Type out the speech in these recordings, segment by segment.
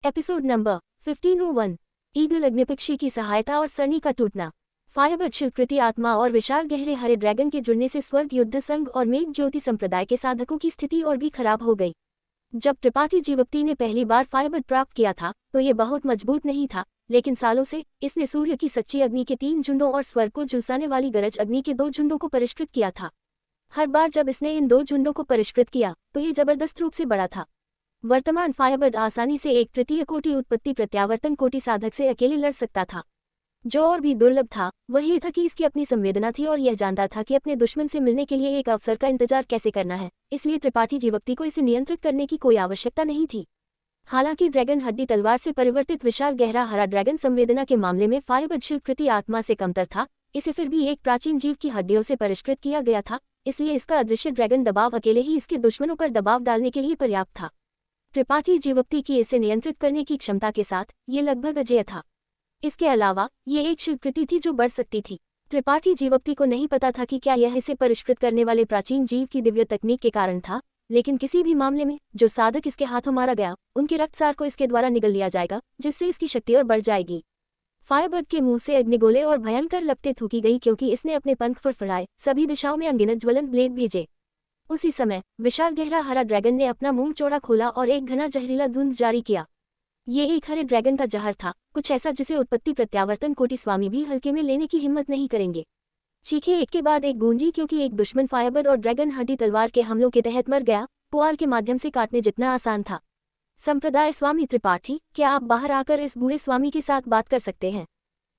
Episode number 1501। Eagle अग्निपक्षी की सहायता और सरनी का टूटना। फायरबर्ड शिल्पकृति आत्मा और विशाल गहरे हरे ड्रैगन के जुड़ने से स्वर्ग युद्ध संघ और मेघ ज्योति संप्रदाय के साधकों की स्थिति और भी खराब हो गई। जब त्रिपाठी जीवप्ती ने पहली बार फायरबर्ड प्राप्त किया था तो ये बहुत मजबूत नहीं था, लेकिन सालों से इसने सूर्य की सच्ची अग्नि के 3 झुंडों और स्वर्ग को झुलसाने वाली गरज अग्नि के 2 झुंडों को परिष्कृत किया था। हर बार जब इसने इन 2 झुंडों को परिष्कृत किया तो ये जबरदस्त रूप से बड़ा था। वर्तमान फायरबर्ड आसानी से एक तृतीय कोटि उत्पत्ति प्रत्यावर्तन कोटि साधक से अकेले लड़ सकता था। जो और भी दुर्लभ था वह ये था कि इसकी अपनी संवेदना थी और यह जानता था कि अपने दुश्मन से मिलने के लिए एक अवसर का इंतजार कैसे करना है, इसलिए त्रिपाठी जीवप्ती को इसे नियंत्रित करने की कोई आवश्यकता नहीं थी। हालांकि ड्रैगन हड्डी तलवार से परिवर्तित विशाल गहरा हरा ड्रैगन संवेदना के मामले में फायरबर्ड शिल्पकृति आत्मा से कमतर था, इसे फिर भी एक प्राचीन जीव की हड्डियों से परिष्कृत किया गया था, इसलिए इसका अदृश्य ड्रैगन दबाव अकेले ही इसके दुश्मनों पर दबाव डालने के लिए पर्याप्त था। त्रिपाठी जीवप्ती की इसे नियंत्रित करने की क्षमता के साथ ये लगभग अजेय था। इसके अलावा ये एक शिल्पकृति थी जो बढ़ सकती थी। त्रिपाठी जीवप्ती को नहीं पता था कि क्या यह इसे परिष्कृत करने वाले प्राचीन जीव की दिव्य तकनीक के कारण था, लेकिन किसी भी मामले में जो साधक इसके हाथों मारा गया उनके रक्तसार को इसके द्वारा निगल लिया जाएगा, जिससे इसकी शक्ति और बढ़ जाएगी। फायरबर्ड के मुंह से अग्निगोले और भयंकर लपटें थूकी गई क्योंकि इसने अपने पंख फड़फड़ाए, सभी दिशाओं में अनगिनत ज्वलंत ब्लेड भेजे। उसी समय विशाल गहरा हरा ड्रैगन ने अपना मुंह चौड़ा खोला और एक घना जहरीला धुंध जारी किया। ये एक हरे ड्रैगन का जहर था, कुछ ऐसा जिसे उत्पत्ति प्रत्यावर्तन कोटि स्वामी भी हल्के में लेने की हिम्मत नहीं करेंगे। चीखें एक के बाद एक गूंजी क्योंकि एक दुश्मन फायरबर्ड और ड्रैगन हड्डी तलवार के हमलों के तहत मर गया, पुआल के माध्यम से काटने जितना आसान था। संप्रदाय स्वामी त्रिपाठी, क्या आप बाहर आकर इस बूढ़े स्वामी के साथ बात कर सकते हैं?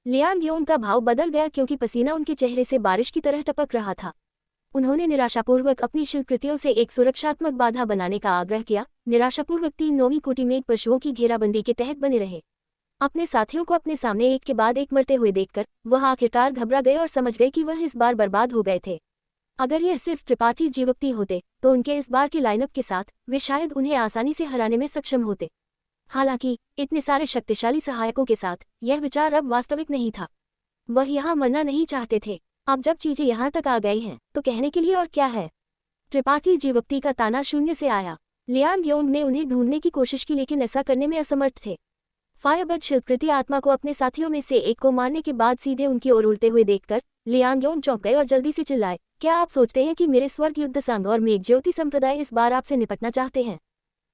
लियांग योन का भाव बदल गया क्योंकि पसीना उनके चेहरे से बारिश की तरह टपक रहा था। उन्होंने निराशापूर्वक अपनी शिल्पकृतियों से एक सुरक्षात्मक बाधा बनाने का आग्रह किया। निराशापूर्वक 3 नौवीं कोटि में पशुओं की घेराबंदी के तहत बने रहे। अपने साथियों को अपने सामने एक के बाद एक मरते हुए देखकर वह आखिरकार घबरा गए और समझ गए कि वह इस बार बर्बाद हो गए थे। अगर यह सिर्फ त्रिपाठी जीवप्ती होते तो उनके इस बार के लाइनअप के साथ वे शायद उन्हें आसानी से हराने में सक्षम होते। हालांकि इतने सारे शक्तिशाली सहायकों के साथ यह विचार अब वास्तविक नहीं था। वह यहाँ मरना नहीं चाहते थे। अब जब चीजें यहाँ तक आ गई हैं तो कहने के लिए और क्या है? त्रिपाठी जीवप्ती का ताना शून्य से आया। लियांग योंग ने उन्हें ढूंढने की कोशिश की लेकिन ऐसा करने में असमर्थ थे। फायरबर्ड शिल्पकृति आत्मा को अपने साथियों में से एक को मारने के बाद सीधे उनकी ओर उड़ते हुए देखकर लियांग योंग चौंक गए और जल्दी से चिल्लाए, क्या आप सोचते हैं कि मेरे स्वर्ग युद्ध संघ और मेघ ज्योति संप्रदाय इस बार आपसे निपटना चाहते हैं?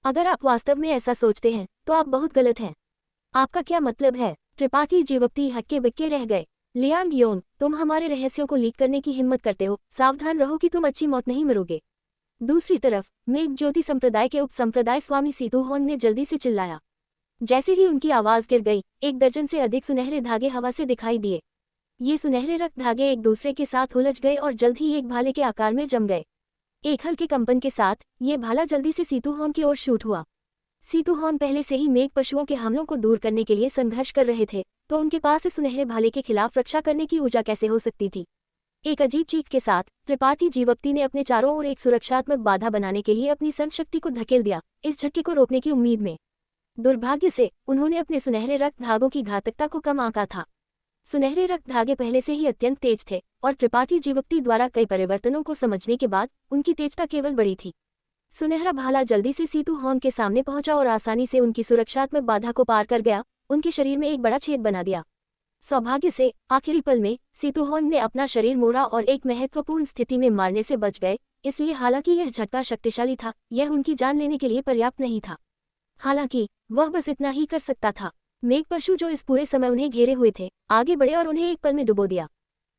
अगर आप वास्तव में ऐसा सोचते हैं तो आप बहुत गलत हैं। आपका क्या मतलब है? त्रिपाठी जीवप्ती हक्के बक्के रह गए। लियांग योन, तुम हमारे रहस्यों को लीक करने की हिम्मत करते हो, सावधान रहो कि तुम अच्छी मौत नहीं मरोगे। दूसरी तरफ मेघ ज्योति संप्रदाय के उप संप्रदाय स्वामी सीतू होंग ने जल्दी से चिल्लाया। जैसे ही उनकी आवाज गिर गई, 1 दर्जन से अधिक सुनहरे धागे हवा से दिखाई दिए। ये सुनहरे रक्त धागे एक दूसरे के साथ उलझ गए और जल्द ही एक भाले के आकार में जम गए। एक हल्के कंपन के साथ ये भाला जल्दी से सीतू होंग की ओर शूट हुआ। सीतू होंग पहले से ही मेघ पशुओं के हमलों को दूर करने के लिए संघर्ष कर रहे थे, तो उनके पास इस सुनहरे भाले के खिलाफ रक्षा करने की ऊर्जा कैसे हो सकती थी? एक अजीब चीख के साथ त्रिपाठी जीवप्ती ने अपने चारों ओर एक सुरक्षात्मक बाधा बनाने के लिए अपनी संशक्ति को धकेल दिया, इस झटके को रोकने की उम्मीद में। दुर्भाग्य से उन्होंने अपने सुनहरे रक्त धागों की घातकता को कम आंका था। सुनहरे रक्त धागे पहले से ही अत्यंत तेज थे और त्रिपाठी जीवप्ती द्वारा कई परिवर्तनों को समझने के बाद उनकी तेजता केवल बढ़ी थी। सुनहरा भाला जल्दी से सीतू होंग के सामने पहुंचा और आसानी से उनकी सुरक्षात्मक बाधा को पार कर गया, उनके शरीर में एक बड़ा छेद बना दिया। सौभाग्य से आखिरी पल में सीतू होंग ने अपना शरीर मोड़ा और एक महत्वपूर्ण स्थिति में मारने से बच गए, इसलिए हालांकि यह झटका शक्तिशाली था, यह उनकी जान लेने के लिए पर्याप्त नहीं था। हालांकि वह बस इतना ही कर सकता था। मेघ पशु जो इस पूरे समय उन्हें घेरे हुए थे आगे बढ़े और उन्हें एक पल में डुबो दिया।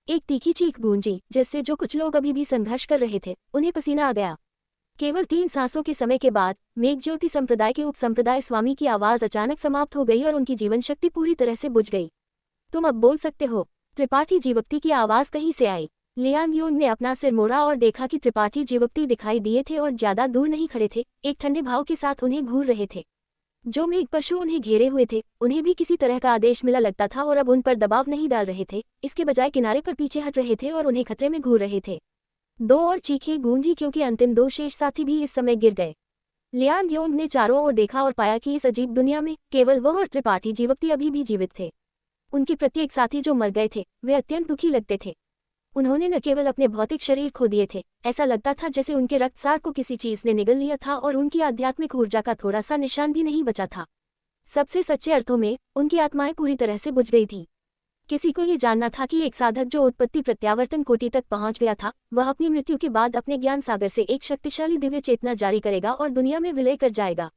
एक तीखी चीख गूंजी जिससे जो कुछ लोग अभी भी संघर्ष कर रहे थे उन्हें पसीना आ गया। केवल 3 सांसों के समय के बाद मेघ ज्योति संप्रदाय के उप संप्रदाय स्वामी की आवाज अचानक समाप्त हो गई और उनकी जीवन शक्ति पूरी तरह से बुझ गई। तुम अब बोल सकते हो। त्रिपाठी जीवप्ती की आवाज कहीं से आई। लियांग योन ने अपना सिर मोड़ा और देखा कि त्रिपाठी जीवप्ती दिखाई दिए थे और ज्यादा दूर नहीं खड़े थे, एक ठंडे भाव के साथ उन्हें घूर रहे थे। जो मेघ पशु उन्हें घेरे हुए थे उन्हें भी किसी तरह का आदेश मिला लगता था और अब उन पर दबाव नहीं डाल रहे थे, इसके बजाय किनारे पर पीछे हट रहे थे और उन्हें खतरे में घूर रहे थे। 2 और चीखें गूंजी क्योंकि अंतिम 2 शेष साथी भी इस समय गिर गए। लियांग योंग ने चारों ओर देखा और पाया कि इस अजीब दुनिया में केवल वह और त्रिपाठी जीवप्ती अभी भी जीवित थे। उनके प्रत्येक साथी जो मर गए थे वे अत्यंत दुखी लगते थे। उन्होंने न केवल अपने भौतिक शरीर खो दिए थे, ऐसा लगता था जैसे उनके रक्तसार को किसी चीज ने निगल लिया था और उनकी आध्यात्मिक ऊर्जा का थोड़ा सा निशान भी नहीं बचा था। सबसे सच्चे अर्थों में उनकी आत्माएं पूरी तरह से बुझ गई थी। किसी को ये जानना था कि एक साधक जो उत्पत्ति प्रत्यावर्तन कोटि तक पहुंच गया था, वह अपनी मृत्यु के बाद अपने ज्ञान सागर से एक शक्तिशाली दिव्य चेतना जारी करेगा और दुनिया में विलय कर जाएगा।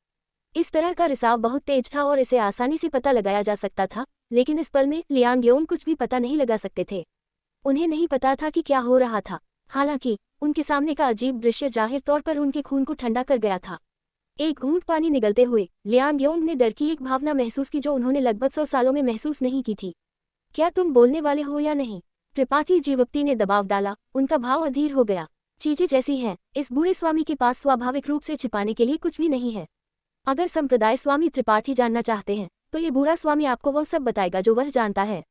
इस तरह का रिसाव बहुत तेज था और इसे आसानी से पता लगाया जा सकता था, लेकिन इस पल में लियांग योन कुछ भी पता नहीं लगा सकते थे। उन्हें नहीं पता था कि क्या हो रहा था। हालांकि उनके सामने का अजीब दृश्य जाहिर तौर पर उनके खून को ठंडा कर गया था। एक घूंट पानी निगलते हुए लियांग योन ने डर की एक भावना महसूस की जो उन्होंने लगभग 100 सालों में महसूस नहीं की थी। क्या तुम बोलने वाले हो या नहीं? त्रिपाठी जीवप्ती ने दबाव डाला। उनका भाव अधीर हो गया। चीजें जैसी हैं, इस बूढ़े स्वामी के पास स्वाभाविक रूप से छिपाने के लिए कुछ भी नहीं है। अगर संप्रदाय स्वामी त्रिपाठी जानना चाहते हैं तो ये बूढ़ा स्वामी आपको वह सब बताएगा जो वह जानता है।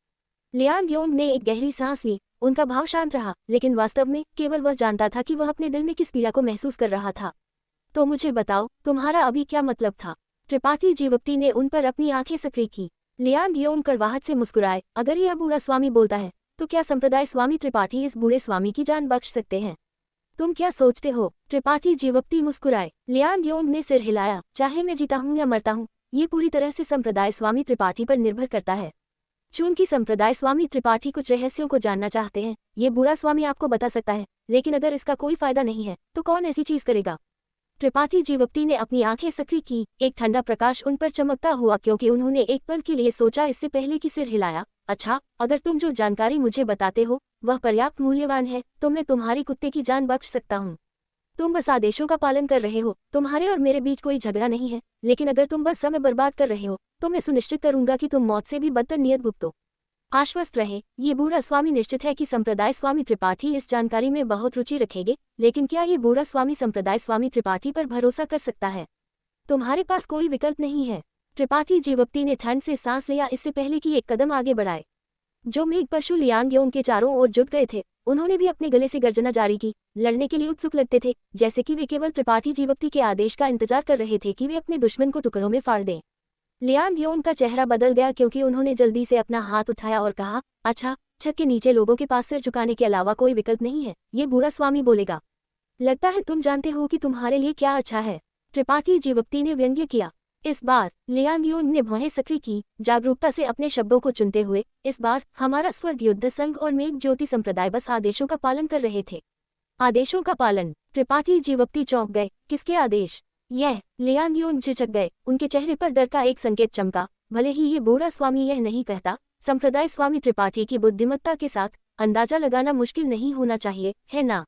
लियांग योंग ने एक गहरी सांस ली। उनका भाव शांत रहा, लेकिन वास्तव में केवल वह जानता था कि वह अपने दिल में किस पीड़ा को महसूस कर रहा था। तो मुझे बताओ, तुम्हारा अभी क्या मतलब था? त्रिपाठी जीवप्ती ने उन पर अपनी आंखें सक्रिय की। लियांग योंग कड़वाहट से मुस्कुराए। अगर यह बूढ़ा स्वामी बोलता है तो क्या संप्रदाय स्वामी त्रिपाठी इस बूढ़े स्वामी की जान बख्श सकते हैं? तुम क्या सोचते हो? त्रिपाठी जीवप्ती मुस्कुराए। लियांग योंग ने सिर हिलाया। चाहे मैं जीता हूं या मरता हूं, ये पूरी तरह से संप्रदाय स्वामी त्रिपाठी पर निर्भर करता है। चूंकि संप्रदाय स्वामी त्रिपाठी कुछ रहस्यों को जानना चाहते हैं, ये बूढ़ा स्वामी आपको बता सकता है, लेकिन अगर इसका कोई फायदा नहीं है तो कौन ऐसी चीज करेगा? त्रिपाठी जीवप्ती ने अपनी आंखें सक्रिय की। एक ठंडा प्रकाश उन पर चमकता हुआ क्योंकि उन्होंने एक पल के लिए सोचा इससे पहले कि सिर हिलाया। अच्छा, अगर तुम जो जानकारी मुझे बताते हो वह पर्याप्त मूल्यवान है तो मैं तुम्हारी कुत्ते की जान बख्श सकता हूँ। तुम बस आदेशों का पालन कर रहे हो। तुम्हारे और मेरे बीच कोई झगड़ा नहीं है, लेकिन अगर तुम बस समय बर्बाद कर रहे हो तो मैं सुनिश्चित करूंगा कि तुम मौत से भी बदतर नियत भुगतो। आश्वस्त रहे, ये बूढ़ा स्वामी निश्चित है कि संप्रदाय स्वामी त्रिपाठी इस जानकारी में बहुत रुचि रखेंगे, लेकिन क्या ये बूढ़ा स्वामी संप्रदाय स्वामी त्रिपाठी पर भरोसा कर सकता है? तुम्हारे पास कोई विकल्प नहीं है। त्रिपाठी जीवप्ती ने ठंड से सांस लिया इससे पहले कि एक कदम आगे बढ़ाए। जो मेघ पशु लियांग योंग के चारों ओर जुट गए थे, उन्होंने भी अपने गले से गर्जना जारी की। लड़ने के लिए उत्सुक लगते थे, जैसे कि वे केवल त्रिपाठी जीवप्ती के आदेश का इंतजार कर रहे थे कि वे अपने दुश्मन को टुकड़ों में फाड़ दें। लियांग योंग का चेहरा बदल गया क्योंकि उन्होंने जल्दी से अपना हाथ उठाया और कहा, अच्छा, छत के नीचे लोगों के पास सिर झुकाने के अलावा कोई विकल्प नहीं है, ये बूढ़ा स्वामी बोलेगा। लगता है तुम जानते हो कि तुम्हारे लिए क्या अच्छा है। त्रिपाठी जीवप्ती ने व्यंग्य किया। इस बार लियांग योंग ने भौहें सक्रिय की, जागरूकता से अपने शब्दों को चुनते हुए। इस बार हमारा स्वर्ग युद्ध संघ और मेघ ज्योति संप्रदाय बस आदेशों का पालन कर रहे थे। आदेशों का पालन? त्रिपाठी जीवप्ती चौंक गए। किसके आदेश? यह लियांग योंग झिझक गए। उनके चेहरे पर डर का एक संकेत चमका। भले ही ये बूढ़ा स्वामी यह नहीं कहता, संप्रदाय स्वामी त्रिपाठी की बुद्धिमत्ता के साथ अंदाजा लगाना मुश्किल नहीं होना चाहिए, है ना?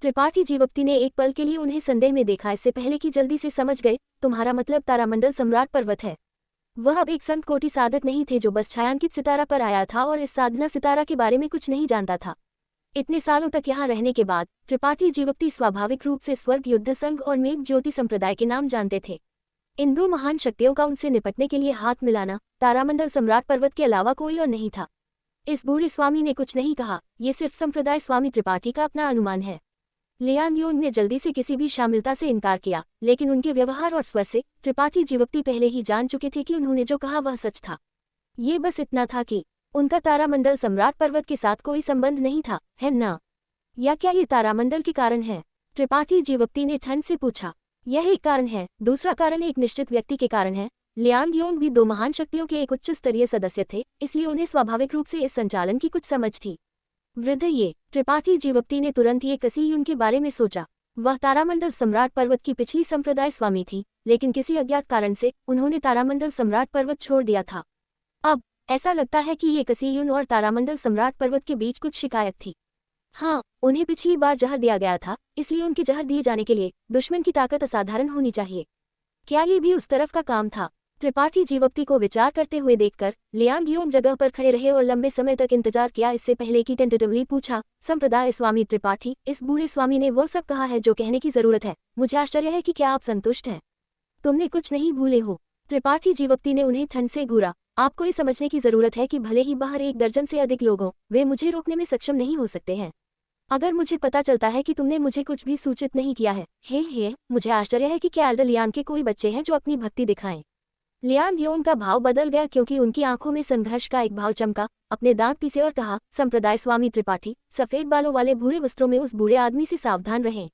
त्रिपाठी जीवप्ती ने एक पल के लिए उन्हें संदेह में देखा, इससे पहले कि जल्दी से समझ गए। तुम्हारा मतलब तारामंडल सम्राट पर्वत है। वह अब एक संत कोटि साधक नहीं थे जो बस छायांकित सितारा पर आया था और इस साधना सितारा के बारे में कुछ नहीं जानता था। इतने सालों तक यहाँ रहने के बाद त्रिपाठी जीवप्ती स्वाभाविक रूप से स्वर्ग युद्ध संघ और मेघ ज्योति संप्रदाय के नाम जानते थे। इन दो महान शक्तियों का उनसे निपटने के लिए हाथ मिलाना तारामंडल सम्राट पर्वत के अलावा कोई और नहीं था। इस बूढ़े स्वामी ने कुछ नहीं कहा, ये सिर्फ संप्रदाय स्वामी त्रिपाठी का अपना अनुमान है। लियांग योंग ने जल्दी से किसी भी शामिलता से इनकार किया, लेकिन उनके व्यवहार और स्वर से त्रिपाठी जीवप्ती पहले ही जान चुके थे कि उन्होंने जो कहा वह सच था। ये बस इतना था कि उनका तारामंडल सम्राट पर्वत के साथ कोई संबंध नहीं था, है ना? या क्या ये तारामंडल के कारण है? त्रिपाठी जीवप्ती ने ठंड से पूछा। यह एक कारण है, दूसरा कारण एक निश्चित व्यक्ति के कारण है। लियांग योंग भी दो महान शक्तियों के एक उच्च स्तरीय सदस्य थे, इसलिए उन्हें स्वाभाविक रूप से इस संचालन की कुछ समझ थी। वृद्ध ये त्रिपाठी जीवप्ती ने तुरंत ये कसीयुन के बारे में सोचा। वह तारामंडल सम्राट पर्वत की पिछली संप्रदाय स्वामी थी, लेकिन किसी अज्ञात कारण से उन्होंने तारामंडल सम्राट पर्वत छोड़ दिया था। अब ऐसा लगता है कि ये कसीयुन और तारामंडल सम्राट पर्वत के बीच कुछ शिकायत थी। हाँ, उन्हें पिछली बार जहर दिया गया था, इसलिए उनके जहर दिए जाने के लिए दुश्मन की ताकत असाधारण होनी चाहिए। क्या ये भी उस तरफ का काम था? त्रिपाठी जीवप्ती को विचार करते हुए देखकर लियांग योंग जगह पर खड़े रहे और लंबे समय तक इंतजार किया, इससे पहले कि टेंटेटिवली पूछा, संप्रदाय स्वामी त्रिपाठी, इस बूढ़े स्वामी ने वो सब कहा है जो कहने की जरूरत है। मुझे आश्चर्य है कि क्या आप संतुष्ट हैं? तुमने कुछ नहीं भूले हो? त्रिपाठी जीवप्ती ने उन्हें ठंड से घूरा। आपको ये समझने की जरूरत है कि भले ही बाहर 1 दर्जन से अधिक लोग हों, वे मुझे रोकने में सक्षम नहीं हो सकते हैं। अगर मुझे पता चलता है कि तुमने मुझे कुछ भी सूचित नहीं किया है, हे मुझे आश्चर्य है कि क्या एल्डर लियांग के कोई बच्चे हैं जो अपनी भक्ति दिखाएं। लियांग योंग का भाव बदल गया क्योंकि उनकी आंखों में संघर्ष का एक भाव चमका। अपने दांत पीसे और कहा, संप्रदाय स्वामी त्रिपाठी, सफेद बालों वाले भूरे वस्त्रों में उस बूढ़े आदमी से सावधान रहें।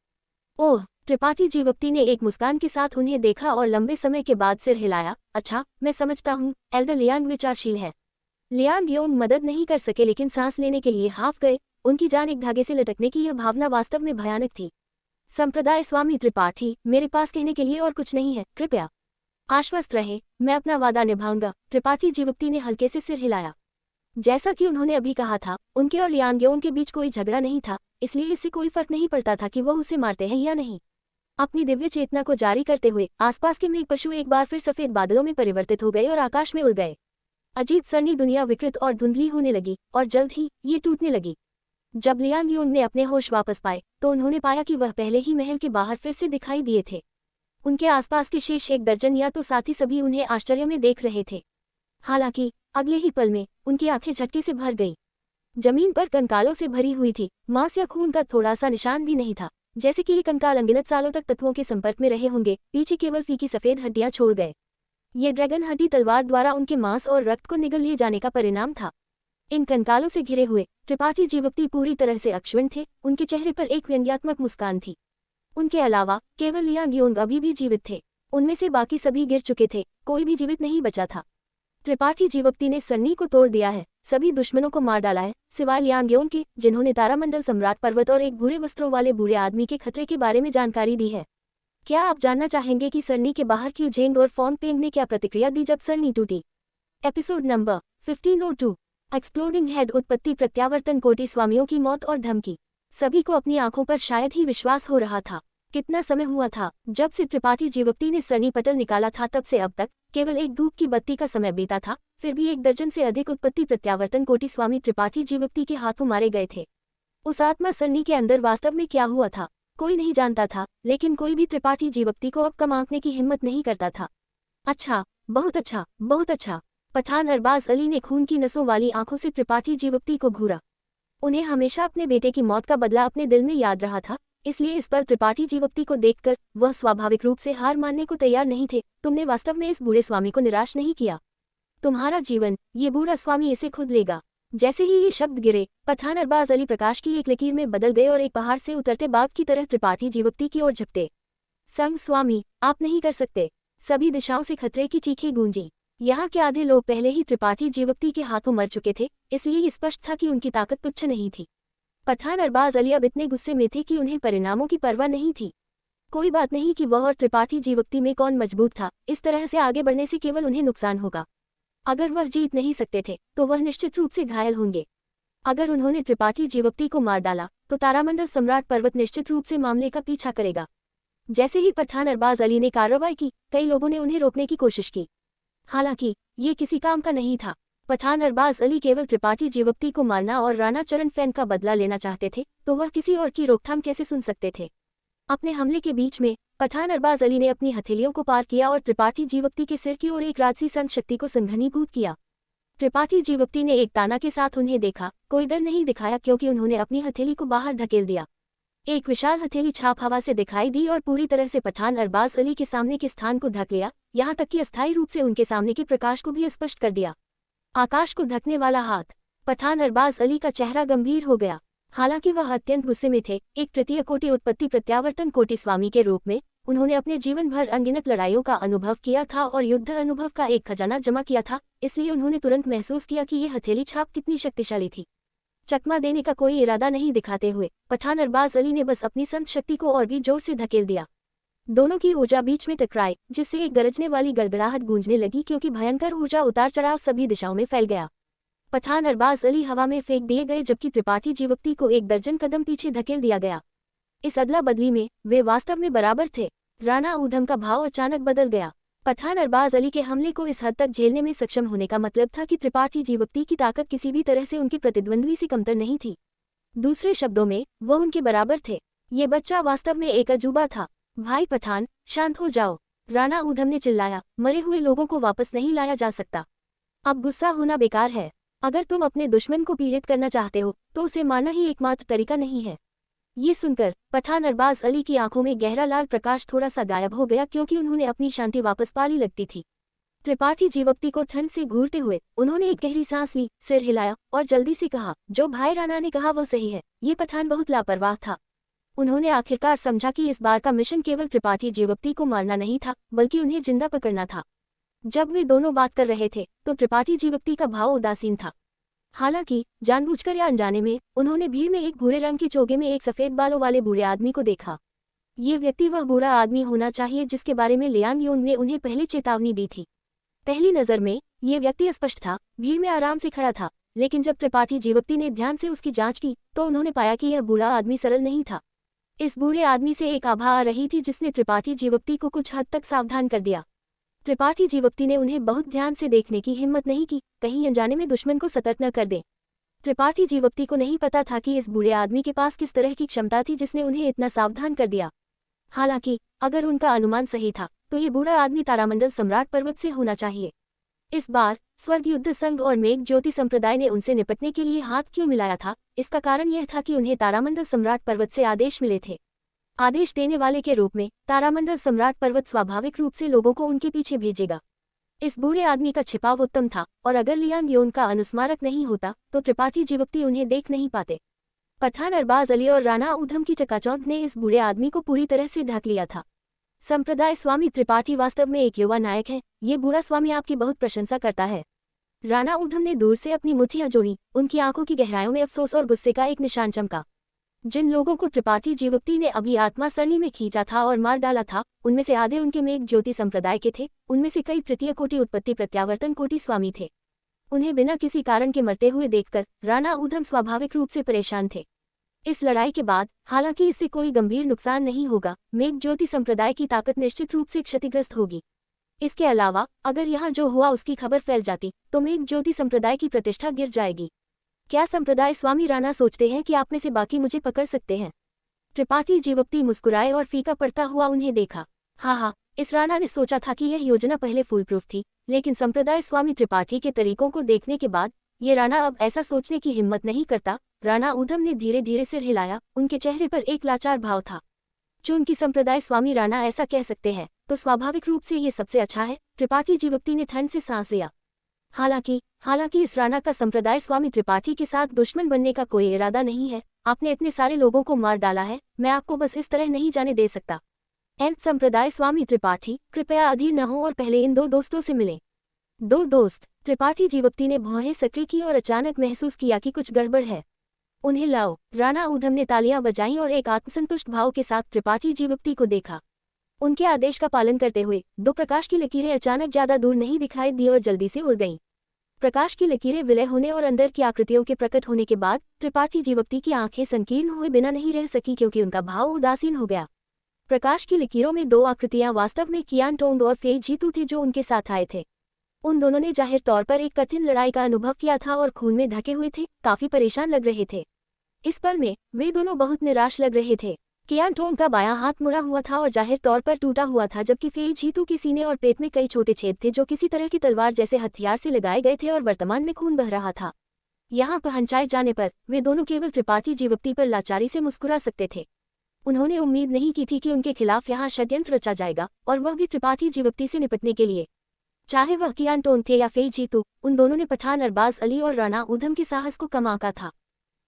ओह, त्रिपाठी जीवप्ती ने एक मुस्कान के साथ उन्हें देखा और लंबे समय के बाद सिर हिलाया। अच्छा, मैं समझता हूँ, एल्डर लियांग विचारशील है। लियांग योंग मदद नहीं कर सके लेकिन सांस लेने के लिए हाफ गए। उनकी जान एक धागे से लटकने की यह भावना वास्तव में भयानक थी। संप्रदाय स्वामी त्रिपाठी, मेरे पास कहने के लिए और कुछ नहीं है, कृपया आश्वस्त रहे, मैं अपना वादा निभाऊंगा। त्रिपाठी जीवप्ती ने हल्के से सिर हिलाया। जैसा कि उन्होंने अभी कहा था, उनके और लियांगयोंग के बीच कोई झगड़ा नहीं था, इसलिए इससे कोई फर्क नहीं पड़ता था कि वह उसे मारते हैं या नहीं। अपनी दिव्य चेतना को जारी करते हुए आसपास के मेघ पशु एक बार फिर सफेद बादलों में परिवर्तित हो गए और आकाश में उड़ गए। अजीब सरनी दुनिया विकृत और धुंधली होने लगी और जल्द ही ये टूटने लगी। जब लियांगयोंग ने अपने होश वापस पाए तो उन्होंने पाया कि वह पहले ही महल के बाहर फिर से दिखाई दिए थे। उनके आसपास के शेष एक दर्जन या तो साथी सभी उन्हें आश्चर्य में देख रहे थे। हालांकि अगले ही पल में उनकी आंखें झटके से भर गई। जमीन पर कंकालों से भरी हुई थी, मांस या खून का थोड़ा सा निशान भी नहीं था, जैसे कि ये कंकाल अनगिनत सालों तक तत्वों के संपर्क में रहे होंगे, पीछे केवल फीकी सफेद हड्डियां छोड़ गए। ये ड्रैगन हड्डी तलवार द्वारा उनके मांस और रक्त को निगल लिए जाने का परिणाम था। इन कंकालों से घिरे हुए त्रिपाठी जीवप्ती पूरी तरह से अक्षुण्ण थे, उनके चेहरे पर एक व्यंग्यात्मक मुस्कान थी। उनके अलावा केवल लियांगयोंग अभी भी जीवित थे, उनमें से बाकी सभी गिर चुके थे, कोई भी जीवित नहीं बचा था। त्रिपाठी जीवप्ती ने सन्नी को तोड़ दिया है, सभी दुश्मनों को मार डाला है, सिवाय लियांगयोंग के, जिन्होंने तारामंडल सम्राट पर्वत और एक भूरे वस्त्रों वाले बूढ़े आदमी के खतरे के बारे में जानकारी दी है। क्या आप जानना चाहेंगे कि सन्नी के बाहर क्यू झेंग और फॉन्ग पेंग ने क्या प्रतिक्रिया दी जब सन्नी टूटी? Episode number 1502, exploding head. उत्पत्ति प्रत्यावर्तन कोटि स्वामियों की मौत और धमकी। सभी को अपनी आंखों पर शायद ही विश्वास हो रहा था। कितना समय हुआ था जब से त्रिपाठी जीवप्ती ने सनी पटल निकाला था, तब से अब तक केवल एक धूप की बत्ती का समय बीता था, फिर भी एक दर्जन से अधिक उत्पत्ति प्रत्यावर्तन कोटि स्वामी त्रिपाठी जीवप्ती के हाथों मारे गए थे। उस आत्मा सन्नी के अंदर वास्तव में क्या हुआ था, कोई नहीं जानता था, लेकिन कोई भी त्रिपाठी जीवप्ती को अब कम आंकने की हिम्मत नहीं करता था। अच्छा, बहुत अच्छा, बहुत अच्छा। पठान अरबाज अली ने खून की नसों वाली आंखों से त्रिपाठी जीवप्ती को घूरा। उन्हें हमेशा अपने बेटे की मौत का बदला अपने दिल में याद रहा था, इसलिए इस पर त्रिपाठी जीवप्ती को देखकर वह स्वाभाविक रूप से हार मानने को तैयार नहीं थे। तुमने वास्तव में इस बूढ़े स्वामी को निराश नहीं किया। तुम्हारा जीवन, ये बूढ़ा स्वामी इसे खुद लेगा। जैसे ही ये शब्द गिरे, पठान अरबाज अली प्रकाश की एक लकीर में बदल गए और एक पहाड़ से उतरते बाघ की तरह त्रिपाठी जीवप्ती की ओर झपटे। संग स्वामी, आप नहीं कर सकते। सभी दिशाओं से खतरे की चीखें गूंजी। यहाँ के आधे लोग पहले ही त्रिपाठी जीवप्ती के हाथों मर चुके थे, इसलिए ये स्पष्ट था कि उनकी ताकत तुच्छ नहीं थी। पठान अरबाज अली अब इतने गुस्से में थे कि उन्हें परिणामों की परवाह नहीं थी। कोई बात नहीं कि वह और त्रिपाठी जीवप्ती में कौन मजबूत था, इस तरह से आगे बढ़ने से केवल उन्हें नुकसान होगा। अगर वह जीत नहीं सकते थे तो वह निश्चित रूप से घायल होंगे। अगर उन्होंने त्रिपाठी जीवप्ती को मार डाला तो तारामंडल सम्राट पर्वत निश्चित रूप से मामले का पीछा करेगा। जैसे ही पठान अरबाज अली ने कार्रवाई की, कई लोगों ने उन्हें रोकने की कोशिश की। हालांकि ये किसी काम का नहीं था। पठान अरबाज अली केवल त्रिपाठी जीवप्ती को मारना और राणा चरण फैन का बदला लेना चाहते थे, तो वह किसी और की रोकथाम कैसे सुन सकते थे। अपने हमले के बीच में पठान अरबाज अली ने अपनी हथेलियों को पार किया और त्रिपाठी जीवप्ती के सिर की ओर एक राजसी संघ शक्ति को संघनीभूत किया। त्रिपाठी जीवप्ती ने एक ताना के साथ उन्हें देखा, कोई डर नहीं दिखाया क्योंकि उन्होंने अपनी हथेली को बाहर धकेल दिया। एक विशाल हथेली छाप हवा से दिखाई दी और पूरी तरह से पठान अरबाज अली के सामने के स्थान को ढक लिया, यहाँ तक कि अस्थायी रूप से उनके सामने के प्रकाश को भी स्पष्ट कर दिया। आकाश को ढकने वाला हाथ। पठान अरबाज अली का चेहरा गंभीर हो गया। हालांकि वह अत्यंत गुस्से में थे। एक तृतीय कोटि उत्पत्ति प्रत्यावर्तन कोटि स्वामी के रूप में उन्होंने अपने जीवन भर अनगिनत लड़ाइयों का अनुभव किया था और युद्ध अनुभव का एक खजाना जमा किया था, इसलिए उन्होंने तुरंत महसूस किया कि ये हथेली छाप कितनी शक्तिशाली थी। चकमा देने का कोई इरादा नहीं दिखाते हुए पठान अरबाज अली ने बस अपनी संत शक्ति को और भी जोर से धकेल दिया। दोनों की ऊर्जा बीच में टकराई, जिससे एक गरजने वाली गड़गड़ाहट गूंजने लगी क्योंकि भयंकर ऊर्जा उतार चढ़ाव सभी दिशाओं में फैल गया। पठान अरबाज अली हवा में फेंक दिए गए जबकि त्रिपाठी जीवप्ती को एक दर्जन कदम पीछे धकेल दिया गया। इस अदला बदली में वे वास्तव में बराबर थे। राणा ऊधम का भाव अचानक बदल गया। पठान अरबाज अली के हमले को इस हद तक झेलने में सक्षम होने का मतलब था कि त्रिपाठी जीवप्ती की ताकत किसी भी तरह से उनके प्रतिद्वंद्वी से कमतर नहीं थी। दूसरे शब्दों में वह उनके बराबर थे। ये बच्चा वास्तव में एक अजूबा था। भाई पठान, शांत हो जाओ, राणा ऊधम ने चिल्लाया। मरे हुए लोगों को वापस नहीं लाया जा सकता। अब गुस्सा होना बेकार है। अगर तुम अपने दुश्मन को पीड़ित करना चाहते हो तो उसे मारना ही एकमात्र तरीका नहीं है। ये सुनकर पठान अरबाज अली की आंखों में गहरा लाल प्रकाश थोड़ा सा गायब हो गया क्योंकि उन्होंने अपनी शांति वापस पा ली लगती थी। त्रिपाठी जीवप्ती को ठंड से घूरते हुए उन्होंने एक गहरी सांस ली, सिर हिलाया और जल्दी से कहा, जो भाई राणा ने कहा वह सही है। ये पठान बहुत लापरवाह था। उन्होंने आखिरकार समझा कि इस बार का मिशन केवल त्रिपाठी जीवप्ती को मारना नहीं था, बल्कि उन्हें जिंदा पकड़ना था। जब वे दोनों बात कर रहे थे तो त्रिपाठी जीवप्ती का भाव उदासीन था। हालांकि जानबूझकर या अनजाने में उन्होंने भीड़ में एक भूरे रंग के चोगे में एक सफेद बालों वाले बूढ़े आदमी को देखा। ये व्यक्ति वह बूढ़ा आदमी होना चाहिए जिसके बारे में लियांग योन ने उन्हें पहले चेतावनी दी थी। पहली नज़र में ये व्यक्ति अस्पष्ट था, भीड़ में आराम से खड़ा था, लेकिन जब त्रिपाठी जीवप्ती ने ध्यान से उसकी जांच की तो उन्होंने पाया कि यह बूढ़ा आदमी सरल नहीं था। इस बूढ़े आदमी से एक आभा आ रही थी जिसने त्रिपाठी जीवप्ती को कुछ हद तक सावधान कर दिया। त्रिपाठी जीवप्ती ने उन्हें बहुत ध्यान से देखने की हिम्मत नहीं की, कहीं अनजाने में दुश्मन को सतर्क न कर दे। त्रिपाठी जीवप्ती को नहीं पता था कि इस बूढ़े आदमी के पास किस तरह की क्षमता थी जिसने उन्हें इतना सावधान कर दिया। हालांकि अगर उनका अनुमान सही था तो ये बूढ़ा आदमी तारामंडल सम्राट पर्वत से होना चाहिए। इस बार स्वर्ग युद्ध संघ और मेघ ज्योति संप्रदाय ने उनसे निपटने के लिए हाथ क्यों मिलाया था? इसका कारण यह था कि उन्हें तारामंडल सम्राट पर्वत से आदेश मिले थे। आदेश देने वाले के रूप में तारामंडल सम्राट पर्वत स्वाभाविक रूप से लोगों को उनके पीछे भेजेगा। इस बूढ़े आदमी का छिपाव उत्तम था, और अगर लियांग योन का अनुस्मारक नहीं होता तो त्रिपाठी जीवप्ती उन्हें देख नहीं पाते। पठान अरबाज अली और राणा ऊधम की चकाचौंध ने इस बूढ़े आदमी को पूरी तरह से ढक लिया था। संप्रदाय स्वामी त्रिपाठी वास्तव में एक युवा नायक है, ये बूढ़ा स्वामी आपकी बहुत प्रशंसा करता है। राणा ऊधम ने दूर से अपनी मुट्ठियां जोड़ी, उनकी आंखों की गहराइयों में अफसोस और गुस्से का एक निशान चमका। जिन लोगों को त्रिपाठी जीवप्ती ने अभी आत्मा सरणी में खींचा था और मार डाला था, उनमें से आधे उनके मेघ ज्योति संप्रदाय के थे, उनमें से कई तृतीय कोटि उत्पत्ति प्रत्यावर्तन कोटि स्वामी थे। उन्हें बिना किसी कारण के मरते हुए देखकर राणा ऊधम स्वाभाविक रूप से परेशान थे। इस लड़ाई के बाद हालांकि इससे कोई गंभीर नुकसान नहीं होगा, मेघ ज्योति संप्रदाय की ताकत निश्चित रूप से क्षतिग्रस्त होगी। इसके अलावा अगर यहाँ जो हुआ उसकी खबर फैल जाती तो मेघ ज्योति संप्रदाय की प्रतिष्ठा गिर जाएगी। क्या संप्रदाय स्वामी राणा सोचते हैं कि आप में से बाकी मुझे पकड़ सकते हैं? त्रिपाठी जीवप्ती मुस्कुराए और फीका पड़ता हुआ उन्हें देखा। हाँ, इस राणा ने सोचा था कि यह योजना पहले फूलप्रूफ थी, लेकिन संप्रदाय स्वामी त्रिपाठी के तरीकों को देखने के बाद ये राणा अब ऐसा सोचने की हिम्मत नहीं करता। राणा ऊधम ने धीरे धीरे सिर हिलाया, उनके चेहरे पर एक लाचार भाव था। चूंकि संप्रदाय स्वामी राणा ऐसा कह सकते हैं तो स्वाभाविक रूप से ये सबसे अच्छा है। त्रिपाठी जीवप्ती ने ठंड से सांस लिया। हालांकि इस राणा का संप्रदाय स्वामी त्रिपाठी के साथ दुश्मन बनने का कोई इरादा नहीं है। आपने इतने सारे लोगों को मार डाला है, मैं आपको बस इस तरह नहीं जाने दे सकता। संप्रदाय स्वामी त्रिपाठी, कृपया अधीर न हो और पहले इन दो दोस्तों से मिलें। दो दोस्त? त्रिपाठी जीवप्ती ने भौहें सक्रिय की और अचानक महसूस किया कि कुछ गड़बड़ है। उन्हें लाओ। राणा ऊधम ने तालियां बजाईं और एक आत्मसंतुष्ट भाव के साथ त्रिपाठी जीवप्ती को देखा। उनके आदेश का पालन करते हुए दो प्रकाश की लकीरें अचानक ज्यादा दूर नहीं दिखाई दी और जल्दी से उड़ गईं। प्रकाश की लकीरें विलय होने और अंदर की आकृतियों के प्रकट होने के बाद त्रिपाठी जीवप्ती की आंखें संकीर्ण हुए बिना नहीं रह सकी, क्योंकि उनका भाव उदासीन हो गया। प्रकाश की लकीरों में दो आकृतियां वास्तव में कियान टोंग और फेई जीतू थे जो उनके साथ आए थे। उन दोनों ने जाहिर तौर पर एक कठिन लड़ाई का अनुभव किया था और खून में ढके हुए थे, काफी परेशान लग रहे थे। इस पल में वे दोनों बहुत निराश लग रहे थे। कियान टोंग का बायां हाथ मुड़ा हुआ था और जाहिर तौर पर टूटा हुआ था, जबकि फेई जीतू के सीने और पेट में कई छोटे छेद थे जो किसी तरह की तलवार जैसे हथियार से लगाए गए थे और वर्तमान में खून बह रहा था। यहाँ पहुंचाए जाने पर वे दोनों केवल त्रिपाठी जीवप्ती पर लाचारी से मुस्कुरा सकते थे। उन्होंने उम्मीद नहीं की थी कि उनके खिलाफ यहाँ षड्यंत्र रचा जाएगा, और वह भी त्रिपाठी जीवप्ती से निपटने के लिए। चाहे वह कियान टोंग थे या फेई जीतू, उन दोनों ने पठान अरबाज अली और राणा ऊधम के साहस को कम आंका था।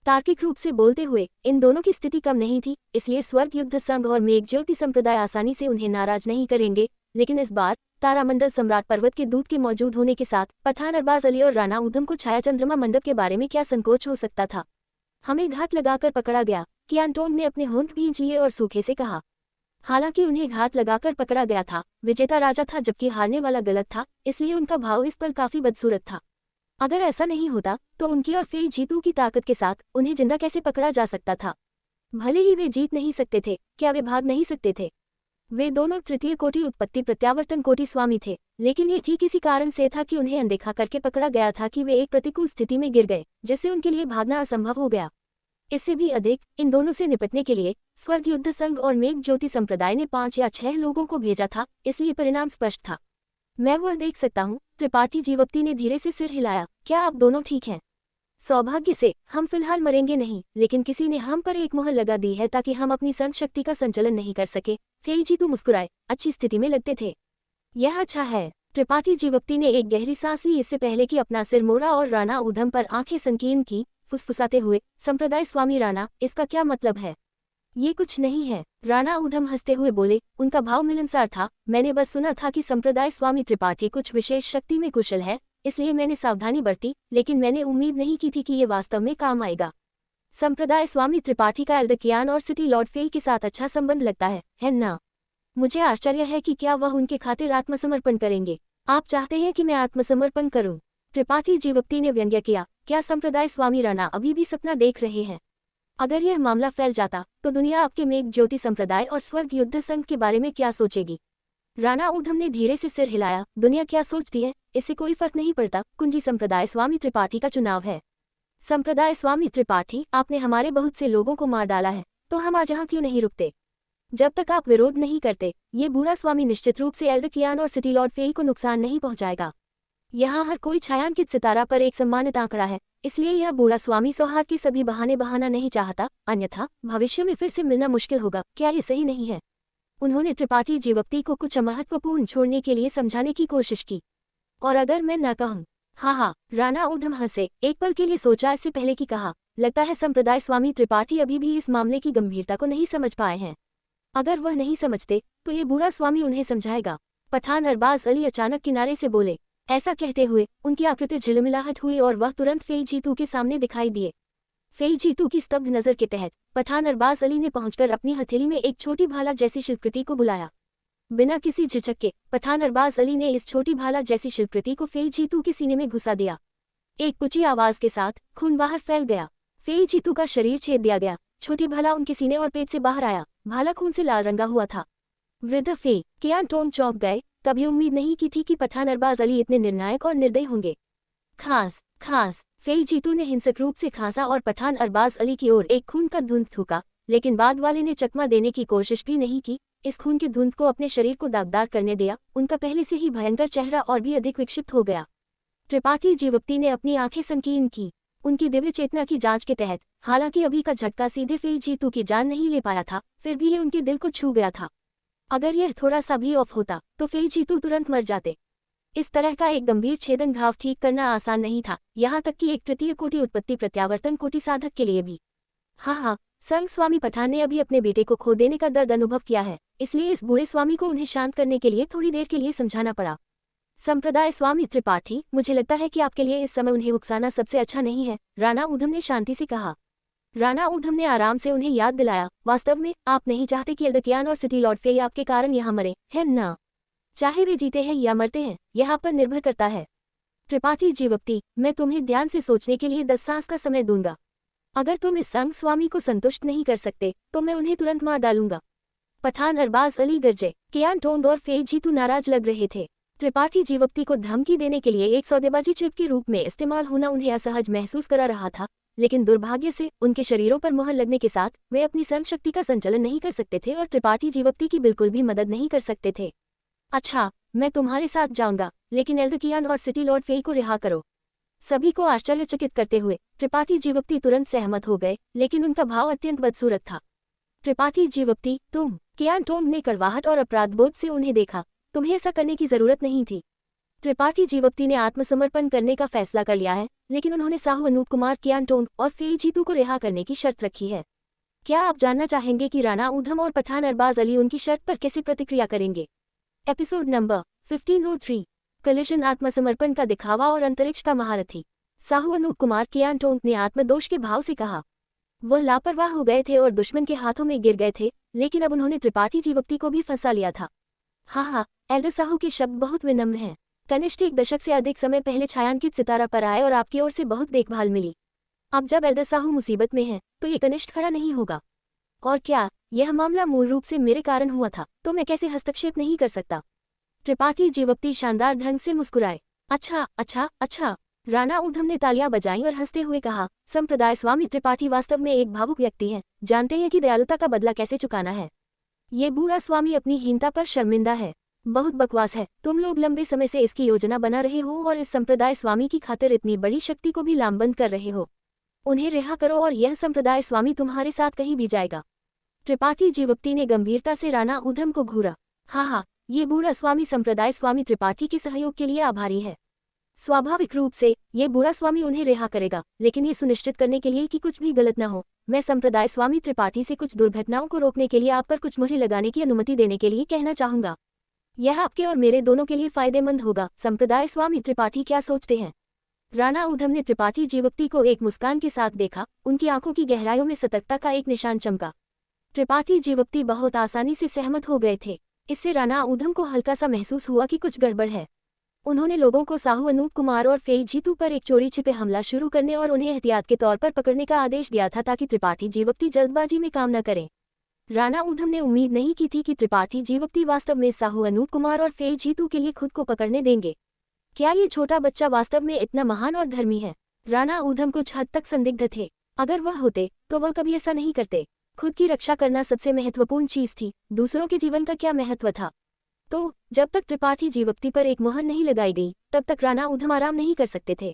तार्किक रूप से बोलते हुए इन दोनों की स्थिति कम नहीं थी, इसलिए स्वर्ग युद्ध संघ और मेघ ज्योति संप्रदाय आसानी से उन्हें नाराज नहीं करेंगे। लेकिन इस बार तारामंडल सम्राट पर्वत के दूत के मौजूद होने के साथ पठान अरबाज अली और राणा ऊधम को छाया चंद्रमा मंडप के बारे में क्या संकोच हो सकता था? हमें घात लगाकर पकड़ा गया, कियान टोंग ने अपने होंठ भींच लिए और सूखे से कहा। हालांकि उन्हें घात लगाकर पकड़ा गया था, विजेता राजा था जबकि हारने वाला गलत था, इसलिए उनका भाव इस पल काफी बदसूरत था। अगर ऐसा नहीं होता तो उनकी और फेई जीतू की ताकत के साथ उन्हें जिंदा कैसे पकड़ा जा सकता था? भले ही वे जीत नहीं सकते थे, क्या वे भाग नहीं सकते थे? वे दोनों तृतीय कोटि उत्पत्ति प्रत्यावर्तन कोटि स्वामी थे, लेकिन ये ठीक इसी कारण से था कि उन्हें अनदेखा करके पकड़ा गया था कि वे एक प्रतिकूल स्थिति में गिर गए, जिससे उनके लिए भागना असंभव हो गया। इससे भी अधिक, इन दोनों से निपटने के लिए स्वर्ग युद्ध संघ और मेघ ज्योति संप्रदाय ने 5 या 6 लोगों को भेजा था, इसलिए परिणाम स्पष्ट था। मैं वह देख सकता हूँ। त्रिपाठी जीवप्ती ने धीरे से सिर हिलाया। क्या आप दोनों ठीक हैं? सौभाग्य से हम फिलहाल मरेंगे नहीं, लेकिन किसी ने हम पर एक मुहर लगा दी है ताकि हम अपनी संत शक्ति का संचलन नहीं कर सके। फेई जीतू मुस्कुराए, अच्छी स्थिति में लगते थे। यह अच्छा है। त्रिपाठी जीवप्ती ने एक गहरी सांस ली इससे पहले कि अपना सिर मोड़ा और राणा ऊधम पर आंखें संकीर्ण की, फुसफुसाते हुए, संप्रदाय स्वामी राणा, इसका क्या मतलब है? ये कुछ नहीं है, राणा ऊधम हंसते हुए बोले। उनका भाव मिलनसार था। मैंने बस सुना था कि संप्रदाय स्वामी त्रिपाठी कुछ विशेष शक्ति में कुशल है, इसलिए मैंने सावधानी बरती, लेकिन मैंने उम्मीद नहीं की थी कि ये वास्तव में काम आएगा। संप्रदाय स्वामी त्रिपाठी का एल्डर कियान और सिटी लॉर्ड फेई के साथ अच्छा संबंध लगता है ना? मुझे आश्चर्य है कि क्या वह उनके खातिर आत्मसमर्पण करेंगे। आप चाहते हैं कि मैं आत्मसमर्पण करूं? त्रिपाठी जीवप्ती ने व्यंग्य किया। क्या संप्रदाय स्वामी राणा अभी भी सपना देख रहे हैं? अगर यह मामला फैल जाता तो दुनिया आपके मेघ ज्योति संप्रदाय और स्वर्ग युद्ध संघ के बारे में क्या सोचेगी? राणा ऊधम ने धीरे से सिर हिलाया। दुनिया क्या सोचती है, इससे कोई फर्क नहीं पड़ता। कुंजी संप्रदाय स्वामी त्रिपाठी का चुनाव है। संप्रदाय स्वामी त्रिपाठी, आपने हमारे बहुत से लोगों को मार डाला है, तो हम आज यहाँ क्यों नहीं रुकते? जब तक आप विरोध नहीं करते, ये बूढ़ा स्वामी निश्चित रूप से एल्डर कियान और सिटी लॉर्ड फेई को नुकसान नहीं पहुंचाएगा। यहाँ हर कोई छायांकित सितारा पर एक सम्मानित आंकड़ा है, इसलिए यह बूढ़ा स्वामी सौहार्द के सभी बहाने बहाना नहीं चाहता, अन्यथा भविष्य में फिर से मिलना मुश्किल होगा। क्या ये सही नहीं है? उन्होंने त्रिपाठी जीवप्ती को कुछ महत्वपूर्ण छोड़ने के लिए समझाने की कोशिश की। और अगर मैं न कहूँ? हाँ, राणा ऊधम हंसे। एक पल के लिए सोचा इससे पहले कि कहा। लगता है संप्रदाय स्वामी त्रिपाठी अभी भी इस मामले की गंभीरता को नहीं समझ पाए हैं। अगर वह नहीं समझते तो ये बूढ़ा स्वामी उन्हें समझाएगा। पठान अरबाज अली अचानक किनारे से बोले। ऐसा कहते हुए उनकी आकृति झिलमिलाहट हुई और वह तुरंत फेई जीतू के सामने दिखाई दिए। फेई जीतू की स्तब्ध नजर के तहत पठान अरबाज अली ने पहुंचकर अपनी हथेली में एक छोटी भाला जैसी शिल्पकृति को बुलाया। बिना किसी झिझक के पठान अरबाज अली ने इस छोटी भाला जैसी शिल्पकृति को फेई जीतू के सीने में घुसा दिया। एक ऊंची आवाज के साथ खून बाहर फैल गया। फेई जीतू का शरीर छेद दिया गया। छोटी भाला उनके सीने और पेट से बाहर आया। भाला खून से लाल रंगा हुआ था। वृद्ध फेई कियान टोंग चौंक गए। कभी उम्मीद नहीं की थी कि पठान अरबाज अली इतने निर्णायक और निर्दयी होंगे। खांस फेई जीतू ने हिंसक रूप से खांसा और पठान अरबाज अली की ओर एक खून का धुंध थूका, लेकिन बाद वाले ने चकमा देने की कोशिश भी नहीं की। इस खून के धुंध को अपने शरीर को दागदार करने दिया। उनका पहले से ही भयंकर चेहरा और भी अधिक विक्षिप्त हो गया। त्रिपाठी जीवप्ती ने अपनी आंखें संकीर्ण की। उनकी दिव्य चेतना की जांच के तहत, हालांकि अभी का झटका सीधे फेई जीतू की जान नहीं ले पाया था, फिर भी ये उनके दिल को छू गया था। अगर यह थोड़ा सा भी ऑफ होता तो फेई जीतू तुरंत मर जाते। इस तरह का एक गंभीर छेदन घाव ठीक करना आसान नहीं था, यहाँ तक कि एक तृतीय कोटि उत्पत्ति प्रत्यावर्तन कोटि साधक के लिए भी। हाँ, संघ स्वामी पठान ने अभी अपने बेटे को खो देने का दर्द अनुभव किया है, इसलिए इस बूढ़े स्वामी को उन्हें शांत करने के लिए थोड़ी देर के लिए समझाना पड़ा। संप्रदाय स्वामी त्रिपाठी, मुझे लगता है कि आपके लिए इस समय उन्हें उकसाना सबसे अच्छा नहीं है, राणा ऊधम ने शांति से कहा। राणा ऊधम ने आराम से उन्हें याद दिलाया। वास्तव में आप नहीं चाहते कि एल्डर कियान और सिटी लॉर्ड फेई आपके कारण यहाँ मरे, है ना? चाहे वे जीते हैं या मरते हैं, यह आप पर निर्भर करता है। त्रिपाठी जीवप्ती, मैं तुम्हें ध्यान से सोचने के लिए 10 सांस का समय दूंगा। अगर तुम इस संघ स्वामी को संतुष्ट नहीं कर सकते तो मैं उन्हें तुरंत मार डालूंगा। पठान अरबाज अली गरजे। कियान टोंग और फेई जीतू नाराज लग रहे थे। त्रिपाठी जीवप्ती को धमकी देने के लिए एक सौदेबाजी चिप के रूप में इस्तेमाल होना उन्हें असहज महसूस करा रहा था, लेकिन दुर्भाग्य से उनके शरीरों पर मोहर लगने के साथ वे अपनी संघ शक्ति का संचालन नहीं कर सकते थे और त्रिपाठी जीवप्ती की बिल्कुल भी मदद नहीं कर सकते थे। अच्छा, मैं तुम्हारे साथ जाऊंगा, लेकिन एल्डर कियान और सिटी लॉर्ड फेई को रिहा करो। सभी को आश्चर्यचकित करते हुए त्रिपाठी जीवप्ती तुरंत सहमत हो गए, लेकिन उनका भाव अत्यंत बदसूरत था। त्रिपाठी जीवप्ती, तुम? कियान टोंग ने कड़वाहट और अपराधबोध से उन्हें देखा। तुम्हें ऐसा करने की जरूरत नहीं थी। त्रिपाठी जीवप्ती ने आत्मसमर्पण करने का फैसला कर लिया है, लेकिन उन्होंने साहू अनूप कुमार, कियान टोंग और फेई जीतू को रिहा करने की शर्त रखी है। क्या आप जानना चाहेंगे कि राणा ऊधम और पठान अरबाज अली उनकी शर्त पर कैसे प्रतिक्रिया करेंगे? एपिसोड नंबर 1503, कलिशन, आत्मसमर्पण का दिखावा और अंतरिक्ष का महारथी। साहू अनूप कुमार, कियान टोंग ने आत्मदोष के भाव से कहा। वह लापरवाह हो गए थे और दुश्मन के हाथों में गिर गए थे, लेकिन अब उन्होंने त्रिपाठी जीवप्ती को भी फंसा लिया था। हाँ, एल्डर साहू के शब्द बहुत विनम्र हैं। कनिष्ठ 1 दशक से अधिक समय पहले छायांकित सितारा पर आए और आपकी ओर से बहुत देखभाल मिली। अब जब एल्डर साहू मुसीबत में हैं, तो ये कनिष्ठ खड़ा नहीं होगा। और क्या यह मामला मूल रूप से मेरे कारण हुआ था, तो मैं कैसे हस्तक्षेप नहीं कर सकता? त्रिपाठी जीवप्ती शानदार ढंग से मुस्कुराए। अच्छा। राणा ऊधम ने तालियां बजाईं और हंसते हुए कहा, संप्रदाय स्वामी त्रिपाठी वास्तव में एक भावुक व्यक्ति हैं। जानते हैं कि दयालुता का बदला कैसे चुकाना है। ये बूढ़ा स्वामी अपनी हीनता पर शर्मिंदा है। बहुत बकवास है। तुम लोग लंबे समय से इसकी योजना बना रहे हो और इस संप्रदाय स्वामी की खातिर इतनी बड़ी शक्ति को भी लामबंद कर रहे हो। उन्हें रिहा करो और यह संप्रदाय स्वामी तुम्हारे साथ कहीं भी जाएगा। त्रिपाठी जीवप्ती ने गंभीरता से राणा ऊधम को घूरा। हाँ, ये बूढ़ा स्वामी संप्रदाय स्वामी त्रिपाठी के सहयोग के लिए आभारी है। स्वाभाविक रूप से ये बुरा स्वामी उन्हें रिहा करेगा, लेकिन ये सुनिश्चित करने के लिए कि कुछ भी गलत न हो, मैं संप्रदाय स्वामी त्रिपाठी से कुछ दुर्घटनाओं को रोकने के लिए आप पर कुछ मुहर लगाने की अनुमति देने के लिए कहना चाहूंगा। यह आपके और मेरे दोनों के लिए फायदेमंद होगा। संप्रदाय स्वामी त्रिपाठी क्या सोचते हैं? राणा ऊधम ने त्रिपाठी जीवक्ति को एक मुस्कान के साथ देखा। उनकी आंखों की गहराइयों में सतर्कता का एक निशान चमका। त्रिपाठी जीवक्ति बहुत आसानी से सहमत हो गए थे। इससे राणा ऊधम को हल्का सा महसूस हुआ कि कुछ गड़बड़ है। उन्होंने लोगों को साहू अनूप कुमार और फेई जीतू पर एक चोरी छिपे हमला शुरू करने और उन्हें एहतियात के तौर पर पकड़ने का आदेश दिया था ताकि त्रिपाठी जीवक्ति जल्दबाजी में काम न करें। राणा ऊधम ने उम्मीद नहीं की थी कि त्रिपाठी जीवक्ति वास्तव में साहू अनूप कुमार और फेई जीतू के लिए खुद को पकड़ने देंगे। क्या ये छोटा बच्चा वास्तव में इतना महान और धर्मी है? राणा ऊधम कुछ हद तक संदिग्ध थे। अगर वह होते तो वह कभी ऐसा नहीं करते। खुद की रक्षा करना सबसे महत्वपूर्ण चीज थी, दूसरों के जीवन का क्या महत्व था? तो जब तक त्रिपाठी जीवक्ति पर एक मुहर नहीं लगाई गई तब तक राणा ऊधम आराम नहीं कर सकते थे।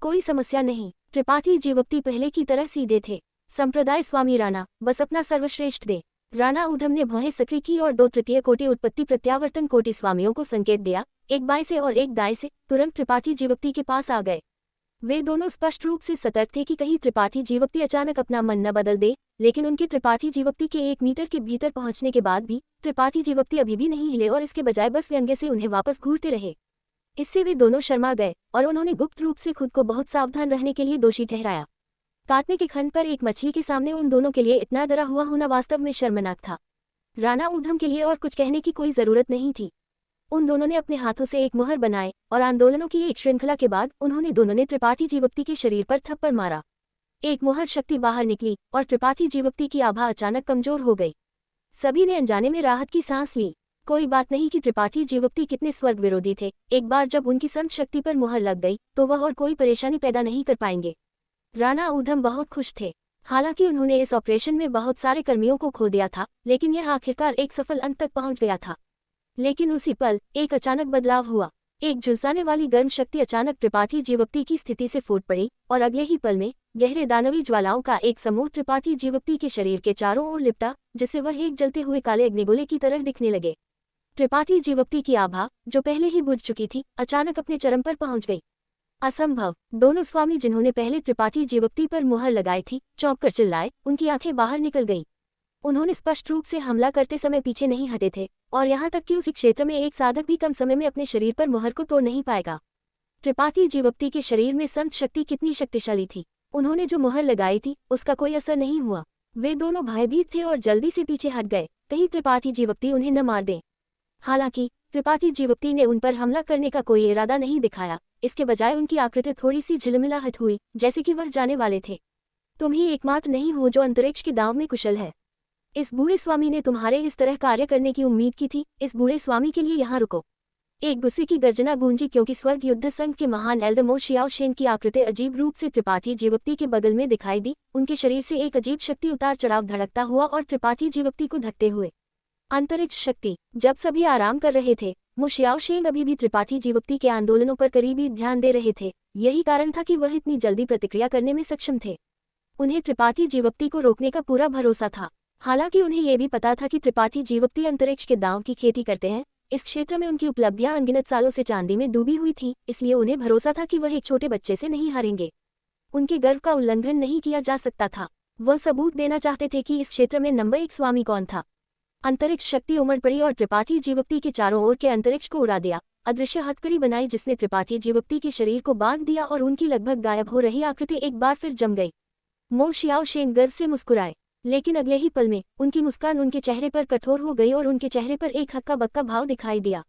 कोई समस्या नहीं, त्रिपाठी जीवक्ति पहले की तरह सीधे थे। संप्रदाय स्वामी राणा, बस अपना सर्वश्रेष्ठ दे। राणा ऊधम ने भौहें सक्रिय की और 2 तृतीय कोटि उत्पत्ति प्रत्यावर्तन कोटि स्वामियों को संकेत दिया, एक बाएं से और एक दाएं से, तुरंत त्रिपाठी जीवक्ति के पास आ गए। वे दोनों स्पष्ट रूप से सतर्क थे कि कहीं त्रिपाठी जीवक्ति अचानक अपना मन न बदल दे, लेकिन उनके त्रिपाठी जीवक्ति के 1 मीटर के भीतर पहुंचने के बाद भी त्रिपाठी जीवक्ति अभी भी नहीं हिले और इसके बजाय बस व्यंग्य से उन्हें वापस घूरते रहे। इससे वे दोनों शर्मा गए और उन्होंने गुप्त रूप से खुद को बहुत सावधान रहने के लिए दोषी ठहराया। काटने के खंड पर एक मछली के सामने उन दोनों के लिए इतना डरा हुआ होना वास्तव में शर्मनाक था। राणा ऊधम के लिए और कुछ कहने की कोई जरूरत नहीं थी। उन दोनों ने अपने हाथों से एक मुहर बनाए और आंदोलनों की एक श्रृंखला के बाद उन्होंने दोनों ने त्रिपाठी जीवक्ति के शरीर पर थप्पड़ मारा। एक मुहर शक्ति बाहर निकली और त्रिपाठी जीवक्ति की आभा अचानक कमजोर हो गई। सभी ने अनजाने में राहत की सांस ली। कोई बात नहीं कि त्रिपाठी जीवक्ति कितने स्वर्ग विरोधी थे। एक बार जब उनकी संत शक्ति पर मुहर लग गई तो वह और कोई परेशानी पैदा नहीं कर पाएंगे। राणा ऊधम बहुत खुश थे। हालांकि उन्होंने इस ऑपरेशन में बहुत सारे कर्मियों को खो दिया था, लेकिन यह आखिरकार एक सफल अंत तक पहुंच गया था। लेकिन उसी पल एक अचानक बदलाव हुआ। एक झुलसाने वाली गर्म शक्ति अचानक त्रिपाठी जीवक्ति की स्थिति से फूट पड़ी और अगले ही पल में गहरे दानवी ज्वालाओं का एक समूह त्रिपाठी जीवक्ति के शरीर के चारों ओर लिपटा, जिससे वह एक जलते हुए काले अग्निगोले की तरह दिखने लगे। त्रिपाठी जीवक्ति की आभा, जो पहले ही बुझ चुकी थी, अचानक अपने चरम पर पहुंच गई। असंभव! दोनों स्वामी जिन्होंने पहले त्रिपाठी जीवक्ति पर मुहर लगाई थी, चौंक कर चिल्लाए। उनकी आंखें बाहर निकल गईं। उन्होंने स्पष्ट रूप से हमला करते समय पीछे नहीं हटे थे और यहाँ तक कि उसी क्षेत्र में एक साधक भी कम समय में अपने शरीर पर मुहर को तोड़ नहीं पाएगा। त्रिपाठी जीवक्ति के शरीर में संत शक्ति कितनी शक्तिशाली थी। उन्होंने जो मुहर लगाई थी उसका कोई असर नहीं हुआ। वे दोनों भयभीत थे और जल्दी से पीछे हट गए, कहीं त्रिपाठी जीवक्ति उन्हें न मार दे। हालांकि त्रिपाठी जीवक्ति ने उन पर हमला करने का कोई इरादा नहीं दिखाया। इसके बजाय उनकी आकृति थोड़ी सी झिलमिलाहट हुई, जैसे कि वह जाने वाले थे। तुम ही एकमात्र नहीं हो जो अंतरिक्ष के दांव में कुशल है। इस बूढ़े स्वामी ने तुम्हारे इस तरह कार्य करने की उम्मीद की थी। इस बूढ़े स्वामी के लिए यहाँ रुको। एक गुस्से की गर्जना गूंजी, क्योंकि स्वर्ग युद्ध संघ के महान एल्डर मो शियाओ शेन की आकृति अजीब रूप से त्रिपाठी जीवक्ति के बगल में दिखाई दी। उनके शरीर से एक अजीब शक्ति उतार चढ़ाव धड़कता हुआ और त्रिपाठी जीवक्ति को धकते हुए। अंतरिक्ष शक्ति। जब सभी आराम कर रहे थे, मो शियाओ शेन अभी भी त्रिपाठी जीवक्ति के आंदोलनों पर करीबी ध्यान दे रहे थे। यही कारण था कि वह इतनी जल्दी प्रतिक्रिया करने में सक्षम थे। उन्हें त्रिपाठी जीवक्ति को रोकने का पूरा भरोसा था। हालांकि उन्हें यह भी पता था कि त्रिपाठी जीवक्ति अंतरिक्ष के दांव की खेती करते हैं। इस क्षेत्र में उनकी उपलब्धियां अनगिनत सालों से चांदी में डूबी हुई थीं, इसलिए उन्हें भरोसा था कि वह एक छोटे बच्चे से नहीं हारेंगे। उनके गर्व का उल्लंघन नहीं किया जा सकता था। वह सबूत देना चाहते थे कि इस क्षेत्र में नंबर 1 स्वामी कौन था। अंतरिक्ष शक्ति उमड़ पड़ी और त्रिपाठी जीवक्ति के चारों ओर के अंतरिक्ष को उड़ा दिया। अदृश्य हथकड़ी बनाई जिसने त्रिपाठी जीवक्ति के शरीर को बांध दिया और उनकी लगभग गायब हो रही आकृति एक बार फिर जम गई। मो शियाओ शेन गर्व से मुस्कुराए, लेकिन अगले ही पल में उनकी मुस्कान उनके चेहरे पर कठोर हो गई और उनके चेहरे पर एक हक्का बक्का भाव दिखाई दिया।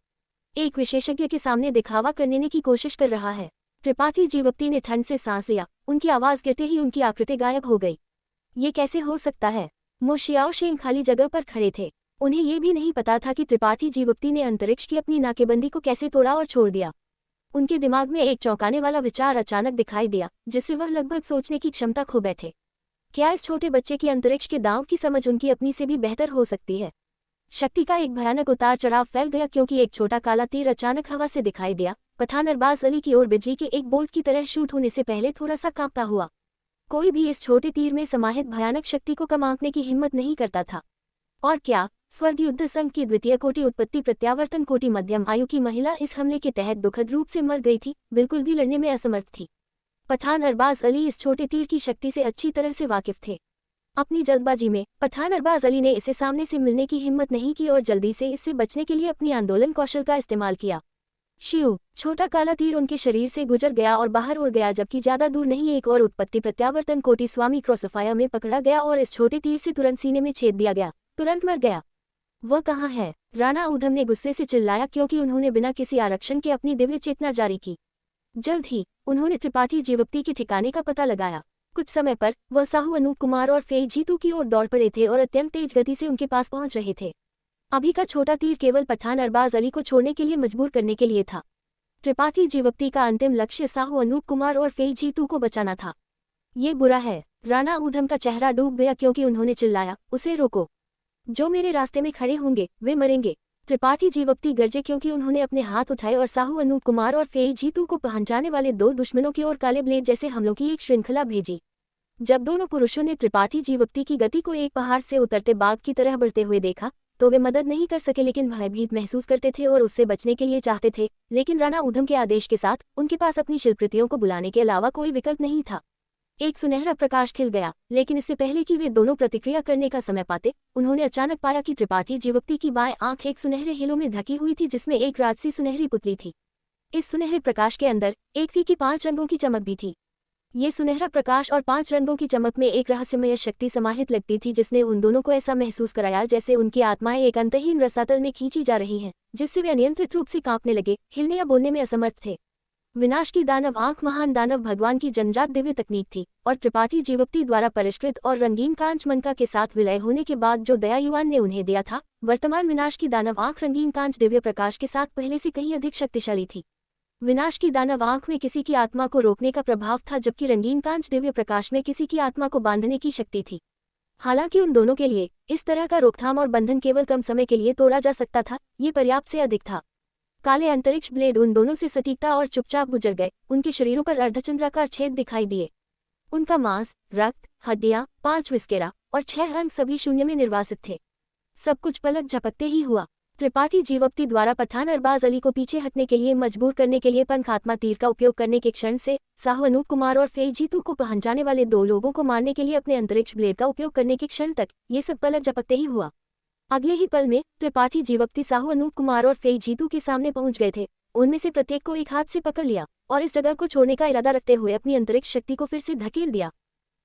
एक विशेषज्ञ के सामने दिखावा करने की कोशिश कर रहा है। त्रिपाठी जीवक्ति ने ठंड से सांस लिया। उनकी आवाज गिरते ही उनकी आकृति गायब हो गई। ये कैसे हो सकता है? मो शियाओ शेन खाली जगह पर खड़े थे। उन्हें यह भी नहीं पता था कि त्रिपाठी जीवक्ति ने अंतरिक्ष की अपनी नाकेबंदी को कैसे तोड़ा और छोड़ दिया। उनके दिमाग में एक चौंकाने वाला विचार अचानक दिखाई दिया, जिससे वह लगभग सोचने की क्षमता खो बैठे। क्या इस छोटे बच्चे की अंतरिक्ष के दांव की समझ उनकी अपनी से भी बेहतर हो सकती है? शक्ति का एक भयानक उतार चढ़ाव फैल गया, क्योंकि एक छोटा काला तीर अचानक हवा से दिखाई दिया। पठान अरबाज अली की ओर बिजली के एक बोल्ट की तरह शूट होने से पहले थोड़ा सा कांपता हुआ। कोई भी इस छोटे तीर में समाहित भयानक शक्ति को कम आंकने की हिम्मत नहीं करता था। और क्या, स्वर्ग युद्ध संघ की द्वितीय कोटि उत्पत्ति प्रत्यावर्तन कोटि मध्यम आयु की महिला इस हमले के तहत दुखद रूप से मर गई थी, बिल्कुल भी लड़ने में असमर्थ थी। पठान अरबाज अली इस छोटे तीर की शक्ति से अच्छी तरह से वाकिफ थे। अपनी जल्दबाजी में पठान अरबाज अली ने इसे सामने से मिलने की हिम्मत नहीं की और जल्दी से इससे बचने के लिए अपनी आंदोलन कौशल का इस्तेमाल किया। शिव, छोटा काला तीर उनके शरीर से गुजर गया और बाहर उड़ गया, जबकि ज्यादा दूर नहीं एक और उत्पत्ति प्रत्यावर्तन कोटि स्वामी क्रॉसफायर में पकड़ा गया और इस छोटे तीर से तुरंत सीने में छेद दिया गया, तुरंत मर गया। वह कहाँ है? राणा ऊधम ने गुस्से से चिल्लाया, क्योंकि उन्होंने बिना किसी आरक्षण के अपनी दिव्य चेतना जारी की। जल्द ही उन्होंने त्रिपाठी जीवप्ती के ठिकाने का पता लगाया। कुछ समय पर वह साहू अनूप कुमार और फेई जीतू की ओर दौड़ पड़े थे और अत्यंत तेज गति से उनके पास पहुंच रहे थे। अभी का छोटा तीर केवल पठान अरबाज अली को छोड़ने के लिए मजबूर करने के लिए था। त्रिपाठी जीवप्ती का अंतिम लक्ष्य साहू अनूप कुमार और फेई जीतू को बचाना था। ये बुरा है। राणा ऊधम का चेहरा डूब गया, क्योंकि उन्होंने चिल्लाया, उसे रोको। जो मेरे रास्ते में खड़े होंगे वे मरेंगे। त्रिपाठी जीवप्ती गरजे, क्योंकि उन्होंने अपने हाथ उठाए और साहू अनूप कुमार और फेई जीतू को पहचाने वाले दो दुश्मनों की ओर काले ब्लेड जैसे हमलों की एक श्रृंखला भेजी। जब दोनों पुरुषों ने त्रिपाठी जीवप्ती की गति को एक पहाड़ से उतरते बाघ की तरह बढ़ते हुए देखा तो वे मदद नहीं कर सके, लेकिन भयभीत महसूस करते थे और उससे बचने के लिए चाहते थे। लेकिन राणा ऊधम के आदेश के साथ उनके पास अपनी शिल्पकृतियों को बुलाने के अलावा कोई विकल्प नहीं था। एक सुनहरा प्रकाश खिल गया, लेकिन इससे पहले कि वे दोनों प्रतिक्रिया करने का समय पाते, उन्होंने अचानक पाया कि त्रिपाठी जीवप्ती की बाएं आंख एक सुनहरे हिलों में ढकी हुई थी, जिसमें एक राजसी सुनहरी पुतली थी। इस सुनहरे प्रकाश के अंदर एक फीकी 5 रंगों की चमक भी थी। ये सुनहरा प्रकाश और 5 रंगों की चमक में एक रहस्यमय शक्ति समाहित लगती थी, जिसने उन दोनों को ऐसा महसूस कराया जैसे उनकी आत्माएं एक अंतहीन रसातल में खींची जा रही हैं, जिससे वे अनियंत्रित रूप से कांपने लगे, हिलने या बोलने में असमर्थ थे। विनाश की दानव आंख महान दानव भगवान की जन्मजात दिव्य तकनीक थी, और त्रिपाठी जीवप्ती द्वारा परिष्कृत और रंगीन कांच मनका के साथ विलय होने के बाद जो दया युवान ने उन्हें दिया था, वर्तमान विनाश की दानव आंख रंगीन कांच दिव्य प्रकाश के साथ पहले से कहीं अधिक शक्तिशाली थी। विनाश की दानव आंख में किसी की आत्मा को रोकने का प्रभाव था, जबकि रंगीन कांच दिव्य प्रकाश में किसी की आत्मा को बांधने की शक्ति थी। हालांकि उन दोनों के लिए इस तरह का रोकथाम और बंधन केवल कम समय के लिए तोड़ा जा सकता था, ये पर्याप्त से अधिक था। काले अंतरिक्ष ब्लेड उन दोनों से सटीकता और चुपचाप गुजर गए। उनके शरीरों पर अर्धचंद्राकार छेद दिखाई दिए। उनका मांस, रक्त, हड्डियां, 5 विस्केरा और 6 अंग सभी शून्य में निर्वासित थे। सब कुछ पलक झपकते ही हुआ। त्रिपाठी जीवप्ती द्वारा पठान अरबाज अली को पीछे हटने के लिए मजबूर करने के लिए पंख आत्मा तीर का उपयोग करने के क्षण से साहू अनूप कुमार और फेई जीतू को पहचाने वाले 2 लोगों को मारने के लिए अपने अंतरिक्ष ब्लेड का उपयोग करने के क्षण तक ये सब पलक झपकते ही हुआ। अगले ही पल में त्रिपाठी जीवप्ती साहू अनूप कुमार और फेई जीतू के सामने पहुंच गए थे। उनमें से प्रत्येक को एक हाथ से पकड़ लिया और इस जगह को छोड़ने का इरादा रखते हुए अपनी अंतरिक्ष शक्ति को फिर से धकेल दिया।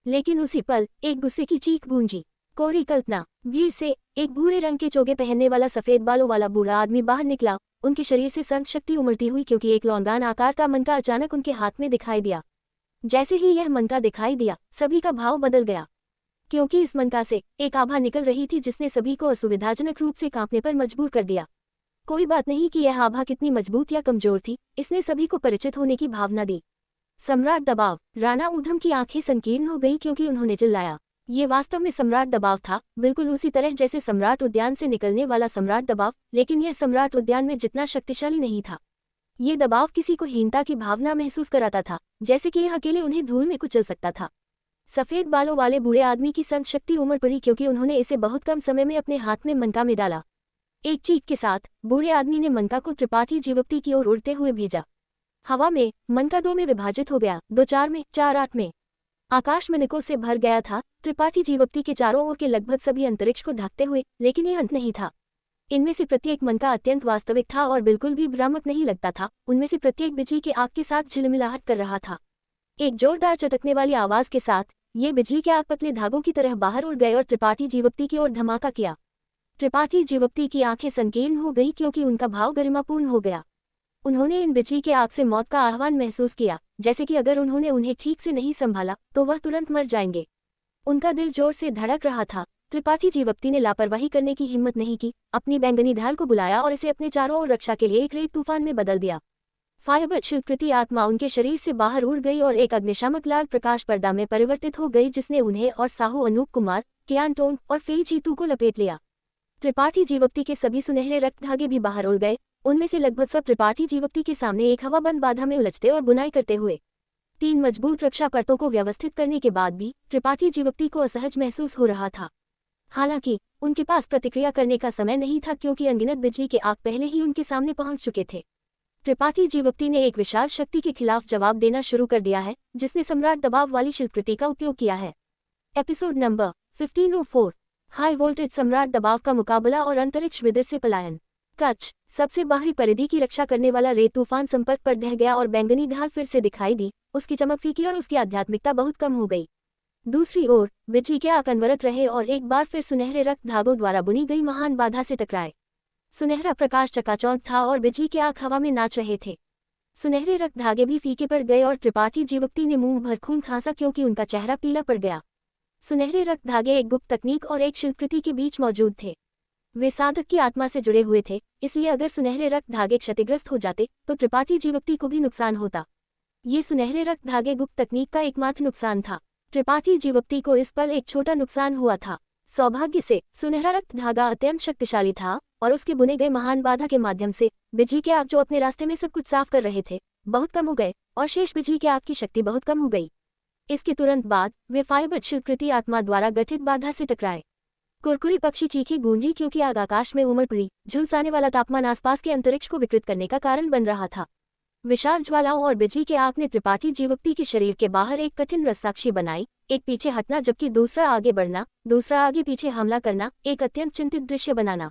लेकिन उसी पल एक गुस्से की चीख गूंजी। कोरी कल्पना, भीड़ से एक भूरे रंग के चोगे पहनने वाला सफेद बालों वाला बूढ़ा आदमी बाहर निकला। उनके शरीर से संत शक्ति उमड़ती हुई, क्योंकि एक लौंदान आकार का मनका अचानक उनके हाथ में दिखाई दिया। जैसे ही यह मनका दिखाई दिया, सभी का भाव बदल गया, क्योंकि इस मनका से एक आभा निकल रही थी जिसने सभी को असुविधाजनक रूप से कांपने पर मजबूर कर दिया। कोई बात नहीं कि यह आभा कितनी मजबूत या कमजोर थी, इसने सभी को परिचित होने की भावना दी। सम्राट दबाव। राणा ऊधम की आंखें संकीर्ण हो गई, क्योंकि उन्होंने चिल्लाया। ये वास्तव में सम्राट दबाव था, बिल्कुल उसी तरह जैसे सम्राट उद्यान से निकलने वाला सम्राट दबाव, लेकिन यह सम्राट उद्यान में जितना शक्तिशाली नहीं था। ये दबाव किसी को हीनता की भावना महसूस कराता था, जैसे कि यह अकेले उन्हें धूल में कुचल सकता था। सफेद बालों वाले बूढ़े आदमी की संत शक्ति उमड़ पड़ी, क्योंकि उन्होंने इसे बहुत कम समय में अपने हाथ में मनका में डाला। एक चीख के साथ बूढ़े आदमी ने मनका को त्रिपाठी जीवप्ती की ओर उड़ते हुए भेजा। हवा में मनका 2 में विभाजित हो गया, 2 4 में, 4 8 में। आकाश मिनकों से भर गया था, त्रिपाठी जीवप्ती के चारों ओर के लगभग सभी अंतरिक्ष को ढकते हुए, लेकिन यह अंत नहीं था। इनमें से प्रत्येक मनका अत्यंत वास्तविक था और बिल्कुल भी भ्रामक नहीं लगता था। उनमें से प्रत्येक बिजली के आग के साथ झिलमिलाहट कर रहा था। एक जोरदार चटकने वाली आवाज के साथ ये बिजली के आग पतले धागों की तरह बाहर उड़ गए और त्रिपाठी जीवप्ती की ओर धमाका किया। त्रिपाठी जीवप्ती की आंखें संकीर्ण हो गई, क्योंकि उनका भाव गरिमापूर्ण हो गया। उन्होंने इन बिजली के आग से मौत का आह्वान महसूस किया, जैसे कि अगर उन्होंने उन्हें ठीक से नहीं संभाला तो वह तुरंत मर जाएंगे। उनका दिल जोर से धड़क रहा था। त्रिपाठी जीवप्ती ने लापरवाही करने की हिम्मत नहीं की, अपनी बैंगनी ढाल को बुलाया और इसे अपने चारों ओर रक्षा के लिए एक रेत तूफान में बदल दिया। फायरबर्ड शिल्पकृति आत्मा उनके शरीर से बाहर उड़ गई और एक अग्निशामक लाल प्रकाश पर्दा में परिवर्तित हो गई, जिसने उन्हें और साहू अनूप कुमार, कियानटोन और फेई जीतू को लपेट लिया। त्रिपाठी जीवप्ती के सभी सुनहरे रक्त धागे भी बाहर उड़ गए। उनमें से लगभग सब त्रिपाठी जीवप्ती के सामने एक हवाबंद बाधा में उलझते और बुनाई करते हुए। 3 मजबूत रक्षा परतों को व्यवस्थित करने के बाद भी त्रिपाठी जीवप्ती को असहज महसूस हो रहा था। हालांकि उनके पास प्रतिक्रिया करने का समय नहीं था क्योंकि अनगिनत बिजली के आग पहले ही उनके सामने पहुंच चुके थे। त्रिपाठी जीवोक्ति ने एक विशाल शक्ति के खिलाफ जवाब देना शुरू कर दिया है, जिसने सम्राट दबाव वाली शिल्पकृति का उपयोग किया है। एपिसोड नंबर 1504, हाई वोल्टेज सम्राट दबाव का मुकाबला और अंतरिक्ष विदर से पलायन। कच्छ, सबसे बाहरी परिधि की रक्षा करने वाला रे तूफान संपर्क पर ढह गया और बैंगनी ढाल फिर से दिखाई दी। उसकी चमक फीकी और उसकी आध्यात्मिकता बहुत कम हो गई। दूसरी ओर बिजली के आग अनवरत रहे और एक बार फिर सुनहरे रक्त धागों द्वारा बुनी गई महान बाधा से टकराए। सुनहरा प्रकाश चकाचौंध था और बिजली के आग हवा में नाच रहे थे। सुनहरे रक्त धागे भी फीके पड़ गए और त्रिपाठी जीवोक्ति ने मुंह भर खून खांसा क्योंकि उनका चेहरा पीला पड़ गया। सुनहरे रक्त धागे एक गुप्त तकनीक और एक शिल्पकृति के बीच मौजूद थे। वे साधक की आत्मा से जुड़े हुए थे, इसलिए अगर सुनहरे रक्त धागे क्षतिग्रस्त हो जाते तो त्रिपाठी जीवोक्ति को भी नुकसान होता। ये सुनहरे रक्त धागे गुप्त तकनीक का एकमात्र नुकसान था। त्रिपाठी जीवोक्ति को इस पल एक छोटा नुकसान हुआ था। सौभाग्य से सुनहरा रक्त धागा अत्यंत शक्तिशाली था और उसके बुने गए महान बाधा के माध्यम से बिजली के आग जो अपने रास्ते में सब कुछ साफ कर रहे थे बहुत कम हो गए और शेष बिजली के आग की शक्ति बहुत कम हो गई। इसके तुरंत बाद वे फाइबर शिल्पकृति आत्मा द्वारा गठित बाधा से टकराए। कुरकुरी पक्षी चीखी गूंजी क्योंकि आग आकाश में उमड़ पड़ी। झुलसाने वाला तापमान आसपास के अंतरिक्ष को विकृत करने का कारण बन रहा था। विशाल ज्वालाओं और बिजली के आग ने त्रिपाठी जीवोक्ति के शरीर के बाहर एक कठिन रस्साक्षी बनाई, एक पीछे हटना जबकि दूसरा आगे बढ़ना, दूसरा आगे पीछे हमला करना, एक अत्यंत चिंतित दृश्य बनाना।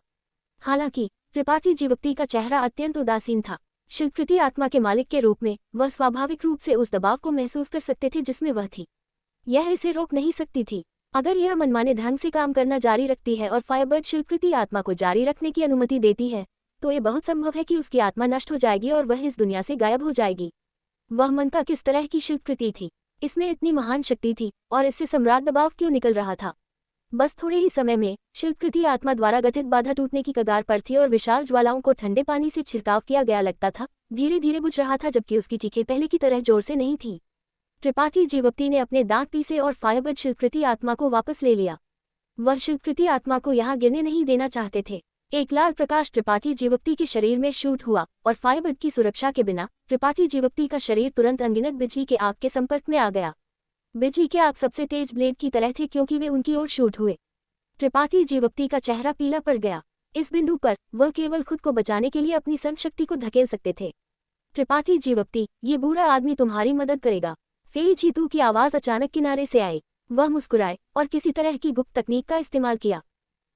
हालांकि त्रिपाठी जीवोक्ति का चेहरा अत्यंत उदासीन था। शिल्पकृति आत्मा के मालिक के रूप में वह स्वाभाविक रूप से उस दबाव को महसूस कर सकते थे जिसमें वह थी। यह इसे रोक नहीं सकती थी। अगर यह मनमाने ढंग से काम करना जारी रखती है और फायरबर्ड शिल्पकृति आत्मा को जारी रखने की अनुमति देती है तो ये बहुत संभव है कि उसकी आत्मा नष्ट हो जाएगी और वह इस दुनिया से गायब हो जाएगी। वह मन का किस तरह की शिल्पकृति थी? इसमें इतनी महान शक्ति थी और इससे सम्राट दबाव क्यों निकल रहा था? बस थोड़े ही समय में शिल्पकृति आत्मा द्वारा गठित बाधा टूटने की कगार पर थी और विशाल ज्वालाओं को ठंडे पानी से छिड़काव किया गया लगता था धीरे धीरे बुझ रहा था जबकि उसकी चीखें पहले की तरह जोर से नहीं थी। त्रिपाठी जीवोक्ति ने अपने दांत पीसे और फायरबर्ड शिल्पकृति आत्मा को वापस ले लिया। वह शिल्पकृति आत्मा को यहाँ गिरने नहीं देना चाहते थे। एक लाल प्रकाश त्रिपाठी जीवोक्ति के शरीर में शूट हुआ और फायरबर्ड की सुरक्षा के बिना त्रिपाठी जीवोक्ति का शरीर तुरंत अनगिनत बिजली के आग के संपर्क में आ गया। बिजली के आग सबसे तेज ब्लेड की तरह थे क्योंकि वे उनकी ओर शूट हुए। त्रिपाठी जीवोक्ति का चेहरा पीला पड़ गया। इस बिंदु पर वह केवल खुद को बचाने के लिए अपनी संशक्ति को धकेल सकते थे। त्रिपाठी जीवोक्ति, ये बुरा आदमी तुम्हारी मदद करेगा। फेई जीतू की आवाज अचानक किनारे से आई। वह मुस्कुराए और किसी तरह की गुप्त तकनीक का इस्तेमाल किया।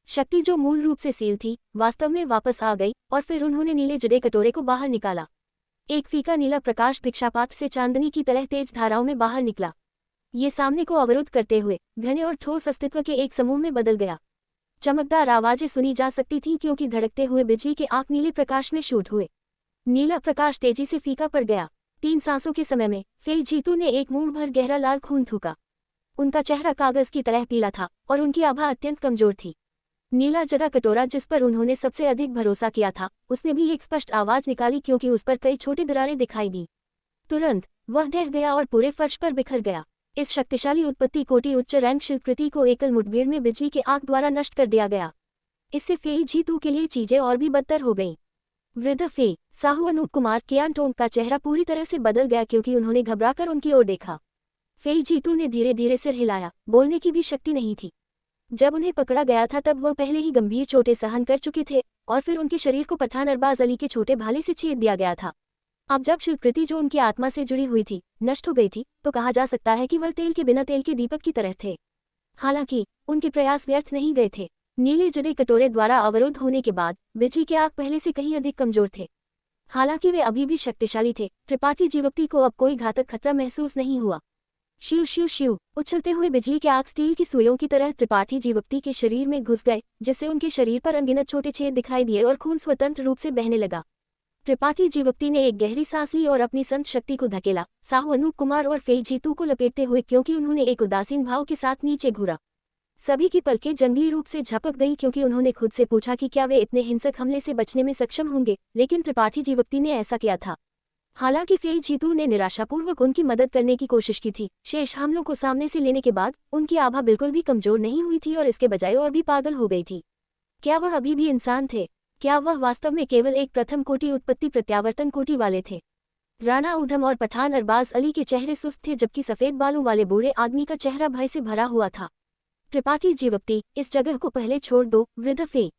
शक्ति जो मूल रूप से सील थी वास्तव में वापस आ गई और फिर उन्होंने नीले जड़े कटोरे को बाहर निकाला। एक फीका नीला प्रकाश भिक्षापात्र से चांदनी की तरह तेज धाराओं में बाहर निकला। ये सामने को अवरुद्ध करते हुए घने और ठोस अस्तित्व के एक समूह में बदल गया। चमकदार आवाजें सुनी जा सकती थीं क्योंकि धड़कते हुए बिजली के आंख नीले प्रकाश में शूट हुए। नीला प्रकाश तेजी से फीका पड़ गया। 3 सांसों के समय में फेई जीतू ने एक मुंह भर गहरा लाल खून थूका। उनका चेहरा कागज की तरह पीला था और उनकी आभा अत्यंत कमजोर थी। नीला जड़ा कटोरा जिस पर उन्होंने सबसे अधिक भरोसा किया था उसने भी एक स्पष्ट आवाज निकाली क्योंकि उस पर कई छोटी दरारें दिखाई दी। तुरंत वह ढह गया और पूरे फर्श पर बिखर गया। इस शक्तिशाली उत्पत्ति कोटि उच्च रैंक शिल्पकृति को एकल मुठभेड़ में बिजली के आग द्वारा नष्ट कर दिया गया। इससे फेई जीतू के लिए चीजें और भी बदतर हो गईं। वृद्ध फेई साहू अनूप कुमार कियानटोंग का चेहरा पूरी तरह से बदल गया क्योंकि उन्होंने घबराकर उनकी ओर देखा। फेई जीतू ने धीरे धीरे सिर हिलाया। बोलने की भी शक्ति नहीं थी। जब उन्हें पकड़ा गया था तब वह पहले ही गंभीर चोटें सहन कर चुके थे और फिर उनके शरीर को पठान अरबाज अली के छोटे भाले से छेद दिया गया था। अब जब शिल्पकृति जो उनकी आत्मा से जुड़ी हुई थी नष्ट हो गई थी तो कहा जा सकता है कि वह तेल के बिना तेल के दीपक की तरह थे। हालांकि उनके प्रयास व्यर्थ नहीं गए थे। नीले जड़े कटोरे द्वारा अवरुद्ध होने के बाद बिजली के आग पहले से कहीं अधिक कमजोर थे। हालांकि वे अभी भी शक्तिशाली थे। त्रिपाठी जीवोक्ति को अब कोई घातक खतरा महसूस नहीं हुआ। शिव शिव शिव उछलते हुए बिजली के आग स्टील की सुइयों की तरह त्रिपाठी जीवोक्ति के शरीर में घुस गए जिससे उनके शरीर पर अनगिनत छोटे छेद दिखाई दिए और खून स्वतंत्र रूप से बहने लगा। त्रिपाठी जीवोक्ति ने एक गहरी सांस ली और अपनी संत शक्ति को धकेला साहू अनूप कुमार और फेई जीतू को लपेटते हुए क्योंकि उन्होंने एक उदासीन भाव के साथ नीचे घूरा। सभी की पलकें जंगली रूप से झपक गईं क्योंकि उन्होंने खुद से पूछा कि क्या वे इतने हिंसक हमले से बचने में सक्षम होंगे, लेकिन त्रिपाठी जीवोक्ति ने ऐसा किया था। हालांकि फेई जीतू ने निराशापूर्वक उनकी मदद करने की कोशिश की थी। शेष हमलों को सामने से लेने के बाद उनकी आभा बिल्कुल भी कमजोर नहीं हुई थी और इसके बजाय और भी पागल हो गई थी। क्या वह अभी भी इंसान थे? क्या वह वास्तव में केवल एक प्रथम कोटि उत्पत्ति प्रत्यावर्तन कोटि वाले थे? राणा उधम और पठान अरबाज अली के चेहरे सुस्त थे जबकि सफेद बालों वाले बूढ़े आदमी का चेहरा भय से भरा हुआ था। त्रिपाठी जीवप्ती, इस जगह को पहले छोड़ दो, वृद्ध फे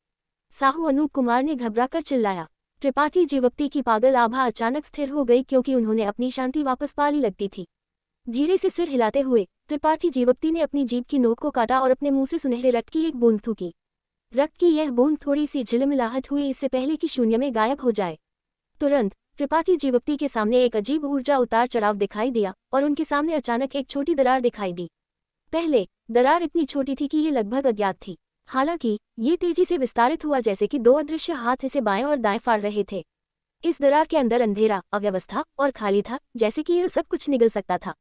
साहू अनूप कुमार ने घबराकर चिल्लाया। त्रिपाठी जीवप्ती की पागल आभा अचानक स्थिर हो गई क्योंकि उन्होंने अपनी शांति वापस पा ली लगती थी। धीरे से सिर हिलाते हुए त्रिपाठी जीवप्ती ने अपनी जीभ की नोक को काटा और अपने मुंह से सुनहरे रक्त की एक बूंद थूकी। रक्त की यह बूंद थोड़ी सी झिलमिलाहट हुई इससे पहले कि शून्य में गायब हो जाए। तुरंत त्रिपाठी जीवप्ती के सामने एक अजीब ऊर्जा उतार चढ़ाव दिखाई दिया और उनके सामने अचानक एक छोटी दरार दिखाई दी। पहले दरार इतनी छोटी थी कि ये लगभग अज्ञात थी, हालांकि ये तेजी से विस्तारित हुआ जैसे कि दो अदृश्य हाथ इसे बाएं और दाएं फाड़ रहे थे। इस दरार के अंदर अंधेरा, अव्यवस्था और खाली था, जैसे कि यह सब कुछ निगल सकता था।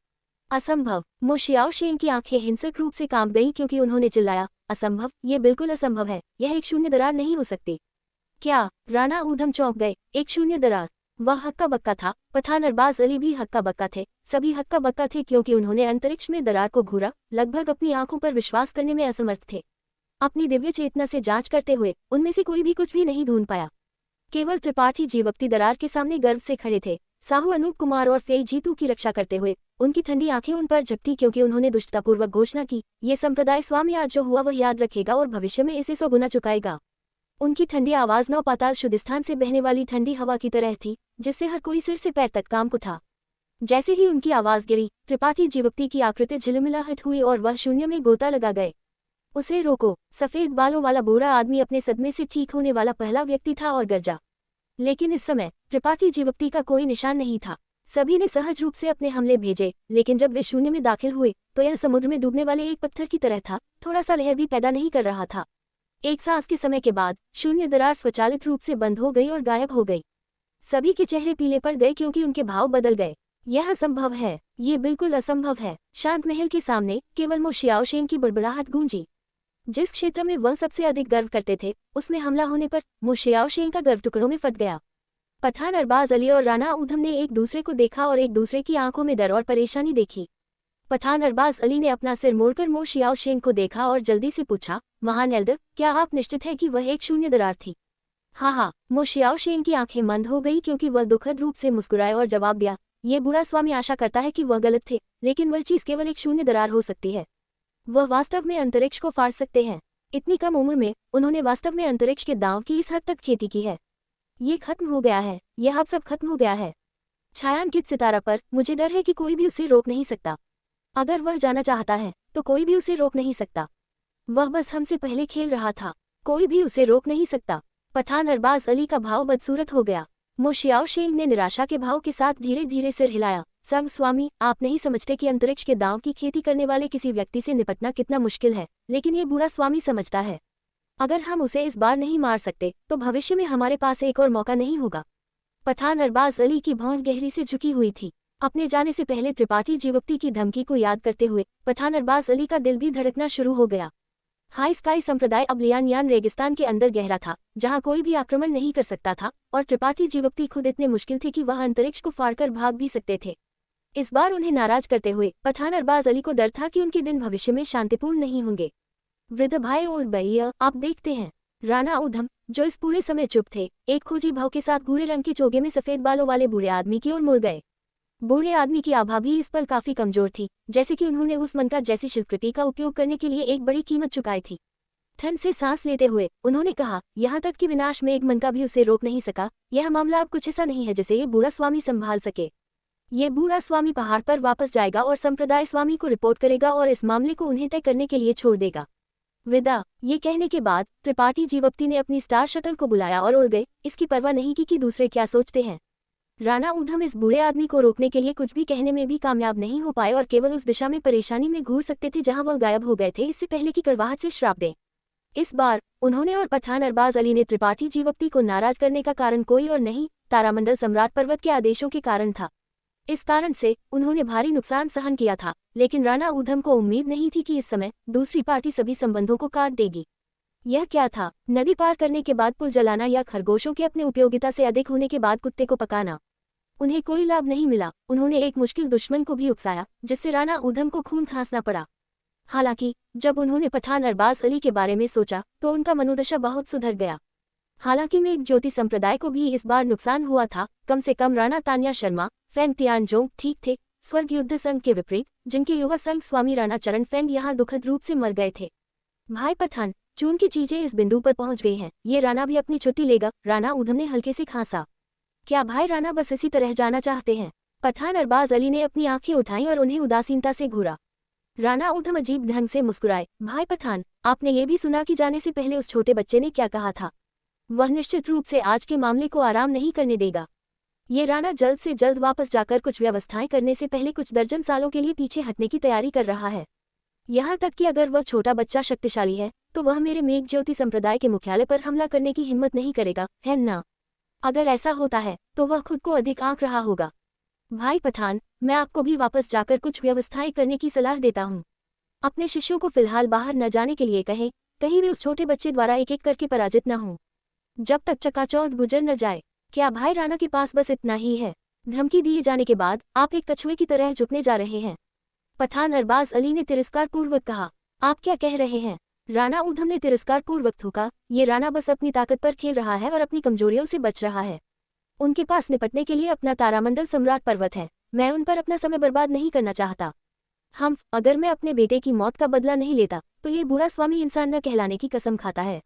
असंभव। मो शियाओशेन की आंखें हिंसक रूप से कांप गईं क्योंकि उन्होंने चिल्लाया, असंभव, ये बिल्कुल असंभव है, यह एक शून्य दरार नहीं हो सकती। क्या? राणा ऊधम चौंक गए। एक शून्य दरार? वह हक्का बक्का था। पठान अरबाज अली भी हक्का बक्का थे। सभी हक्का बक्का थे क्योंकि उन्होंने अंतरिक्ष में दरार को घूरा, लगभग अपनी आंखों पर विश्वास करने में असमर्थ थे। अपनी दिव्य चेतना से जांच करते हुए उनमें से कोई भी कुछ भी नहीं ढूंढ पाया। केवल त्रिपाठी जीवप्ती दरार के सामने गर्व से खड़े थे। साहू अनूप कुमार और फे जीतू की रक्षा करते हुए उनकी ठंडी आंखें उन पर झपटी क्योंकि उन्होंने दुष्टतापूर्वक घोषणा की, ये संप्रदाय स्वामी आज जो हुआ वह याद रखेगा और भविष्य में इसे 100 गुना चुकाएगा। उनकी ठंडी आवाज नौ पाताल शुद्धिस्थान से बहने वाली ठंडी हवा की तरह थी, जिससे हर कोई सिर से पैर तक कांप उठा। जैसे ही उनकी आवाज गिरी, त्रिपाठी जीवप्ती की आकृति झिलमिलाहट हुई और वह शून्य में गोता लगा गए। उसे रोको! सफेद बालों वाला बूढ़ा आदमी अपने सदमे से ठीक होने वाला पहला व्यक्ति था और गरजा। लेकिन इस समय त्रिपाठी जीवप्ती का कोई निशान नहीं था। सभी ने सहज रूप से अपने हमले भेजे, लेकिन जब वे शून्य में दाखिल हुए तो यह समुद्र में डूबने वाले एक पत्थर की तरह था, थोड़ा सा लहर भी पैदा नहीं कर रहा था। एक सांस के समय के बाद शून्य दरार स्वचालित रूप से बंद हो गई और गायब हो गई। सभी के चेहरे पीले पड़ गए क्योंकि उनके भाव बदल गए। यह असंभव है, ये बिल्कुल असंभव है। शांत महल के सामने केवल मो शियाओशेन की बड़बड़ाहट गूंजी। जिस क्षेत्र में वह सबसे अधिक गर्व करते थे, उसमें हमला होने पर मो शियाओशेन का गर्व टुकड़ों में फट गया। पठान अरबाज अली और राणा ऊधम ने एक दूसरे को देखा और एक दूसरे की आंखों में डर और परेशानी देखी। पठान अरबाज अली ने अपना सिर मोड़कर मो शियाओशेन को देखा और जल्दी से पूछा, महान एल्डर, क्या आप निश्चित हैं कि वह एक शून्य दरार थी? हाँ, मो शियाओशेन की आंखें मंद हो गई क्योंकि वह दुखद रूप से मुस्कुराए और जवाब दिया, ये बूढ़ा स्वामी आशा करता है कि वह गलत थे, लेकिन वह चीज केवल एक शून्य दरार हो सकती है। वह वास्तव में अंतरिक्ष को फाड़ सकते हैं। इतनी कम उम्र में उन्होंने वास्तव में अंतरिक्ष के दांव की इस हद तक खेती की है। ये खत्म हो गया है, यह अब सब खत्म हो गया है। छायांकित सितारा पर मुझे डर है कि कोई भी उसे रोक नहीं सकता। अगर वह जाना चाहता है तो कोई भी उसे रोक नहीं सकता। वह बस हमसे पहले खेल रहा था, कोई भी उसे रोक नहीं सकता। पठान अरबाज अली का भाव बदसूरत हो गया। मो शियाओशेन ने निराशा के भाव के साथ धीरे धीरे सिर हिलाया। संग स्वामी, आप नहीं समझते कि अंतरिक्ष के दांव की खेती करने वाले किसी व्यक्ति से निपटना कितना मुश्किल है, लेकिन ये बूढ़ा स्वामी समझता है। अगर हम उसे इस बार नहीं मार सकते तो भविष्य में हमारे पास एक और मौका नहीं होगा। पठान अरबाज अली की भौं गहरी से झुकी हुई थी। अपने जाने से पहले त्रिपाठी जीवप्ती की धमकी को याद करते हुए पठान अरबाज अली का दिल भी धड़कना शुरू हो गया। हाई स्काई संप्रदाय अब लियानयान रेगिस्तान के अंदर गहरा था, जहां कोई भी आक्रमण नहीं कर सकता था, और त्रिपाठी जीवप्ती खुद इतने मुश्किल थे कि वह अंतरिक्ष को फाड़कर भाग भी सकते थे। इस बार उन्हें नाराज करते हुए पठान अरबाज अली को डर था कि उनके दिन भविष्य में शांतिपूर्ण नहीं होंगे। वृद्ध भाई और भैया, आप देखते हैं। राणा ऊधम, जो इस पूरे समय चुप थे, एक खोजी भाव के साथ भूरे रंग के चोगे में सफेद बालों वाले बूढ़े आदमी की ओर मुड़ गए। बूढ़े आदमी की आभा भी इस पल काफी कमजोर थी, जैसे कि उन्होंने उस मनका जैसी शिल्पकृति का उपयोग करने के लिए एक बड़ी कीमत चुकाई थी। ठंड से सांस लेते हुए उन्होंने कहा, यहाँ तक कि विनाश में एक मनका भी उसे रोक नहीं सका। यह मामला अब कुछ ऐसा नहीं है जिसे ये बूढ़ा स्वामी संभाल सके। ये बूढ़ा स्वामी पहाड़ पर वापस जाएगा और संप्रदाय स्वामी को रिपोर्ट करेगा और इस मामले को उन्हें तय करने के लिए छोड़ देगा। विदा। ये कहने के बाद त्रिपाठी जीवप्ती ने अपनी स्टार शटल को बुलाया और उड़ गए, इसकी परवाह नहीं की कि दूसरे क्या सोचते हैं। राणा ऊधम इस बूढ़े आदमी को रोकने के लिए कुछ भी कहने में भी कामयाब नहीं हो पाए और केवल उस दिशा में परेशानी में घूर सकते थे जहां वह गायब हो गए थे, इससे पहले कि कड़वाहट से श्राप दें। इस बार उन्होंने और पठान अरबाज अली ने त्रिपाठी जीवप्ती को नाराज करने का कारण कोई और नहीं, तारामंडल सम्राट पर्वत के आदेशों के कारण था। इस कारण से उन्होंने भारी नुकसान सहन किया था, लेकिन राणा ऊधम को उम्मीद नहीं थी कि इस समय दूसरी पार्टी सभी संबंधों को काट देगी। यह क्या था? नदी पार करने के बाद पुल जलाना या खरगोशों के अपने उपयोगिता से अधिक होने के बाद कुत्ते को पकाना। उन्हें कोई लाभ नहीं मिला। उन्होंने एक मुश्किल दुश्मन को भी उकसाया, जिससे राणा ऊधम को खून खांसना पड़ा। हालांकि जब उन्होंने पठान अरबाज अली के बारे में सोचा तो उनका मनोदशा बहुत सुधर गया। हालांकि मेघ ज्योति संप्रदाय को भी इस बार नुकसान हुआ था। कम से कम राणा तान्या शर्मा, फेंग तियानजोंग ठीक थे, स्वर्ग युद्ध संघ के विपरीत, जिनके युवा संघ स्वामी राणा चरण फेंग यहाँ दुखद रूप से मर गए थे। भाई पठान, चून की चीजें इस बिंदु पर पहुंच गई हैं, ये राणा भी अपनी छुट्टी लेगा। राणा ऊधम ने हल्के से खांसा। क्या भाई राणा बस इसी तरह जाना चाहते हैं? पठान अरबाज अली ने अपनी आंखें उठाई और उन्हें उदासीनता से घूरा। राणा ऊधम अजीब ढंग से मुस्कुराए। भाई पठान, आपने ये भी सुना कि जाने से पहले उस छोटे बच्चे ने क्या कहा था? वह निश्चित रूप से आज के मामले को आराम नहीं करने देगा। ये राणा जल्द से जल्द वापस जाकर कुछ व्यवस्थाएं करने से पहले कुछ दर्जन सालों के लिए पीछे हटने की तैयारी कर रहा है। यहाँ तक कि अगर वह छोटा बच्चा शक्तिशाली है तो वह मेरे मेघज्योति संप्रदाय के मुख्यालय पर हमला करने की हिम्मत नहीं करेगा, है ना? अगर ऐसा होता है तो वह खुद को अधिक आंक रहा होगा। भाई पठान, मैं आपको भी वापस जाकर कुछ व्यवस्थाएं करने की सलाह देता हूँ। अपने शिष्यों को फिलहाल बाहर न जाने के लिए कहें, कहीं वे उस छोटे बच्चे द्वारा एक एक करके पराजित न हों, जब तक चकाचौंध गुजर न जाए। क्या भाई राणा के पास बस इतना ही है? धमकी दिए जाने के बाद आप एक कछुए की तरह झुकने जा रहे हैं? पठान अरबाज अली ने तिरस्कारपूर्वक कहा। आप क्या कह रहे हैं? राणा ऊधम ने तिरस्कारपूर्वक थूका। ये राणा बस अपनी ताकत पर खेल रहा है और अपनी कमजोरियों से बच रहा है। उनके पास निपटने के लिए अपना तारामंडल सम्राट पर्वत है। मैं उन पर अपना समय बर्बाद नहीं करना चाहता। अगर मैं अपने बेटे की मौत का बदला नहीं लेता तो ये बूढ़ा स्वामी इंसान न कहलाने की कसम खाता है।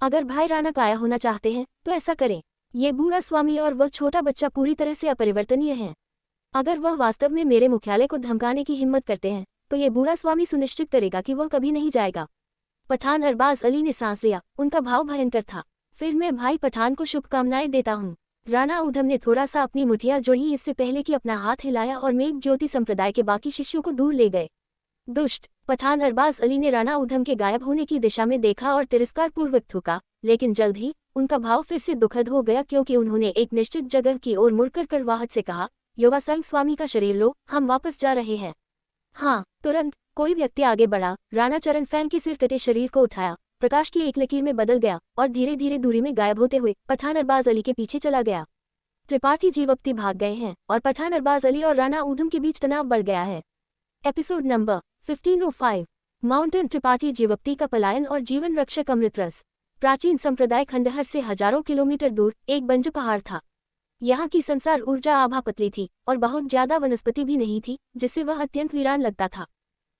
अगर भाई राणा काया होना चाहते हैं तो ऐसा करें। ये बूढ़ा स्वामी और वह छोटा बच्चा पूरी तरह से अपरिवर्तनीय हैं। अगर वह वास्तव में मेरे मुख्यालय को धमकाने की हिम्मत करते हैं तो ये बूढ़ा स्वामी सुनिश्चित करेगा कि वह कभी नहीं जाएगा। पठान अरबाज अली ने सांस लिया। उनका भाव भयंकर था। फिर मैं भाई पठान को शुभकामनाएं देता हूँ। राणा ऊधम ने थोड़ा सा अपनी मुठिया जोड़ी इससे पहले कि अपना हाथ हिलाया और मेघज्योति संप्रदाय के बाकी शिष्यों को दूर ले गए। दुष्ट! पठान अरबाज अली ने राणा ऊधम के गायब होने की दिशा में देखा और तिरस्कारपूर्वक थूका, लेकिन जल्द ही उनका भाव फिर से दुखद हो गया क्योंकि उन्होंने एक निश्चित जगह की ओर मुड़कर कड़वाहट से कहा, योगासंग स्वामी का शरीर लो, हम वापस जा रहे हैं। हाँ, तुरंत कोई व्यक्ति आगे बढ़ा। राणा चरण फैन के सिर कटे शरीर को उठाया, प्रकाश की एक लकीर में बदल गया और धीरे धीरे दूरी में गायब होते हुए पठान अरबाज अली के पीछे चला गया। त्रिपाठी जीवप्ती भाग गए हैं और पठान अरबाज अली और राणा ऊधम के बीच तनाव बढ़ गया है। एपिसोड नंबर 1505 माउंटेन त्रिपाठी जीवप्ती का पलायन और जीवन रक्षक अमृतरस। प्राचीन संप्रदाय खंडहर से हजारों किलोमीटर दूर एक बंजर पहाड़ था। यहाँ की संसार ऊर्जा आभा पतली थी और बहुत ज्यादा वनस्पति भी नहीं थी, जिससे वह अत्यंत वीरान लगता था।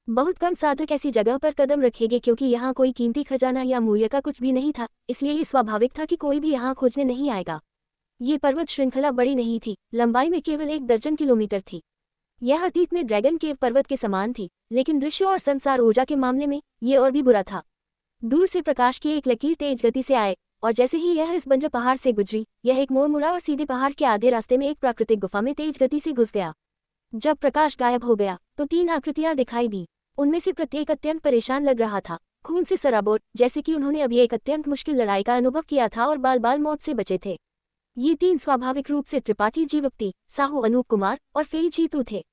बहुत कम साधक ऐसी जगह पर कदम रखेंगे क्योंकि यहाँ कोई कीमती खजाना या मूल्य का कुछ भी नहीं था, इसलिए ये स्वाभाविक था कि कोई भी यहाँ खोजने नहीं आएगा। ये पर्वत श्रृंखला बड़ी नहीं थी, लंबाई में केवल 1 दर्जन किलोमीटर थी। यह अतीत में ड्रैगन केव पर्वत के समान थी, लेकिन दृश्य और संसार ऊर्जा के मामले में ये और भी बुरा था। दूर से प्रकाश की एक लकीर तेज गति से आए और जैसे ही यह इस बंजर पहाड़ से गुजरी, यह एक मोड़ मुड़ा और सीधे पहाड़ के आधे रास्ते में एक प्राकृतिक गुफा में तेज गति से घुस गया। जब प्रकाश गायब हो गया तो 3 आकृतियां दिखाई दी। उनमें से प्रत्येक अत्यंत परेशान लग रहा था, खून से सराबोर, जैसे कि उन्होंने अभी एक अत्यंत मुश्किल लड़ाई का अनुभव किया था और बाल बाल मौत से बचे थे। ये 3 स्वाभाविक रूप से त्रिपाठी जीवप्ती, साहू अनूप कुमार और फेई जीतू थे।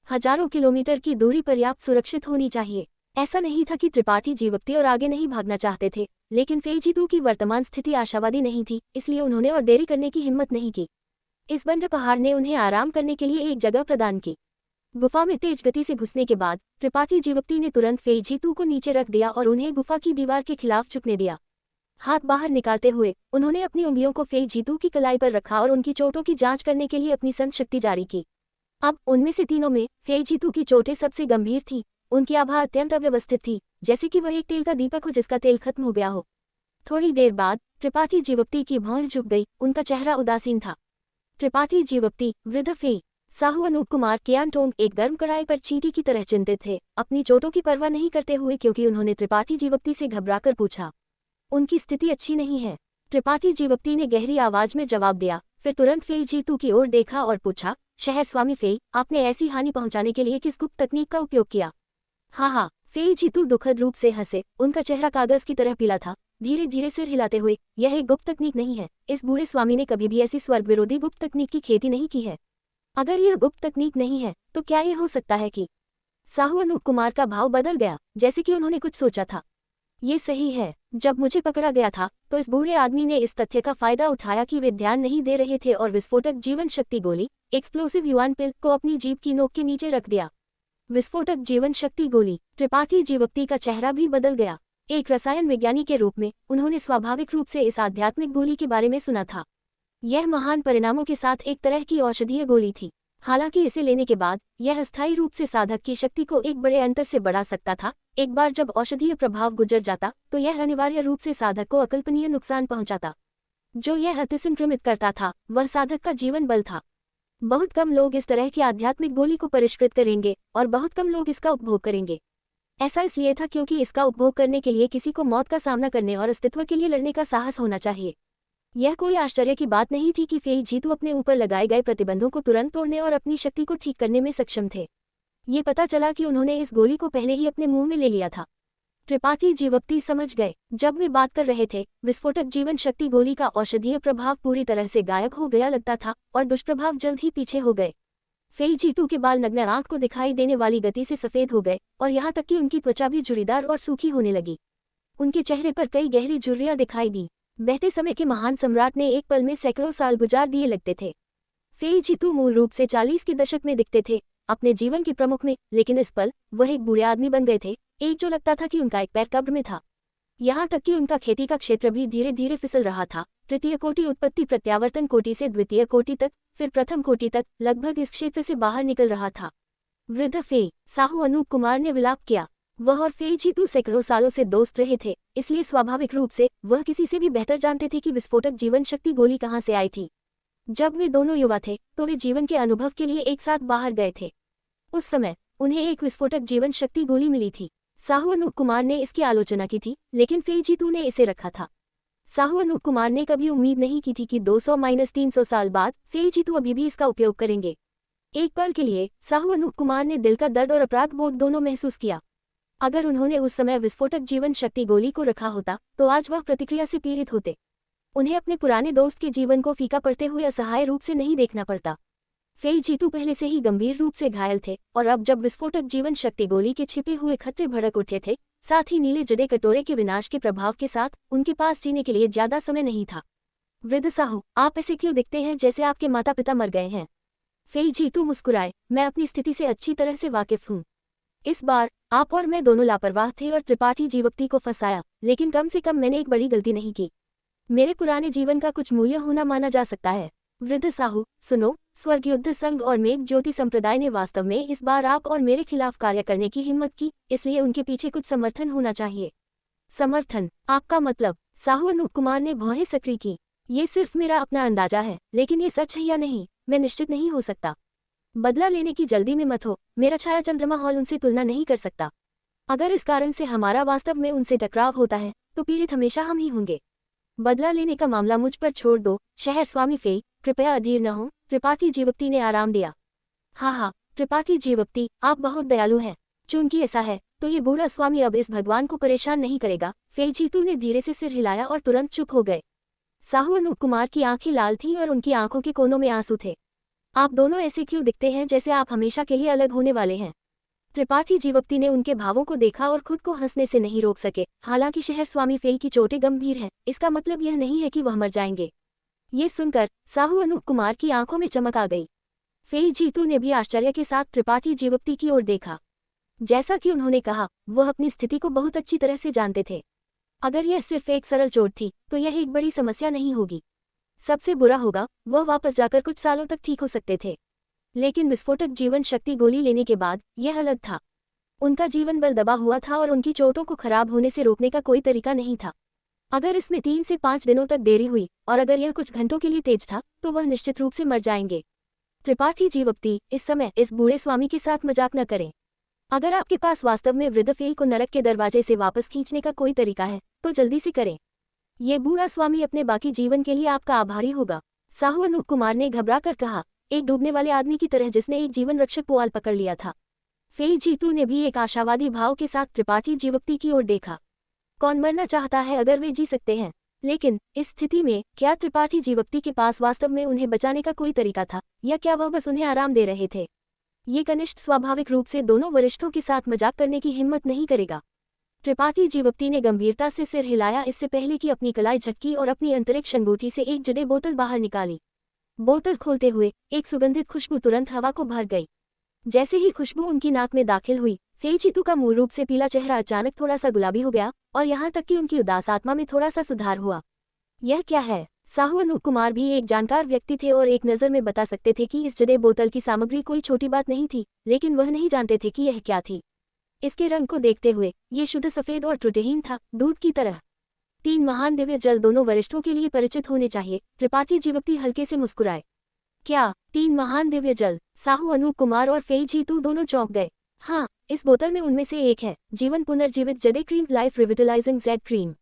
हजारों किलोमीटर की दूरी पर्याप्त सुरक्षित होनी चाहिए। ऐसा नहीं था कि त्रिपाठी जीवप्ती और आगे नहीं भागना चाहते थे, लेकिन फेई जीतू की वर्तमान स्थिति आशावादी नहीं थी, इसलिए उन्होंने और देरी करने की हिम्मत नहीं की। इस बंजर पहाड़ ने उन्हें आराम करने के लिए एक जगह प्रदान की। गुफा में तेज गति से घुसने के बाद त्रिपाठी जीवप्ती ने तुरंत फेई जीतू को नीचे रख दिया और उन्हें गुफा की दीवार के खिलाफ झुकने दिया। हाथ बाहर निकालते हुए उन्होंने अपनी उंगलियों को फेई जीतू की कलाई पर रखा और उनकी चोटों की जांच करने के लिए अपनी संत शक्ति जारी की। अब उनमें से तीनों में फेई जीतू की चोटें सबसे गंभीर थी। उनकी आभा अत्यंत अव्यवस्थित थी, जैसे कि वह एक तेल का दीपक हो जिसका तेल खत्म हो गया हो। थोड़ी देर बाद त्रिपाठी जीवप्ती की भौं झुक गई, उनका चेहरा उदासीन था। त्रिपाठी जीवप्ती, वृद्ध फेई साहू अनूप कुमार कियानटोंग एक गर्म कढ़ाई पर चींटी की तरह चिंतित थे, अपनी चोटों की परवाह नहीं करते हुए, क्योंकि उन्होंने त्रिपाठी जीवप्ती से घबराकर पूछा, उनकी स्थिति अच्छी नहीं है? त्रिपाठी जीवप्ती ने गहरी आवाज में जवाब दिया, फिर तुरंत फेई जीतू की ओर देखा और पूछा, शहर स्वामी फेई, आपने ऐसी हानि पहुंचाने के लिए किस गुप्त तकनीक का उपयोग किया? हाँ, फेई जीतू दुखद रूप से हंसे, उनका चेहरा कागज की तरह पीला था, धीरे धीरे सिर हिलाते हुए, यह एक गुप्त तकनीक नहीं है। इस बूढ़े स्वामी ने कभी भी ऐसी स्वर्ग विरोधी गुप्त तकनीक की खेती नहीं की है। अगर यह गुप्त तकनीक नहीं है तो क्या यह हो सकता है कि? साहू अनूप कुमार का भाव बदल गया, जैसे कि उन्होंने कुछ सोचा था। ये सही है, जब मुझे पकड़ा गया था तो इस बूढ़े आदमी ने इस तथ्य का फायदा उठाया कि वे ध्यान नहीं दे रहे थे और विस्फोटक जीवन शक्ति गोली, एक्सप्लोसिव युआन पिल, को अपनी जीभ की नोक के नीचे रख दिया। विस्फोटक जीवन शक्ति गोली। त्रिपाठी जीवप्ती का चेहरा भी बदल गया। एक रसायन विज्ञानी के रूप में उन्होंने स्वाभाविक रूप से इस आध्यात्मिक गोली के बारे में सुना था। यह महान परिणामों के साथ एक तरह की औषधीय गोली थी। हालांकि इसे लेने के बाद यह अस्थायी रूप से साधक की शक्ति को एक बड़े अंतर से बढ़ा सकता था। एक बार जब औषधीय प्रभाव गुजर जाता तो यह अनिवार्य रूप से साधक को अकल्पनीय नुकसान पहुंचाता। जो यह अतिसंक्रमित करता था वह साधक का जीवन बल था। बहुत कम लोग इस तरह की आध्यात्मिक गोली को परिष्कृत करेंगे और बहुत कम लोग इसका उपभोग करेंगे। ऐसा इसलिए था क्योंकि इसका उपभोग करने के लिए किसी को मौत का सामना करने और अस्तित्व के लिए लड़ने का साहस होना चाहिए। यह कोई आश्चर्य की बात नहीं थी कि फेई जीतू अपने ऊपर लगाए गए प्रतिबंधों को तुरंत तोड़ने और अपनी शक्ति को ठीक करने में सक्षम थे। ये पता चला कि उन्होंने इस गोली को पहले ही अपने मुंह में ले लिया था। त्रिपाठी जीवप्ती समझ गए। जब वे बात कर रहे थे, विस्फोटक जीवन शक्ति गोली का औषधीय प्रभाव पूरी तरह से गायब हो गया लगता था और दुष्प्रभाव जल्द ही पीछे हो गए। फेई जीतू के बाल नग्न आंख को दिखाई देने वाली गति से सफेद हो गए और यहाँ तक कि उनकी त्वचा भी झुर्रीदार और सूखी होने लगी। उनके चेहरे पर कई गहरी झुर्रियां दिखाई दी। बहते समय के महान सम्राट ने एक पल में सैकड़ों साल गुजार दिए लगते थे। फेई जीतू मूल रूप से 40 के दशक में दिखते थे अपने जीवन के प्रमुख में, लेकिन इस पल वह एक बूढ़े आदमी बन गए थे, एक जो लगता था कि उनका एक पैर कब्र में था। यहाँ तक कि उनका खेती का क्षेत्र भी धीरे धीरे फिसल रहा था। तृतीय कोटि उत्पत्ति प्रत्यावर्तन कोटि से द्वितीय कोटि तक, फिर प्रथम कोटि तक, लगभग इस क्षेत्र से बाहर निकल रहा था। वृद्ध फेई साहू अनूप कुमार ने विलाप किया। वह और फेई जीतू सैकड़ों सालों से दोस्त रहे थे, इसलिए स्वाभाविक रूप से वह किसी से भी बेहतर जानते थे कि विस्फोटक जीवन शक्ति गोली कहाँ से आई थी। जब वे दोनों युवा थे तो वे जीवन के अनुभव के लिए एक साथ बाहर गए थे। उस समय उन्हें एक विस्फोटक जीवन शक्ति गोली मिली थी। साहू अनूप कुमार ने इसकी आलोचना की थी, लेकिन फेई जीतू ने इसे रखा था। साहू अनूप कुमार ने कभी उम्मीद नहीं की थी कि 200-300 साल बाद फेई जीतू अभी भी इसका उपयोग करेंगे। एक पल के लिए साहू अनूप कुमार ने दिल का दर्द और अपराध बोध दोनों महसूस किया। अगर उन्होंने उस समय विस्फोटक जीवन शक्ति गोली को रखा होता तो आज वह प्रतिक्रिया से पीड़ित होते। उन्हें अपने पुराने दोस्त के जीवन को फीका पड़ते हुए असहाय रूप से नहीं देखना पड़ता। फेई जीतू पहले से ही गंभीर रूप से घायल थे और अब जब विस्फोटक जीवन शक्ति गोली के छिपे हुए खतरे भड़क उठे थे, साथ ही नीले जड़े कटोरे के विनाश के प्रभाव के साथ उनके पास जीने के लिए ज्यादा समय नहीं था। वृद्ध साहू, आप ऐसे क्यों दिखते हैं जैसे आपके माता पिता मर गए हैं? फेई जीतू मुस्कुराए। मैं अपनी स्थिति से अच्छी तरह से वाकिफ हूँ। इस बार आप और मैं दोनों लापरवाह थे और त्रिपाठी जीवप्ती को फंसाया, लेकिन कम से कम मैंने एक बड़ी गलती नहीं की। मेरे पुराने जीवन का कुछ मूल्य होना माना जा सकता है। वृद्ध साहू, सुनो, स्वर्ग युद्ध संघ और मेघ ज्योति संप्रदाय ने वास्तव में इस बार आप और मेरे खिलाफ कार्य करने की हिम्मत की, इसलिए उनके पीछे कुछ समर्थन होना चाहिए। समर्थन? आपका मतलब? साहू अनूप कुमार ने भौहें सक्रिय की। ये सिर्फ मेरा अपना अंदाजा है, लेकिन ये सच है या नहीं मैं निश्चित नहीं हो सकता। बदला लेने की जल्दी में मत हो। मेरा छाया चंद्रमा हॉल उनसे तुलना नहीं कर सकता। अगर इस कारण से हमारा वास्तव में उनसे टकराव होता है तो पीड़ित हमेशा हम ही होंगे। बदला लेने का मामला मुझ पर छोड़ दो। शहर स्वामी फेई, कृपया अधीर न हो। त्रिपाठी जीवप्ती ने आराम दिया। हाँ, त्रिपाठी जीवप्ती, आप बहुत दयालु हैं। चूंकि ऐसा है तो ये बूढ़ा स्वामी अब इस भगवान को परेशान नहीं करेगा। फेई जीतू ने धीरे से सिर हिलाया और तुरंत चुप हो गए। साहू अनूप कुमार की आंखें लाल थीं और उनकी आंखों के कोनों में आंसू थे। आप दोनों ऐसे क्यों दिखते हैं जैसे आप हमेशा के लिए अलग होने वाले हैं? त्रिपाठी जीवप्ती ने उनके भावों को देखा और खुद को हंसने से नहीं रोक सके। हालांकि शहर स्वामी फेई की चोटें गंभीर हैं, इसका मतलब यह नहीं है कि वह मर जाएंगे। ये सुनकर साहू अनूप कुमार की आंखों में चमक आ गई। फेई जीतू ने भी आश्चर्य के साथ त्रिपाठी जीवप्ती की ओर देखा। जैसा कि उन्होंने कहा, वह अपनी स्थिति को बहुत अच्छी तरह से जानते थे। अगर यह सिर्फ एक सरल चोट थी तो यह एक बड़ी समस्या नहीं होगी। सबसे बुरा होगा वह वापस जाकर कुछ सालों तक ठीक हो सकते थे। लेकिन विस्फोटक जीवन शक्ति गोली लेने के बाद यह अलग था। उनका जीवन बल दबा हुआ था और उनकी चोटों को खराब होने से रोकने का कोई तरीका नहीं था। अगर इसमें 3 से 5 दिनों तक देरी हुई और अगर यह कुछ घंटों के लिए तेज था तो वह निश्चित रूप से मर जाएंगे। त्रिपाठी जीवप्ती, इस समय इस बूढ़े स्वामी के साथ मजाक न करें। अगर आपके पास वास्तव में वृद्ध फेई को नरक के दरवाजे से वापस खींचने का कोई तरीका है तो जल्दी से करें। ये बूढ़ा स्वामी अपने बाकी जीवन के लिए आपका आभारी होगा। साहू अनूप कुमार ने घबरा कर कहा, एक डूबने वाले आदमी की तरह जिसने एक जीवन रक्षक पुआल पकड़ लिया था। फेई जीतू ने भी एक आशावादी भाव के साथ त्रिपाठी जीवप्ती की ओर देखा। कौन मरना चाहता है अगर वे जी सकते हैं? लेकिन इस स्थिति में क्या त्रिपाठी जीवप्ती के पास वास्तव में उन्हें बचाने का कोई तरीका था, या क्या वह बस उन्हें आराम दे रहे थे? ये कनिष्ठ स्वाभाविक रूप से दोनों वरिष्ठों के साथ मजाक करने की हिम्मत नहीं करेगा। त्रिपाठी जीवप्ती ने गंभीरता से सिर हिलाया, इससे पहले कि अपनी कलाई झटकी और अपनी अंतरिक्ष अंगूठी से एक जड़े बोतल बाहर निकाली। बोतल खोलते हुए एक सुगंधित खुशबू तुरंत हवा को भर गई। जैसे ही खुशबू उनकी नाक में दाखिल हुई, फेई जीतू का मूल रूप से पीला चेहरा अचानक थोड़ा सा गुलाबी हो गया और यहाँ तक कि उनकी उदास आत्मा में थोड़ा सा सुधार हुआ। यह क्या है? साहू अनूप कुमार भी एक जानकार व्यक्ति थे और एक नज़र में बता सकते थे कि इस जड़े बोतल की सामग्री कोई छोटी बात नहीं थी, लेकिन वह नहीं जानते थे कि यह क्या थी। इसके रंग को देखते हुए ये शुद्ध सफेद और त्रुटिहीन था, दूध की तरह। 3 महान दिव्य जल दोनों वरिष्ठों के लिए परिचित होने चाहिए। त्रिपाठी जीवती हल्के से मुस्कुराए। क्या 3 महान दिव्य जल? साहू अनूप कुमार और फेई जीतू दोनों चौंक गए। हाँ, इस बोतल में उनमें से एक है, जीवन पुनर्जीवित जड़े क्रीम, लाइफ रिविटलाइजिंग जेड क्रीम।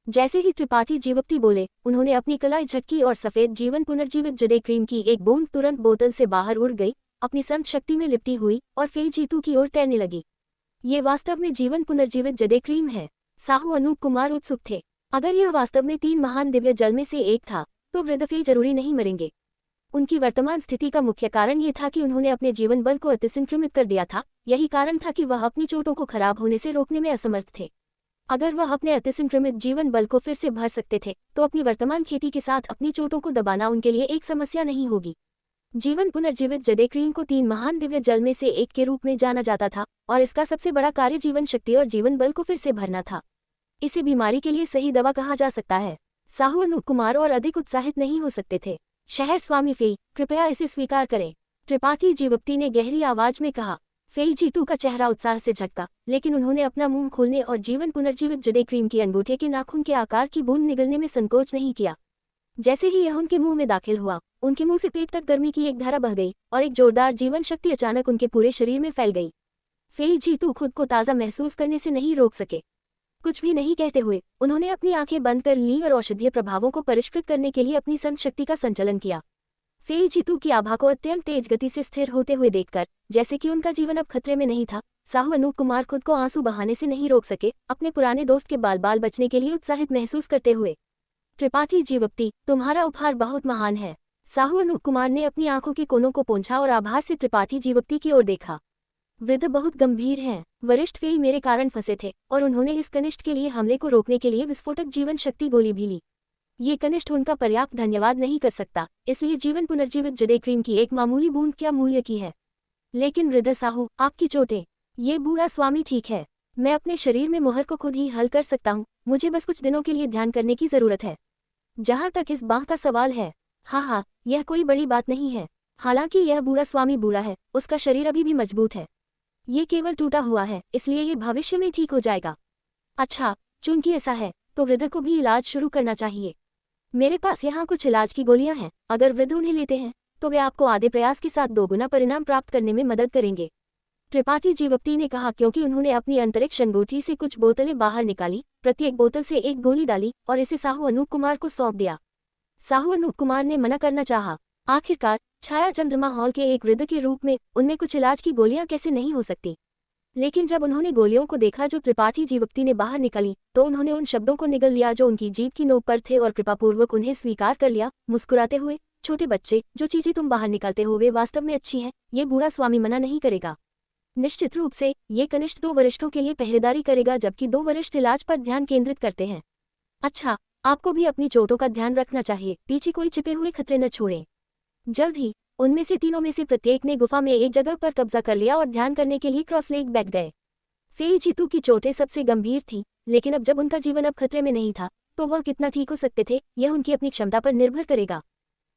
जैसे ही त्रिपाठी जीवती बोले, उन्होंने अपनी कलाई झटकी और सफेद जीवन पुनर्जीवित जड़े क्रीम की एक बूंद तुरंत बोतल से बाहर उड़ गई, अपनी संत शक्ति में लिपटी हुई और फेई जीतू की ओर तैरने लगी। ये वास्तव में जीवन पुनर्जीवित जड़े क्रीम है। साहू अनूप कुमार उत्सुक थे। अगर यह वास्तव में 3 महान दिव्य जल में से एक था, तो वृद्ध फेई जरूरी नहीं मरेंगे। उनकी वर्तमान स्थिति का मुख्य कारण ये था कि उन्होंने अपने जीवन बल को अतिसंक्रमित कर दिया था। यही कारण था कि वह अपनी चोटों को खराब होने से रोकने में असमर्थ थे। अगर वह अपने अतिसंक्रमित जीवन बल को फिर से भर सकते थे, तो अपनी वर्तमान खेती के साथ अपनी चोटों को दबाना उनके लिए एक समस्या नहीं होगी। जीवन पुनर्जीवित जड़े क्रीम को 3 महान दिव्य जल में से एक के रूप में जाना जाता था, और इसका सबसे बड़ा कार्य जीवन शक्ति और जीवन बल को फिर से भरना था। इसे बीमारी के लिए सही दवा कहा जा सकता है। साहू अनूप कुमार और अधिक उत्साहित नहीं हो सकते थे। शहर स्वामी फेई, कृपया इसे स्वीकार करें, त्रिपाठी जीवती ने गहरी आवाज में कहा। फेई जीतू का चेहरा उत्साह से झटका, लेकिन उन्होंने अपना मुंह खोलने और जीवन पुनर्जीवित जड़े क्रीम की अंगूठे के नाखून के आकार की बूंद निगलने में संकोच नहीं किया। जैसे ही यह उनके मुंह में दाखिल हुआ, उनके मुंह से पेट तक गर्मी की एक धारा बह गई और एक जोरदार जीवन शक्ति अचानक उनके पूरे शरीर में फैल गई। फेई जीतू खुद को ताज़ा महसूस करने से नहीं रोक सके। कुछ भी नहीं कहते हुए उन्होंने अपनी आंखें बंद कर लीं और औषधीय प्रभावों को परिष्कृत करने के लिए अपनी संत शक्ति का संचलन किया। फेई जीतू की आभा को अत्यंत तेज गति से स्थिर होते हुए देखकर, जैसे कि उनका जीवन अब खतरे में नहीं था, साहू अनूप कुमार खुद को आंसू बहाने से नहीं रोक सके, अपने पुराने दोस्त के बाल बचने के लिए उत्साहित महसूस करते हुए। त्रिपाठी जीवती, तुम्हारा उपहार बहुत महान है। साहू अनूप कुमार ने अपनी आंखों के कोनों को पोंछा और आभार से त्रिपाठी जीवती की ओर देखा। वृद्ध बहुत गंभीर हैं। वरिष्ठ फेई मेरे कारण फंसे थे और उन्होंने इस कनिष्ठ के लिए हमले को रोकने के लिए विस्फोटक जीवन शक्ति गोली भी ली। ये कनिष्ठ उनका पर्याप्त धन्यवाद नहीं कर सकता, इसलिए जीवन पुनर्जीवित जड़े क्रीम की एक मामूली बूंद क्या मूल्य की है। लेकिन वृद्ध साहू, आपकी चोटें। ये बूढ़ा स्वामी ठीक है, मैं अपने शरीर में मुहर को खुद ही हल कर सकता हूँ, मुझे बस कुछ दिनों के लिए ध्यान करने की जरूरत है। जहाँ तक इस बाह का सवाल है, हाँ, यह कोई बड़ी बात नहीं है। हालांकि यह बूढ़ा स्वामी बूढ़ा है, उसका शरीर अभी भी मजबूत है। ये केवल टूटा हुआ है, इसलिए ये भविष्य में ठीक हो जाएगा। अच्छा, चूंकि ऐसा है, तो वृद्ध को भी इलाज शुरू करना चाहिए। मेरे पास यहाँ कुछ इलाज की गोलियां हैं, अगर वृद्ध उन्हें लेते हैं, तो वे आपको आधे प्रयास के साथ 2 गुना परिणाम प्राप्त करने में मदद करेंगे, त्रिपाठी जीवती ने कहा, क्योंकि उन्होंने अपनी अंतरिक्ष अंगूठी से कुछ बोतलें बाहर निकाली, प्रत्येक बोतल से एक गोली डाली और इसे साहू अनूप कुमार को सौंप दिया। साहू अनूप कुमार ने मना करना चाहा। आखिरकार छाया चंद्रमा हॉल के एक वृद्ध के रूप में उनमें कुछ इलाज की गोलियां कैसे नहीं हो सकती। लेकिन जब उन्होंने गोलियों को देखा जो त्रिपाठी जीवती ने बाहर निकाली, तो उन्होंने उन शब्दों को निगल लिया जो उनकी जीभ की नोक पर थे और कृपापूर्वक उन्हें स्वीकार कर लिया, मुस्कुराते हुए। छोटे बच्चे, जो चीजें तुम बाहर निकालते हो वे वास्तव में अच्छी हैं, ये बूढ़ा स्वामी मना नहीं करेगा। निश्चित रूप से ये कनिष्ठ 2 वरिष्ठों के लिए पहरेदारी करेगा, जबकि 2 वरिष्ठ इलाज पर ध्यान केंद्रित करते हैं। अच्छा, आपको भी अपनी चोटों का ध्यान रखना चाहिए, पीछे कोई छिपे हुए खतरे न छोड़ें। जल्द ही उनमें से तीनों में से प्रत्येक ने गुफा में एक जगह पर कब्जा कर लिया और ध्यान करने के लिए क्रॉस लेग बैठ गए। फेई जीतू की चोटें सबसे गंभीर थीं, लेकिन अब जब उनका जीवन अब खतरे में नहीं था, तो वह कितना ठीक हो सकते थे, यह उनकी अपनी क्षमता पर निर्भर करेगा।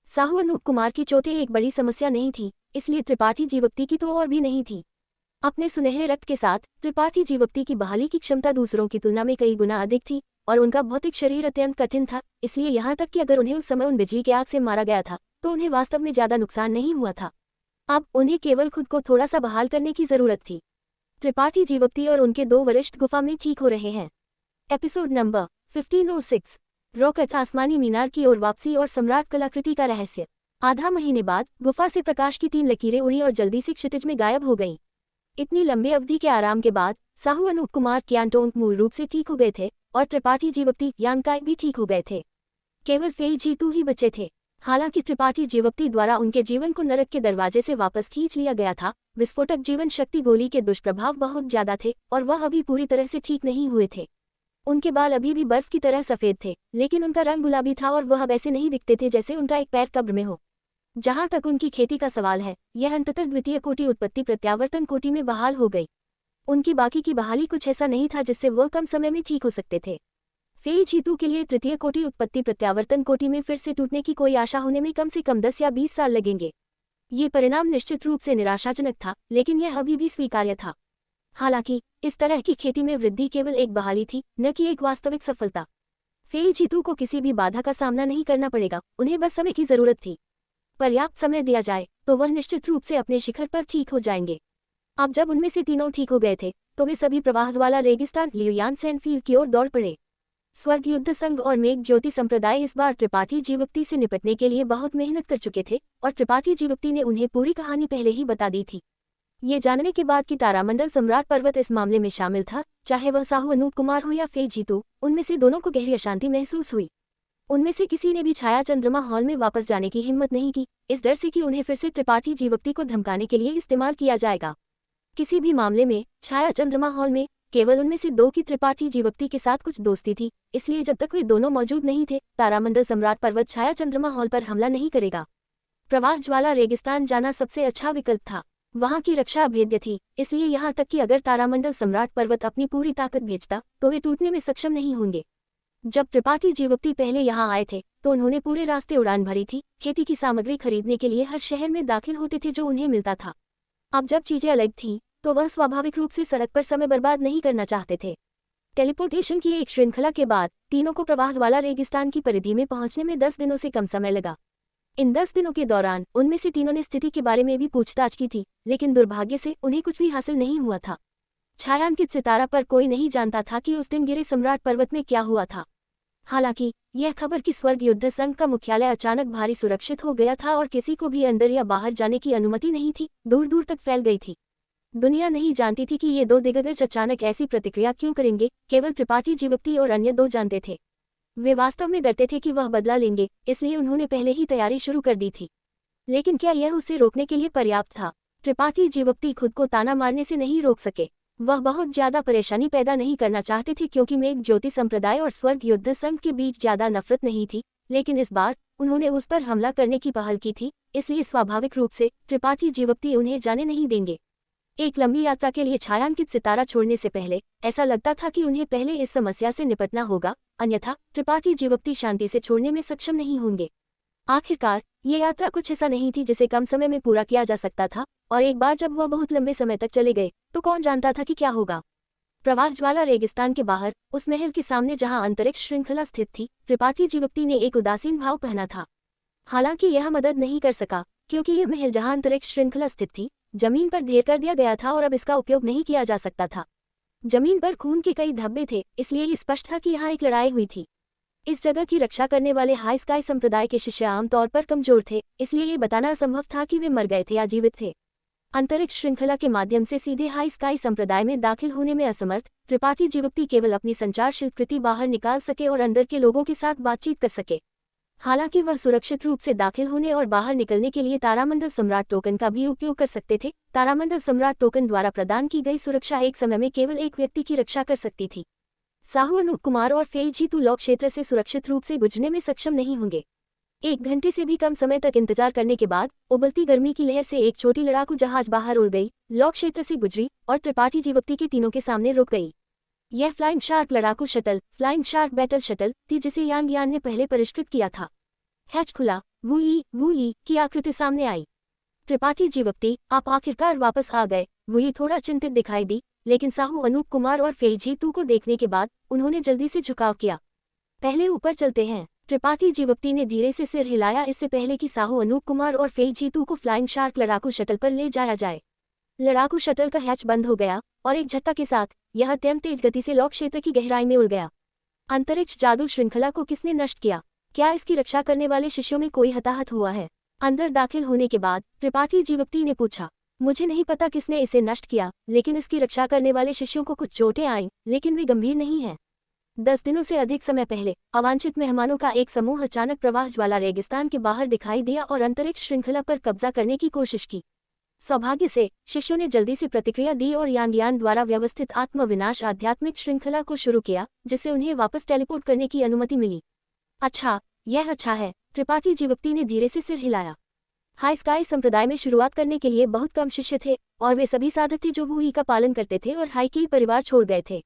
साहू अनूप कुमार की चोटें एक बड़ी समस्या नहीं थी, इसलिए त्रिपाठी जीवती की तो और भी नहीं थी। अपने सुनहरे रक्त के साथ त्रिपाठी जीवती की बहाली की क्षमता दूसरों की तुलना में कई गुना अधिक थी, और उनका भौतिक शरीर अत्यंत कठिन था, इसलिए यहाँ तक कि अगर उन्हें उस समय उन बिजली के आग से मारा गया था, तो उन्हें वास्तव में ज्यादा नुकसान नहीं हुआ था। अब उन्हें केवल खुद को थोड़ा सा बहाल करने की जरूरत थी। त्रिपाठी जीवती और उनके 2 वरिष्ठ गुफा में ठीक हो रहे हैं। एपिसोड नंबर 1506, रॉकेट आसमानी मीनार की ओर वापसी और सम्राट कलाकृति का रहस्य। आधा महीने बाद गुफा से प्रकाश की 3 लकीरें उड़ी और जल्दी से क्षितिज में गायब हो गईं। इतनी लंबी अवधि के आराम के बाद साहू अनूप कुमार क्यांटोंग मूल रूप से ठीक हो गए थे और त्रिपाठी जीवती यांगकाई भी ठीक हो गए थे। केवल फेई जीतू ही बचे थे। हालांकि त्रिपाठी जीवती द्वारा उनके जीवन को नरक के दरवाजे से वापस खींच लिया गया था, विस्फोटक जीवन शक्ति गोली के दुष्प्रभाव बहुत ज्यादा थे और वह अभी पूरी तरह से ठीक नहीं हुए थे। उनके बाल अभी भी बर्फ की तरह सफेद थे, लेकिन उनका रंग गुलाबी था और वह वैसे नहीं दिखते थे जैसे उनका एक पैर कब्र में हो। जहां तक उनकी खेती का सवाल है, यह अंततः द्वितीय कोटि उत्पत्ति प्रत्यावर्तन कोटि में बहाल हो गई। उनकी बाकी की बहाली कुछ ऐसा नहीं था जिससे वह कम समय में ठीक हो सकते थे। फेई जीतू के लिए तृतीय कोटि उत्पत्ति प्रत्यावर्तन कोटि में फिर से टूटने की कोई आशा होने में कम से कम 10 या 20 साल लगेंगे। ये परिणाम निश्चित रूप से निराशाजनक था, लेकिन यह अभी भी स्वीकार्य था। हालांकि इस तरह की खेती में वृद्धि केवल एक बहाली थी, न कि एक वास्तविक सफलता। फेई जीतू को किसी भी बाधा का सामना नहीं करना पड़ेगा, उन्हें बस समय की जरूरत थी। पर्याप्त समय दिया जाए तो वह निश्चित रूप से अपने शिखर पर ठीक हो जाएंगे। अब जब उनमें से तीनों ठीक हो गए थे तो वे सभी प्रवाह वाला रेगिस्तान लियुयान सैनफील्ड की ओर दौड़ पड़े। स्वर्ग युद्ध संघ और मेघ ज्योति संप्रदाय इस बार त्रिपाठी जीवक्ति से निपटने के लिए बहुत मेहनत कर चुके थे और त्रिपाठी जीवक्ति ने उन्हें पूरी कहानी पहले ही बता दी थी। ये जानने के बाद कि तारामंडल सम्राट पर्वत इस मामले में शामिल था, चाहे वह साहू अनूप कुमार हो या फेई जीतू, उनमें से दोनों को गहरी अशांति महसूस हुई। उनमें से किसी ने भी छाया चंद्रमा हॉल में वापस जाने की हिम्मत नहीं की, इस डर से कि उन्हें फिर से त्रिपाठी जीवक्ति को धमकाने के लिए इस्तेमाल किया जाएगा। किसी भी मामले में छाया चंद्रमा हॉल में केवल उनमें से दो की त्रिपाठी जीवक्ति के साथ कुछ दोस्ती थी, इसलिए जब तक वे दोनों मौजूद नहीं थे, तारामंडल सम्राट पर्वत छाया चंद्रमा हॉल पर हमला नहीं करेगा। प्रवाह ज्वाला रेगिस्तान जाना सबसे अच्छा विकल्प था। वहां की रक्षा अभेद्य थी, इसलिए यहाँ तक कि अगर तारामंडल सम्राट पर्वत अपनी पूरी ताकत भेजता तो वे टूटने में सक्षम नहीं होंगे। जब त्रिपाठी जीवक्ति पहले यहाँ आए थे तो उन्होंने पूरे रास्ते उड़ान भरी थी, खेती की सामग्री खरीदने के लिए हर शहर में दाखिल होते थे जो उन्हें मिलता था। अब जब चीजें अलग थीं तो वह स्वाभाविक रूप से सड़क पर समय बर्बाद नहीं करना चाहते थे। टेलीपोर्टेशन की एक श्रृंखला के बाद तीनों को प्रवाह वाला रेगिस्तान की परिधि में पहुंचने में 10 दिनों से कम समय लगा। इन 10 दिनों के दौरान उनमें से तीनों ने स्थिति के बारे में भी पूछताछ की थी, लेकिन दुर्भाग्य से उन्हें कुछ भी हासिल नहीं हुआ था। छायांकित सितारा पर कोई नहीं जानता था कि उस दिन गिरे सम्राट पर्वत में क्या हुआ था। हालांकि यह खबर कि स्वर्ग युद्ध संघ का मुख्यालय अचानक भारी सुरक्षित हो गया था और किसी को भी अंदर या बाहर जाने की अनुमति नहीं थी, दूर दूर तक फैल गई थी। दुनिया नहीं जानती थी कि ये दो दिग्गज अचानक ऐसी प्रतिक्रिया क्यों करेंगे, केवल त्रिपाठी जीवक्ति और अन्य दो जानते थे। वे वास्तव में डरते थे कि वह बदला लेंगे, इसलिए उन्होंने पहले ही तैयारी शुरू कर दी थी। लेकिन क्या यह उसे रोकने के लिए पर्याप्त था? त्रिपाठी जीवक्ति खुद को ताना मारने से नहीं रोक सके। वह बहुत ज्यादा परेशानी पैदा नहीं करना चाहते थे क्योंकि मेघ ज्योति संप्रदाय और स्वर्ग युद्ध संघ के बीच ज्यादा नफरत नहीं थी, लेकिन इस बार उन्होंने उस पर हमला करने की पहल की थी, इसलिए स्वाभाविक रूप से त्रिपाठी जीवक्ति उन्हें जाने नहीं देंगे। एक लंबी यात्रा के लिए छायांकित सितारा छोड़ने से पहले ऐसा लगता था कि उन्हें पहले इस समस्या से निपटना होगा, अन्यथा त्रिपाठी जीवक्ति शांति से छोड़ने में सक्षम नहीं होंगे। आखिरकार ये यात्रा कुछ ऐसा नहीं थी जिसे कम समय में पूरा किया जा सकता था, और एक बार जब वह बहुत लंबे समय तक चले गए तो कौन जानता था कि क्या होगा। प्रवाह ज्वाला रेगिस्तान के बाहर उस महल के सामने जहां अंतरिक्ष श्रृंखला स्थित थी, त्रिपाठी जीवक्ति ने एक उदासीन भाव पहना था। हालांकि यह मदद नहीं कर सका क्योंकि यह महल जहां अंतरिक्ष श्रृंखला स्थित थी जमीन पर ढेर कर दिया गया था और अब इसका उपयोग नहीं किया जा सकता था। जमीन पर खून के कई धब्बे थे, इसलिए ये स्पष्ट था कि यहाँ एक लड़ाई हुई थी। इस जगह की रक्षा करने वाले हाई स्काई संप्रदाय के शिष्य आमतौर पर कमजोर थे, इसलिए ये बताना असंभव था कि वे मर गए थे या जीवित थे। अंतरिक्ष श्रृंखला के माध्यम से सीधे हाई स्काई संप्रदाय में दाखिल होने में असमर्थ त्रिपाठी जीवक्ति केवल अपनी संचार शिल्पकृति बाहर निकाल सके और अंदर के लोगों के साथ बातचीत कर सके। हालांकि वह सुरक्षित रूप से दाखिल होने और बाहर निकलने के लिए तारामंडल सम्राट टोकन का भी उपयोग कर सकते थे। तारामंडल सम्राट टोकन द्वारा प्रदान की गई सुरक्षा एक समय में केवल एक व्यक्ति की रक्षा कर सकती थी। साहू अनूप कुमार और फेई जीतू लॉक क्षेत्र से सुरक्षित रूप से गुजरने में सक्षम नहीं होंगे। 1 घंटे से भी कम समय तक इंतजार करने के बाद उबलती गर्मी की लहर से एक छोटी लड़ाकू जहाज बाहर उड़ गई, लॉक क्षेत्र से गुजरी और त्रिपाठी जीवक्ति के तीनों के सामने रुक गई। यह फ्लाइंग शार्क लड़ाकू shuttle, flying shark battle shuttle थी जिसे यांग यान ने पहले परिष्कृत किया था। हैच खुला, वूई की आकृति सामने आई। त्रिपाठी जीवक्ति, आप आखिरकार वापस आ गए। वूई थोड़ा चिंतित दिखाई दी, लेकिन साहू अनूप कुमार और फेई जीतू को देखने के बाद उन्होंने जल्दी से झुकाव किया। पहले ऊपर चलते हैं। त्रिपाठी जीवक्ति ने धीरे से सिर हिलाया, इससे पहले कि साहू अनूप कुमार और फेई जीतू को फ्लाइंग शार्क लड़ाकू शटल पर ले जाया जाए। लड़ाकू शटल का हैच बंद हो गया और एक झटका के साथ यह अत्यंत तेज गति से लॉक क्षेत्र की गहराई में उड़ गया। अंतरिक्ष जादू श्रृंखला को किसने नष्ट किया? क्या इसकी रक्षा करने वाले शिष्यों में कोई हताहत हुआ है? अंदर दाखिल होने के बाद त्रिपाठी जीवक्ति ने पूछा। मुझे नहीं पता किसने इसे नष्ट किया, लेकिन इसकी रक्षा करने वाले शिष्यों को कुछ चोटें आईं, लेकिन वे गंभीर नहीं हैं। 10 दिनों से अधिक समय पहले अवांछित मेहमानों का एक समूह अचानक प्रवाह ज्वाला रेगिस्तान के बाहर दिखाई दिया और अंतरिक्ष श्रृंखला पर कब्जा करने की कोशिश की। सौभाग्य से शिष्यों ने जल्दी से प्रतिक्रिया दी और यांगयान द्वारा व्यवस्थित आत्मविनाश आध्यात्मिक श्रृंखला को शुरू किया, जिससे उन्हें वापस टेलीपोर्ट करने की अनुमति मिली। अच्छा, यह अच्छा है। त्रिपाठी जीवक्ति ने धीरे से सिर हिलाया। हाई स्काई संप्रदाय में शुरुआत करने के लिए बहुत कम शिष्य थे और वे सभी साधक थे जो वूई का पालन करते थे और हाई की परिवार छोड़ गए थे।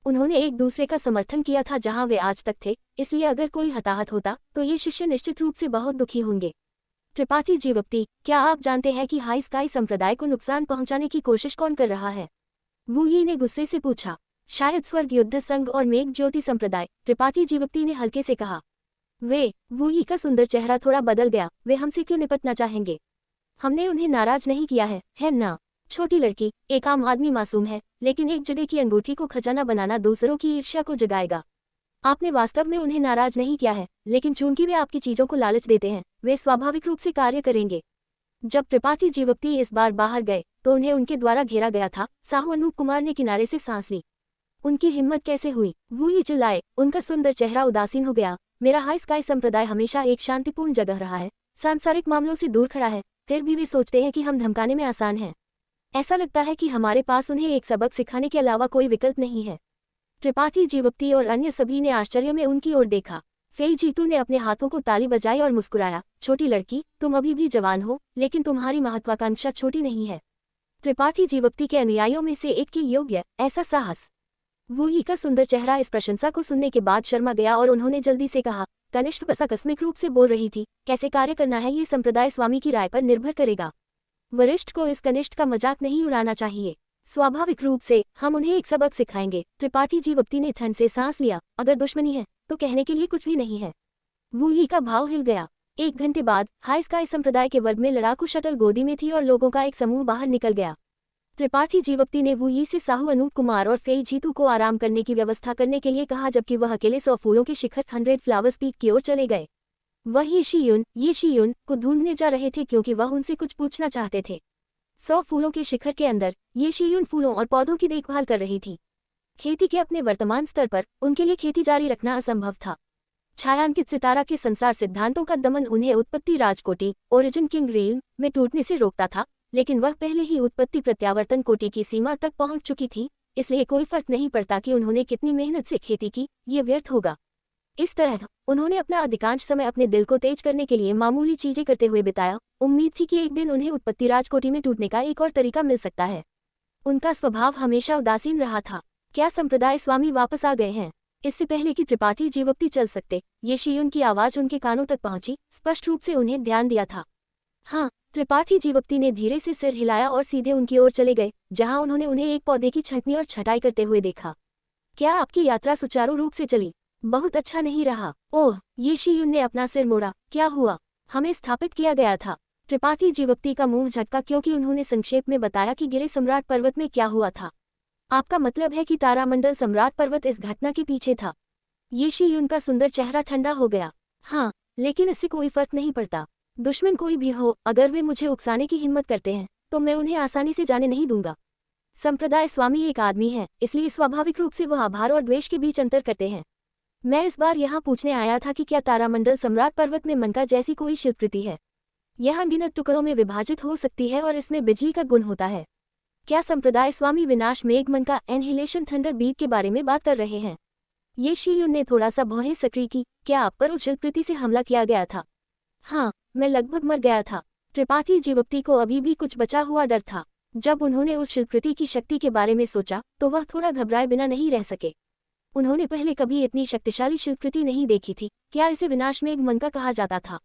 उन्होंने एक दूसरे का समर्थन किया था जहां वे आज तक थे, इसलिए अगर कोई हताहत होता तो ये शिष्य निश्चित रूप से बहुत दुखी होंगे। त्रिपाठी जीवक्ति, क्या आप जानते हैं कि हाई स्काई संप्रदाय को नुकसान पहुंचाने की कोशिश कौन कर रहा है? वू यी ने गुस्से से पूछा। शायद स्वर्ग युद्ध संघ और मेघ ज्योति संप्रदाय, त्रिपाठी जीवक्ति ने हल्के से कहा। वू यी का सुंदर चेहरा थोड़ा बदल गया। वे हमसे क्यों निपटना चाहेंगे? हमने उन्हें नाराज नहीं किया है ना? छोटी लड़की, एक आम आदमी मासूम है, लेकिन एक जड़े की अंगूठी को खजाना बनाना दूसरों की ईर्ष्या को जगाएगा। आपने वास्तव में उन्हें नाराज नहीं किया है, लेकिन चूंकि वे आपकी चीजों को लालच देते हैं, वे स्वाभाविक रूप से कार्य करेंगे। जब त्रिपाठी जीवक्ति इस बार बाहर गए तो उन्हें उनके द्वारा घेरा गया था। साहू अनूप कुमार ने किनारे से सांस ली। उनकी हिम्मत कैसे हुई? वो ये चिल्लाए। उनका सुंदर चेहरा उदासीन हो गया। मेरा हाई स्काई संप्रदाय हमेशा एक शांतिपूर्ण जगह रहा है, सांसारिक मामलों से दूर खड़ा है, फिर भी वे सोचते हैं कि हम धमकाने में आसान हैं। ऐसा लगता है कि हमारे पास उन्हें एक सबक सिखाने के अलावा कोई विकल्प नहीं है। त्रिपाठी जीवक्ति और अन्य सभी ने आश्चर्य में उनकी ओर देखा। फेई जीतू ने अपने हाथों को ताली बजाई और मुस्कुराया। छोटी लड़की, तुम अभी भी जवान हो, लेकिन तुम्हारी महत्वाकांक्षा छोटी नहीं है। त्रिपाठी जीवक्ति के अनुयायियों में से एक के योग्य ऐसा साहस। वू यी का सुंदर चेहरा इस प्रशंसा को सुनने के बाद शर्मा गया और उन्होंने जल्दी से कहा। कनिष्ठ बस आकस्मिक रूप से बोल रही थी, कैसे कार्य करना है ये संप्रदाय स्वामी की राय पर निर्भर करेगा। वरिष्ठ को इस कनिष्ठ का मजाक नहीं उड़ाना चाहिए। स्वाभाविक रूप से हम उन्हें एक सबक सिखाएंगे। त्रिपाठी जीवक्ति ने ठंड से सांस लिया। अगर दुश्मनी है तो कहने के लिए कुछ भी नहीं है। वू यी का भाव हिल गया। 1 घंटे बाद हाई स्काई संप्रदाय के वर्ग में लड़ाकू शटल गोदी में थी और लोगों का एक समूह बाहर निकल गया। त्रिपाठी जीवक्ति ने वू यी से साहू अनूप कुमार और फेई जीतू को आराम करने की व्यवस्था करने के लिए कहा, जबकि वह अकेले 100 फूलों के शिखर 100 फ्लावर्स पीक की ओर चले गए। वह ये शी युन को ढूंढने जा रहे थे क्योंकि वह उनसे कुछ पूछना चाहते थे। 100 फूलों के शिखर के अंदर ये शी युन फूलों और पौधों की देखभाल कर रही थी। खेती के अपने वर्तमान स्तर पर उनके लिए खेती जारी रखना असंभव था। छायांकित सितारा के संसार सिद्धांतों का दमन उन्हें उत्पत्ति राजकोटि ओरिजिन किंग रील में टूटने से रोकता था, लेकिन वह पहले ही उत्पत्ति प्रत्यावर्तन कोटि की सीमा तक पहुंच चुकी थी, इसलिए कोई फर्क नहीं पड़ता कि उन्होंने कितनी मेहनत से खेती की, ये व्यर्थ होगा। इस तरह उन्होंने अपना अधिकांश समय अपने दिल को तेज करने के लिए मामूली चीजें करते हुए बिताया। उम्मीद थी कि एक दिन उन्हें उत्पत्ति राजकोटि में टूटने का एक और तरीका मिल सकता है। उनका स्वभाव हमेशा उदासीन रहा था। क्या संप्रदाय स्वामी वापस आ गए हैं? इससे पहले कि त्रिपाठी जीवक्ति चल सकते, ये शीयुन की आवाज उनके कानों तक पहुंची। स्पष्ट रूप से उन्हें ध्यान दिया था। हाँ, त्रिपाठी जीवक्ति ने धीरे से सिर हिलाया और सीधे उनकी ओर चले गए, जहां उन्होंने उन्हें एक पौधे की छंटनी और छटाई करते हुए देखा। क्या आपकी यात्रा सुचारू रूप से चली? बहुत अच्छा नहीं रहा। ओह, ये शीयुन ने अपना सिर मोड़ा। क्या हुआ? हमें स्थापित किया गया था। त्रिपाठी जीवक्ति का मुंह झटका क्योंकि उन्होंने संक्षेप में बताया कि गिरे सम्राट पर्वत में क्या हुआ था। आपका मतलब है कि तारामंडल सम्राट पर्वत इस घटना के पीछे था? ये शीयुन का सुंदर चेहरा ठंडा हो गया। हाँ, लेकिन इससे कोई फर्क नहीं पड़ता। दुश्मन कोई भी हो, अगर वे मुझे उकसाने की हिम्मत करते हैं तो मैं उन्हें आसानी से जाने नहीं दूंगा। संप्रदाय स्वामी एक आदमी है, इसलिए स्वाभाविक रूप से वह आभार और द्वेष के बीच अंतर करते हैं। मैं इस बार यहाँ पूछने आया था कि क्या तारामंडल सम्राट पर्वत में मनका जैसी कोई शिवकृति है? यह अनगिनत टुकड़ों में विभाजित हो सकती है और इसमें बिजली का गुण होता है। क्या संप्रदाय स्वामी विनाश मेघ मनका एनहिलेशन थंडर बीट के बारे में बात कर रहे हैं? ये शीयुन ने थोड़ा सा भौहें सक्रिय की। क्या आप पर उस शिवकृति से हमला किया गया था? हाँ, मैं लगभग मर गया था। त्रिपाठी जीवक्ति को अभी भी कुछ बचा हुआ डर था। जब उन्होंने उस शिवकृति की शक्ति के बारे में सोचा तो वह थोड़ा घबराए बिना नहीं रह सके। उन्होंने पहले कभी इतनी शक्तिशाली शिवकृति नहीं देखी थी। क्या इसे विनाश मेघ मनका कहा जाता था?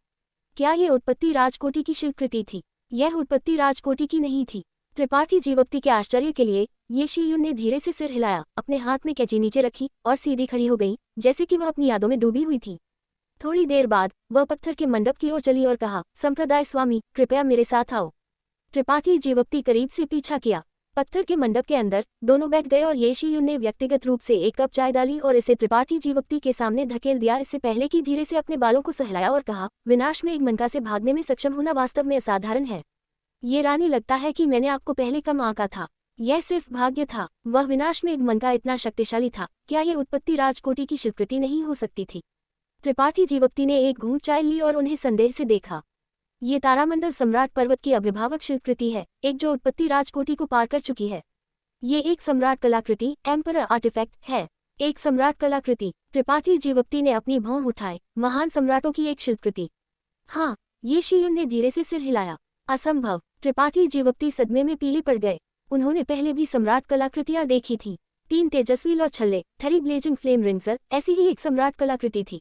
क्या ये उत्पत्ति राजकोटि की शिवकृति थी? यह उत्पत्ति राजकोटि की नहीं थी। त्रिपाठी जीवक्ति के आश्चर्य के लिए ये शीयुन ने धीरे से सिर हिलाया, अपने हाथ में कैंची नीचे रखी और सीधी खड़ी हो गई, जैसे कि वह अपनी यादों में डूबी हुई थी। थोड़ी देर बाद वह पत्थर के मंडप की ओर चली और कहा, संप्रदाय स्वामी, कृपया मेरे साथ आओ। त्रिपाठी जीवक्ति करीब से पीछा किया। पत्थर के मंडप के अंदर दोनों बैठ गए और ये शीयुन ने व्यक्तिगत रूप से एक कप चाय डाली और इसे त्रिपाठी जीवक्ति के सामने धकेल दिया। इससे पहले कि धीरे से अपने बालों को सहलाया और कहा, विनाश में एक मनका से भागने में सक्षम होना वास्तव में असाधारण है। ये रानी, लगता है कि मैंने आपको पहले कम आंका था। यह सिर्फ भाग्य था। वह विनाश में एक मनका इतना शक्तिशाली था। क्या ये उत्पत्ति राजकोटि की शिवकृति नहीं हो सकती थी? त्रिपाठी जीवक्ति ने एक घूंट चाय ली और उन्हें संदेह से देखा। ये तारामंडल सम्राट पर्वत की अभिभावक शिवकृति है, एक जो उत्पत्ति राजकोटि को पार कर चुकी है। ये एक सम्राट कलाकृति एम्परर आर्टिफैक्ट है। एक सम्राट कलाकृति। त्रिपाठी जीवक्ति ने अपनी भौं उठाए। महान सम्राटों की एक शिवकृति। हाँ, ये शीयुन ने धीरे से सिर हिलाया। असंभव। त्रिपाठी जीवक्ति सदमे में पीले पड़ गए। उन्होंने पहले भी सम्राट कलाकृतियां देखी थी। 3 तेजस्वी लौ छल्ले, 3 ब्लेजिंग फ्लेम रिंग्सर ऐसी ही एक सम्राट कलाकृति थी।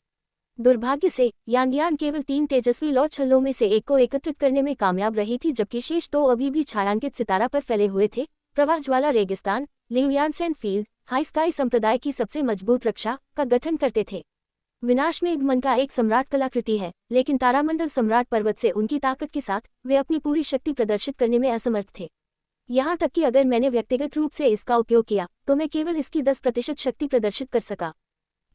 दुर्भाग्य से यांगयान केवल 3 तेजस्वी लौ छल्लों में से एक को एकत्रित करने में कामयाब रही थी, जबकि शेष 2 अभी भी छायांकित सितारा पर फैले हुए थे। प्रवाह ज्वाला रेगिस्तान लिउयानसेन फील्ड हाई स्काई संप्रदाय की सबसे मजबूत रक्षा का गठन करते थे। विनाश में मन का एक सम्राट कलाकृति है, लेकिन तारामंडल सम्राट पर्वत से उनकी ताकत के साथ वे अपनी पूरी शक्ति प्रदर्शित करने में असमर्थ थे। यहाँ तक कि अगर मैंने व्यक्तिगत रूप से इसका उपयोग किया तो मैं केवल इसकी 10% शक्ति प्रदर्शित कर सका।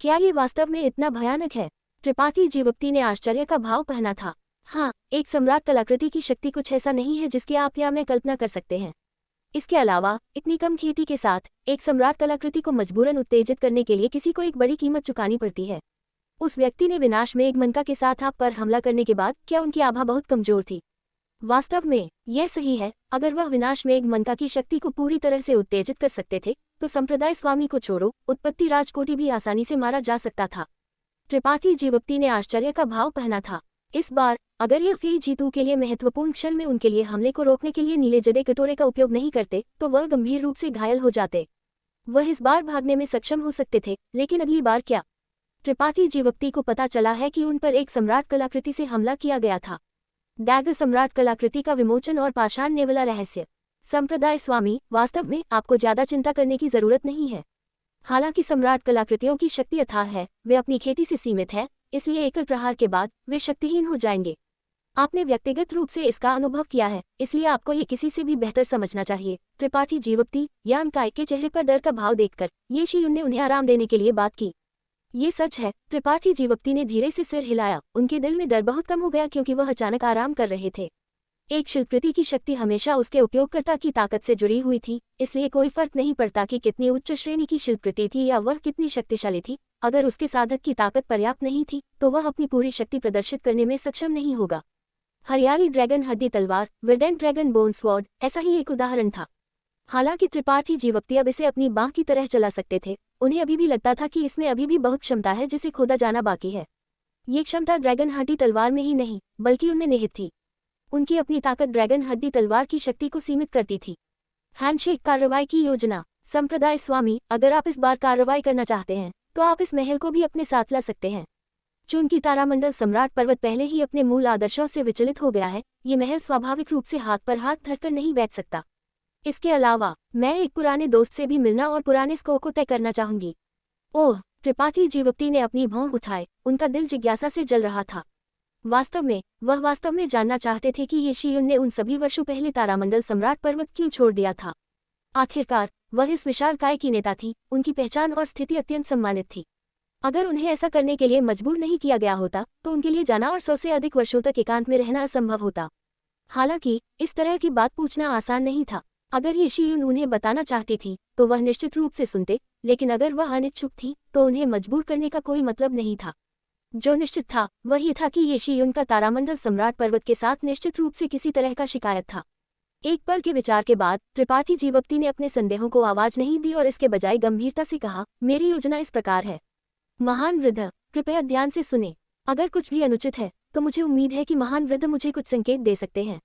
क्या ये वास्तव में इतना भयानक है? त्रिपाठी जीवप्ती ने आश्चर्य का भाव पहना था। हाँ, एक सम्राट कलाकृति की शक्ति कुछ ऐसा नहीं है जिसकी आप या मैं कल्पना कर सकते हैं। इसके अलावा इतनी कम खेती के साथ एक सम्राट कलाकृति को मजबूरन उत्तेजित करने के लिए किसी को एक बड़ी कीमत चुकानी पड़ती है। उस व्यक्ति ने विनाश में एक मनका के साथ आप पर हमला करने के बाद क्या उनकी आभा बहुत कमजोर थी? वास्तव में यह सही है। अगर वह विनाश में एक मनका की शक्ति को पूरी तरह से उत्तेजित कर सकते थे तो संप्रदाय स्वामी को छोड़ो, उत्पत्ति राजकोटि भी आसानी से मारा जा सकता था। त्रिपाठी जीवप्ती ने आश्चर्य का भाव पहना था। इस बार अगर यह फी जीतू के लिए महत्वपूर्ण क्षण में उनके लिए हमले को रोकने के लिए नीले जड़े कटोरे का उपयोग नहीं करते तो वह गंभीर रूप से घायल हो जाते। वह इस बार भागने में सक्षम हो सकते थे, लेकिन अगली बार क्या? त्रिपाठी जीवप्ती को पता चला है कि उन पर एक सम्राट कलाकृति से हमला किया गया था। डैगर सम्राट कलाकृति का विमोचन और पाषाण नेवला रहस्य। संप्रदाय स्वामी, वास्तव में आपको ज्यादा चिंता करने की जरूरत नहीं है। हालांकि सम्राट कलाकृतियों की शक्ति अथाह है, वे अपनी खेती से सीमित है, इसलिए एकल प्रहार के बाद वे शक्तिहीन हो जाएंगे। आपने व्यक्तिगत रूप से इसका अनुभव किया है, इसलिए आपको ये किसी से भी बेहतर समझना चाहिए। त्रिपाठी जीवप्ती यान काय के चेहरे पर डर का भाव देखकर ये शियुन ने उन्हें आराम देने के लिए बात की। ये सच है। त्रिपाठी जीवप्ती ने धीरे से सिर हिलाया। उनके दिल में डर बहुत कम हो गया क्योंकि वह अचानक आराम कर रहे थे। एक शिल्पकृति की शक्ति हमेशा उसके उपयोगकर्ता की ताकत से जुड़ी हुई थी, इसलिए कोई फर्क नहीं पड़ता कि कितनी उच्च श्रेणी की शिल्पकृति थी या वह कितनी शक्तिशाली थी। अगर उसके साधक की ताकत पर्याप्त नहीं थी तो वह अपनी पूरी शक्ति प्रदर्शित करने में सक्षम नहीं होगा। हरियाली ड्रैगन हड्डी तलवार विडेंट ड्रैगन बोन स्वॉर्ड ऐसा ही एक उदाहरण था। हालांकि त्रिपाठी जीवप्ती अब इसे अपनी बांह की तरह चला सकते थे, उन्हें अभी भी लगता था कि इसमें अभी भी बहुत क्षमता है जिसे खोदा जाना बाकी है। ये क्षमता ड्रैगन हड्डी तलवार में ही नहीं बल्कि उनमें निहित थी। उनकी अपनी ताकत ड्रैगन हड्डी तलवार की शक्ति को सीमित करती थी। हैंडशेक कार्रवाई की योजना। संप्रदाय स्वामी, अगर आप इस बार कार्रवाई करना चाहते हैं तो आप इस महल को भी अपने साथ ला सकते हैं। चूंकि तारामंडल सम्राट पर्वत पहले ही अपने मूल आदर्शों से विचलित हो गया है, ये महल स्वाभाविक रूप से हाथ पर हाथ धरकर नहीं बैठ सकता। इसके अलावा मैं एक पुराने दोस्त से भी मिलना और पुराने स्कोर को तय करना चाहूंगी। ओह, त्रिपाठी जीवप्ती ने अपनी भौं उठाए। उनका दिल जिज्ञासा से जल रहा था। वह वास्तव में जानना चाहते थे कि ये शियुन ने उन सभी वर्षों पहले तारामंडल सम्राट पर्वत क्यों छोड़ दिया था। आखिरकार वह इस विशाल काय की नेता थी, उनकी पहचान और स्थिति अत्यंत सम्मानित थी। अगर उन्हें ऐसा करने के लिए मजबूर नहीं किया गया होता तो उनके लिए जाना और 100 से अधिक वर्षों तक एकांत में रहना असंभव होता। हालांकि इस तरह की बात पूछना आसान नहीं था। अगर ये शियुन उन्हें बताना चाहती थी तो वह निश्चित रूप से सुनते, लेकिन अगर वह अनिच्छुक थी तो उन्हें मजबूर करने का कोई मतलब नहीं था। जो निश्चित था वह ये था कि ये शियुन का तारामंडल सम्राट पर्वत के साथ निश्चित रूप से किसी तरह का शिकायत था। एक पल के विचार के बाद त्रिपाठी जीवप्ती ने अपने संदेहों को आवाज नहीं दी और इसके बजाय गंभीरता से कहा, मेरी योजना इस प्रकार है। महान वृद्ध, कृपया ध्यान से सुने। अगर कुछ भी अनुचित है तो मुझे उम्मीद है कि महान वृद्ध मुझे कुछ संकेत दे सकते हैं।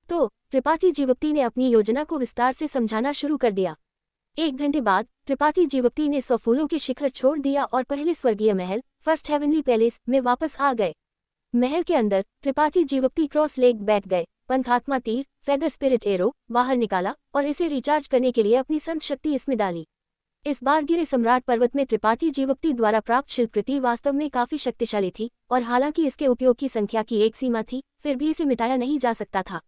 तो त्रिपाठी जीवप्ती ने अपनी योजना को विस्तार से समझाना शुरू कर दिया। 1 घंटे बाद त्रिपाठी जीवप्ती ने 100 फूलों के शिखर छोड़ दिया और पहले स्वर्गीय महल फर्स्ट हेवनली पैलेस में वापस आ गए। महल के अंदर त्रिपाठी जीवप्ती क्रॉस लेग बैठ गए, पंखात्मा तीर फेदर स्पिरिट एरो बाहर निकाला और इसे रिचार्ज करने के लिए अपनी संत शक्ति इसमें डाली। इस बार गिरे सम्राट पर्वत में त्रिपाठी जीवप्ती द्वारा प्राप्त शिल्पकृति वास्तव में काफी शक्तिशाली थी और हालांकि इसके उपयोग की संख्या की एक सीमा थी, फिर भी इसे मिटाया नहीं जा सकता था।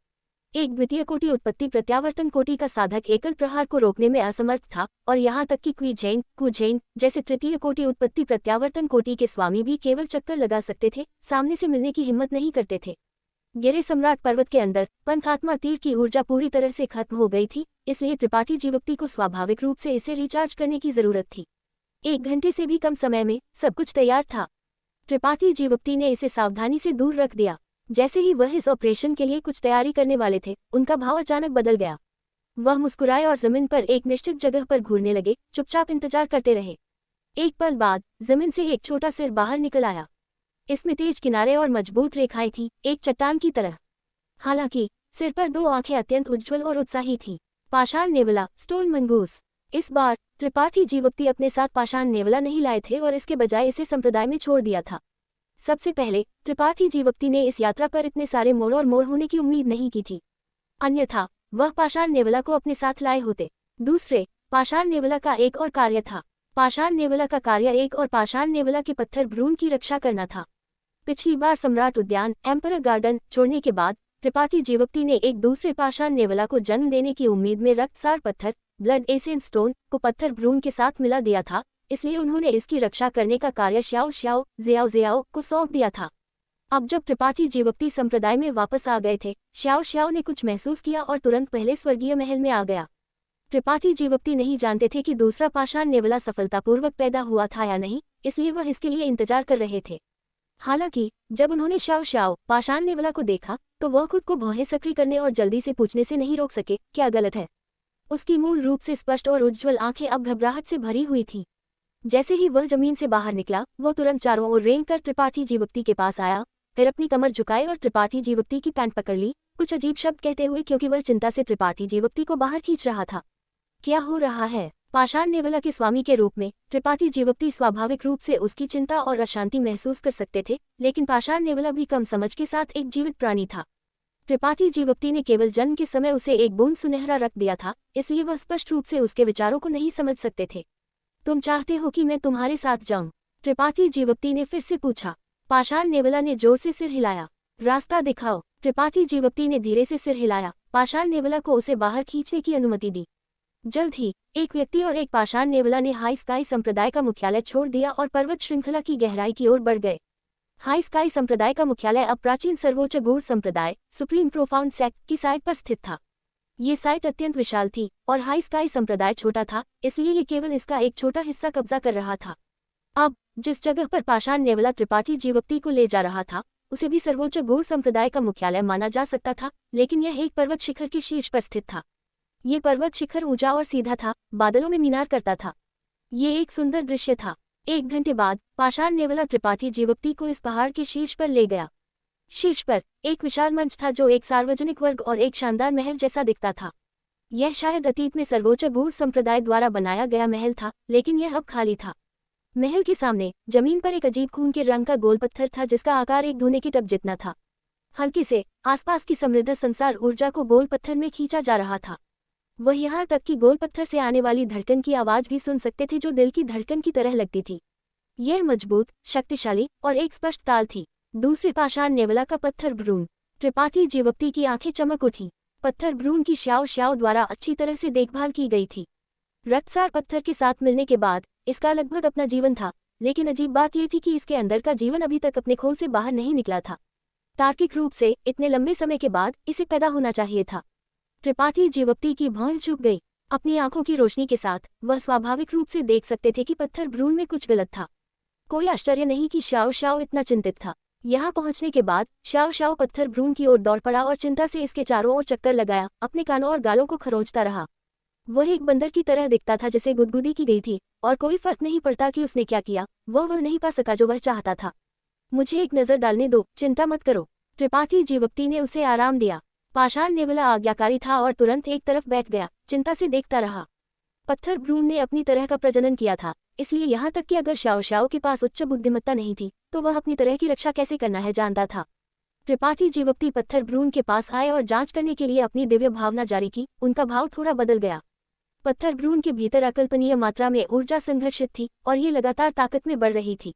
एक द्वितीय कोटि उत्पत्ति प्रत्यावर्तन कोटि का साधक एकल प्रहार को रोकने में असमर्थ था और यहाँ तक कि कुझेन जैसे तृतीय कोटि उत्पत्ति प्रत्यावर्तन कोटि के स्वामी भी केवल चक्कर लगा सकते थे, सामने से मिलने की हिम्मत नहीं करते थे। गिरे सम्राट पर्वत के अंदर पंखात्मा तीर की ऊर्जा पूरी तरह से खत्म हो गई थी, इसलिए त्रिपाठी जीवप्ती को स्वाभाविक रूप से इसे रिचार्ज करने की जरूरत थी। 1 घंटे से भी कम समय में सब कुछ तैयार था। त्रिपाठी जीवप्ती ने इसे सावधानी से दूर रख दिया। जैसे ही वह इस ऑपरेशन के लिए कुछ तैयारी करने वाले थे, उनका भाव अचानक बदल गया। वह मुस्कुराए और जमीन पर एक निश्चित जगह पर घूरने लगे, चुपचाप इंतजार करते रहे। एक पल बाद जमीन से एक छोटा सिर बाहर निकल आया। इसमें तेज किनारे और मजबूत रेखाएं थीं, एक चट्टान की तरह। हालांकि सिर पर 2 आंखें अत्यंत उज्ज्वल और उत्साही थीं। पाषाण नेवला स्टोन मंगूस। इस बार त्रिपाठी जीवक्ति अपने साथ पाषाण नेवला नहीं लाए थे और इसके बजाय इसे संप्रदाय में छोड़ दिया था। सबसे पहले त्रिपाठी जीवक्ति ने इस यात्रा पर इतने सारे मोड़ और मोड़ होने की उम्मीद नहीं की थी, अन्यथा वह पाषाण नेवला को अपने साथ लाए होते। दूसरे, पाषाण नेवला का एक और कार्य था। पाषाण नेवला का कार्य एक और पाषाण नेवला के पत्थर भ्रूण की रक्षा करना था। पिछली बार सम्राट उद्यान एम्परर गार्डन छोड़ने के बाद त्रिपाठी जीवक्ति ने एक दूसरे पाषाण नेवला को जन्म देने की उम्मीद में रक्तसार पत्थर ब्लड एसेंस स्टोन को पत्थर भ्रूण के साथ मिला दिया था, इसलिए उन्होंने इसकी रक्षा करने का कार्य श्याओ श्याओ जियाओ जियाओ को सौंप दिया था। अब जब त्रिपाठी जीवक्ति संप्रदाय में वापस आ गए थे, श्याओ श्याओ ने कुछ महसूस किया और तुरंत पहले स्वर्गीय महल में आ गया। त्रिपाठी जीवक्ति नहीं जानते थे कि दूसरा पाषाण नेवला सफलतापूर्वक पैदा हुआ था या नहीं, इसलिए वह इसके लिए इंतजार कर रहे थे। हालांकि जब उन्होंने श्याओ श्याओ पाषाण नेवला को देखा तो वह खुद को भौहें सक्रिय करने और जल्दी से पूछने से नहीं रोक सके, क्या गलत है। उसकी मूल रूप से स्पष्ट और उज्ज्वल आंखें अब घबराहट से भरी हुई थीं। जैसे ही वह जमीन से बाहर निकला, वह तुरंत चारों ओर रेंग कर त्रिपाठी जीवक्ति के पास आया, फिर अपनी कमर झुकाई और त्रिपाठी जीवक्ति की पैंट पकड़ ली, कुछ अजीब शब्द कहते हुए, क्योंकि वह चिंता से त्रिपाठी जीवक्ति को बाहर खींच रहा था। क्या हो रहा है? पाषाण नेवला के स्वामी के रूप में त्रिपाठी जीवक्ति स्वाभाविक रूप से उसकी चिंता और अशांति महसूस कर सकते थे, लेकिन पाषाण नेवला भी कम समझ के साथ एक जीवित प्राणी था। त्रिपाठी जीवक्ति ने केवल जन्म के समय उसे एक बूंद सुनहरा रक्त दिया था, इसलिए वह स्पष्ट रूप से उसके विचारों को नहीं समझ सकते थे। तुम चाहते हो कि मैं तुम्हारे साथ जाऊं? त्रिपाठी जीवक्ति ने फिर से पूछा। पाषाण नेवला ने जोर से सिर हिलाया। रास्ता दिखाओ। त्रिपाठी जीवक्ति ने धीरे से सिर हिलाया। पाषाण नेवला को उसे बाहर खींचने की अनुमति दी। जल्द ही एक व्यक्ति और एक पाषाण नेवला ने हाई स्काई संप्रदाय का मुख्यालय छोड़ दिया और पर्वत श्रृंखला की गहराई की ओर बढ़ गए। हाई स्काई संप्रदाय का मुख्यालय अब प्राचीन सर्वोच्च गूढ़ संप्रदाय सुप्रीम प्रोफाउंड सेक्ट की साइट पर स्थित था। ये साइट अत्यंत विशाल थी और हाई स्काई संप्रदाय छोटा था, इसलिए ये केवल इसका एक छोटा हिस्सा कब्जा कर रहा था। अब जिस जगह पर पाषाण नेवला त्रिपाठी जीवक्ति को ले जा रहा था, उसे भी सर्वोच्च गूढ़ संप्रदाय का मुख्यालय माना जा सकता था, लेकिन यह एक पर्वत शिखर के शीर्ष पर स्थित था। ये पर्वत शिखर ऊंचा और सीधा था, बादलों में मीनार करता था। ये एक सुंदर दृश्य था। 1 घंटे बाद पाषाण नेवला त्रिपाठी जीवक्ति को इस पहाड़ के शीर्ष पर ले गया। शीर्ष पर एक विशाल मंच था जो एक सार्वजनिक वर्ग और एक शानदार महल जैसा दिखता था। यह शायद अतीत में सर्वोच्च गूढ़ संप्रदाय द्वारा बनाया गया महल था, लेकिन यह अब खाली था। महल के सामने जमीन पर एक अजीब खून के रंग का गोल पत्थर था, जिसका आकार एक धोने की टब जितना था। हल्के से आसपास की समृद्ध संसार ऊर्जा को गोल पत्थर में खींचा जा रहा था। वह यहाँ तक कि गोल पत्थर से आने वाली धड़कन की आवाज भी सुन सकते थे, जो दिल की धड़कन की तरह लगती थी। यह मजबूत, शक्तिशाली और एक स्पष्ट ताल थी। दूसरे पाषाण नेवला का पत्थर भ्रूण। त्रिपाठी जीवक्ति की आंखें चमक उठी। पत्थर भ्रूण की श्याओ श्याओ द्वारा अच्छी तरह से देखभाल की गई थी। रक्तसार पत्थर के साथ मिलने के बाद इसका लगभग अपना जीवन था, लेकिन अजीब बात यह थी कि इसके अंदर का जीवन अभी तक अपने खोल से बाहर नहीं निकला था। तार्किक रूप से इतने लंबे समय के बाद इसे पैदा होना चाहिए था। त्रिपाठी जीवक्ति की भौं झुक गई। अपनी आंखों की रोशनी के साथ वह स्वाभाविक रूप से देख सकते थे कि पत्थर भ्रूण में कुछ गलत था। कोई आश्चर्य नहीं कि श्याओ श्याओ इतना चिंतित था। यहाँ पहुंचने के बाद श्याओ श्याओ पत्थर भ्रूण की ओर दौड़ पड़ा और चिंता से इसके चारों ओर चक्कर लगाया, अपने कानों और गालों को खरोंचता रहा। वह एक बंदर की तरह दिखता था जिसे गुदगुदी की गई थी, और कोई फर्क नहीं पड़ता कि उसने क्या किया, वह नहीं पा सका जो वह चाहता था। मुझे एक नजर डालने दो, चिंता मत करो। त्रिपाठी जीवक्ति ने उसे आराम दिया। पाषाण नेवला आज्ञाकारी था और तुरंत एक तरफ बैठ गया, चिंता से देखता रहा। पत्थर भ्रूण ने अपनी तरह का प्रजनन किया था, इसलिए यहाँ तक कि अगर श्याओ श्याओ के पास उच्च बुद्धिमत्ता नहीं थी, तो वह अपनी तरह की रक्षा कैसे करना है जानता था। त्रिपाठी जीवक्ति पत्थर भ्रूण के पास आए और जांच करने के लिए अपनी दिव्य भावना जारी की। उनका भाव थोड़ा बदल गया। पत्थर भ्रूण के भीतर अकल्पनीय मात्रा में ऊर्जा संघर्षित थी और ये लगातार ताकत में बढ़ रही थी।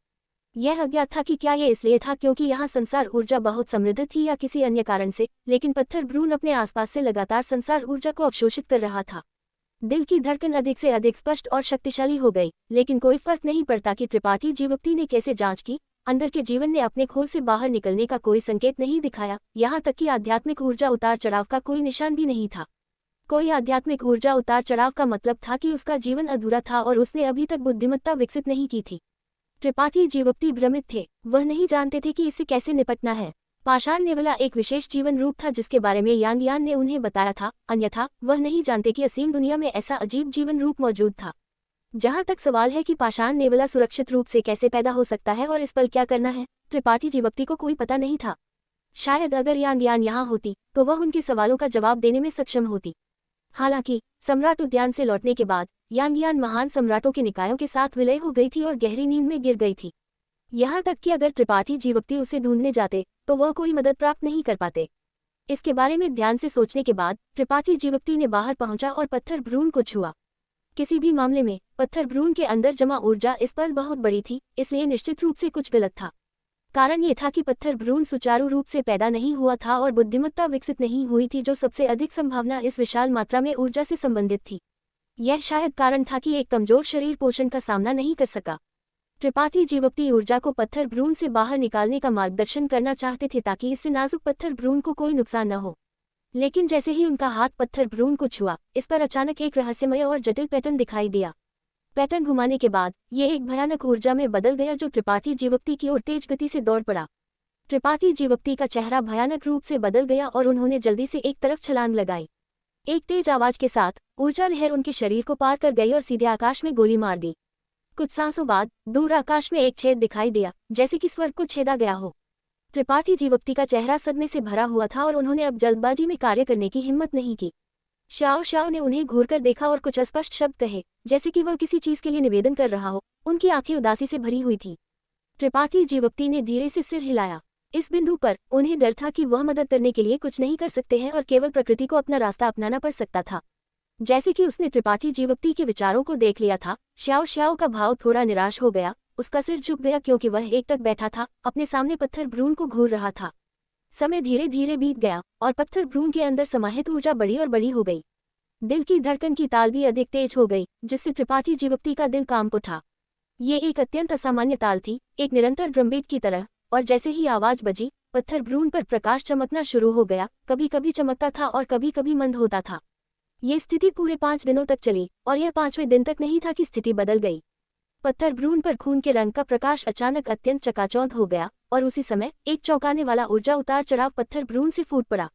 यह अज्ञात था कि क्या ये इसलिए था क्योंकि यहाँ संसार ऊर्जा बहुत समृद्ध थी या किसी अन्य कारण से, लेकिन पत्थर भ्रूण अपने आसपास से लगातार संसार ऊर्जा को अवशोषित कर रहा था। दिल की धड़कन अधिक से अधिक स्पष्ट और शक्तिशाली हो गई, लेकिन कोई फर्क नहीं पड़ता कि त्रिपाठी जीवक्ति ने कैसे जांच की, अंदर के जीवन ने अपने खोल से बाहर निकलने का कोई संकेत नहीं दिखाया। यहाँ तक कि आध्यात्मिक ऊर्जा उतार चढ़ाव का कोई निशान भी नहीं था। कोई आध्यात्मिक ऊर्जा उतार चढ़ाव का मतलब था कि उसका जीवन अधूरा था और उसने अभी तक बुद्धिमत्ता विकसित नहीं की थी। त्रिपाठी जीवक्ति भ्रमित थे। वह नहीं जानते थे कि इससे कैसे निपटना है। पाषाण नेवला एक विशेष जीवन रूप था जिसके बारे में यांग यान ने उन्हें बताया था, अन्यथा वह नहीं जानते कि असीम दुनिया में ऐसा अजीब जीवन रूप मौजूद था। जहां तक सवाल है कि पाषाण नेवला सुरक्षित रूप से कैसे पैदा हो सकता है और इस पर क्या करना है, त्रिपाठी जीवक्ति को कोई पता नहीं था। शायद अगर यांग यान यहाँ होती तो वह उनके सवालों का जवाब देने में सक्षम होती। हालांकि सम्राट उद्यान से लौटने के बाद यांगियान महान सम्राटों के निकायों के साथ विलय हो गई थी और गहरी नींद में गिर गई थी। यहाँ तक कि अगर त्रिपाठी जीवक्ति उसे ढूंढने जाते तो वह कोई मदद प्राप्त नहीं कर पाते। इसके बारे में ध्यान से सोचने के बाद त्रिपाठी जीवक्ति ने बाहर पहुंचा और पत्थर भ्रूण को छुआ। किसी भी मामले में पत्थर भ्रूण के अंदर जमा ऊर्जा इस पल बहुत बड़ी थी, इसलिए निश्चित रूप से कुछ गलत था। कारण ये था कि पत्थर भ्रूण सुचारू रूप से पैदा नहीं हुआ था और बुद्धिमत्ता विकसित नहीं हुई थी, जो सबसे अधिक संभावना इस विशाल मात्रा में ऊर्जा से संबंधित थी। यह शायद कारण था कि एक कमजोर शरीर पोषण का सामना नहीं कर सका। त्रिपाठी जीवक्ति ऊर्जा को पत्थर भ्रूण से बाहर निकालने का मार्गदर्शन करना चाहते थे ताकि इससे नाजुक पत्थर भ्रूण को कोई नुकसान न हो। लेकिन जैसे ही उनका हाथ पत्थर भ्रूण को छुआ, इस पर अचानक एक रहस्यमय और जटिल पैटर्न दिखाई दिया। पैटर्न घुमाने के बाद ये एक भयानक ऊर्जा में बदल गया जो त्रिपाठी जीवक्ति की ओर तेज गति से दौड़ पड़ा। त्रिपाठी जीवक्ति का चेहरा भयानक रूप से बदल गया और उन्होंने जल्दी से एक तरफ छलांग लगाई। एक तेज आवाज के साथ ऊर्जा लहर उनके शरीर को पार कर गई और सीधे आकाश में गोली मार दी। कुछ सांसों बाद दूर आकाश में एक छेद दिखाई दिया, जैसे कि स्वर्ग को छेदा गया हो। त्रिपाठी जीवक्ति का चेहरा सदमे से भरा हुआ था और उन्होंने अब जल्दबाजी में कार्य करने की हिम्मत नहीं की। शाओ शाओ ने उन्हें घूरकर देखा और कुछ अस्पष्ट शब्द कहे, जैसे कि वह किसी चीज के लिए निवेदन कर रहा हो। उनकी आंखें उदासी से भरी हुई थी। त्रिपाठी जीवक्ति ने धीरे से सिर हिलाया। इस बिंदु पर उन्हें डर था कि वह मदद करने के लिए कुछ नहीं कर सकते हैं और केवल प्रकृति को अपना रास्ता अपनाना पड़ सकता था। जैसे कि उसने त्रिपाठी जीवक्ति के विचारों को देख लिया था, श्याओ श्याओ का भाव थोड़ा निराश हो गया। उसका सिर झुक गया क्योंकि वह एकटक बैठा था, अपने सामने पत्थर भ्रूण को घूर रहा था। समय धीरे धीरे बीत गया और पत्थर भ्रूण के अंदर समाहित ऊर्जा बड़ी और बड़ी हो गई। दिल की धड़कन की ताल भी अधिक तेज हो गई, जिससे त्रिपाठी जीवक्ति का दिल कांप उठा। ये एक अत्यंत असामान्य ताल थी, एक निरंतर ड्रमबीट की तरह। और जैसे ही आवाज बजी, पत्थर भ्रूण पर प्रकाश चमकना शुरू हो गया। कभी कभी चमकता था और कभी कभी मंद होता था। ये स्थिति पूरे 5 दिनों तक चली और यह 5वें दिन तक नहीं था कि स्थिति बदल गई। पत्थर भ्रूण पर खून के रंग का प्रकाश अचानक अत्यंत चकाचौंध हो गया और उसी समय एक चौंकाने वाला ऊर्जा उतार चढ़ाव पत्थर भ्रूण से फूट पड़ा।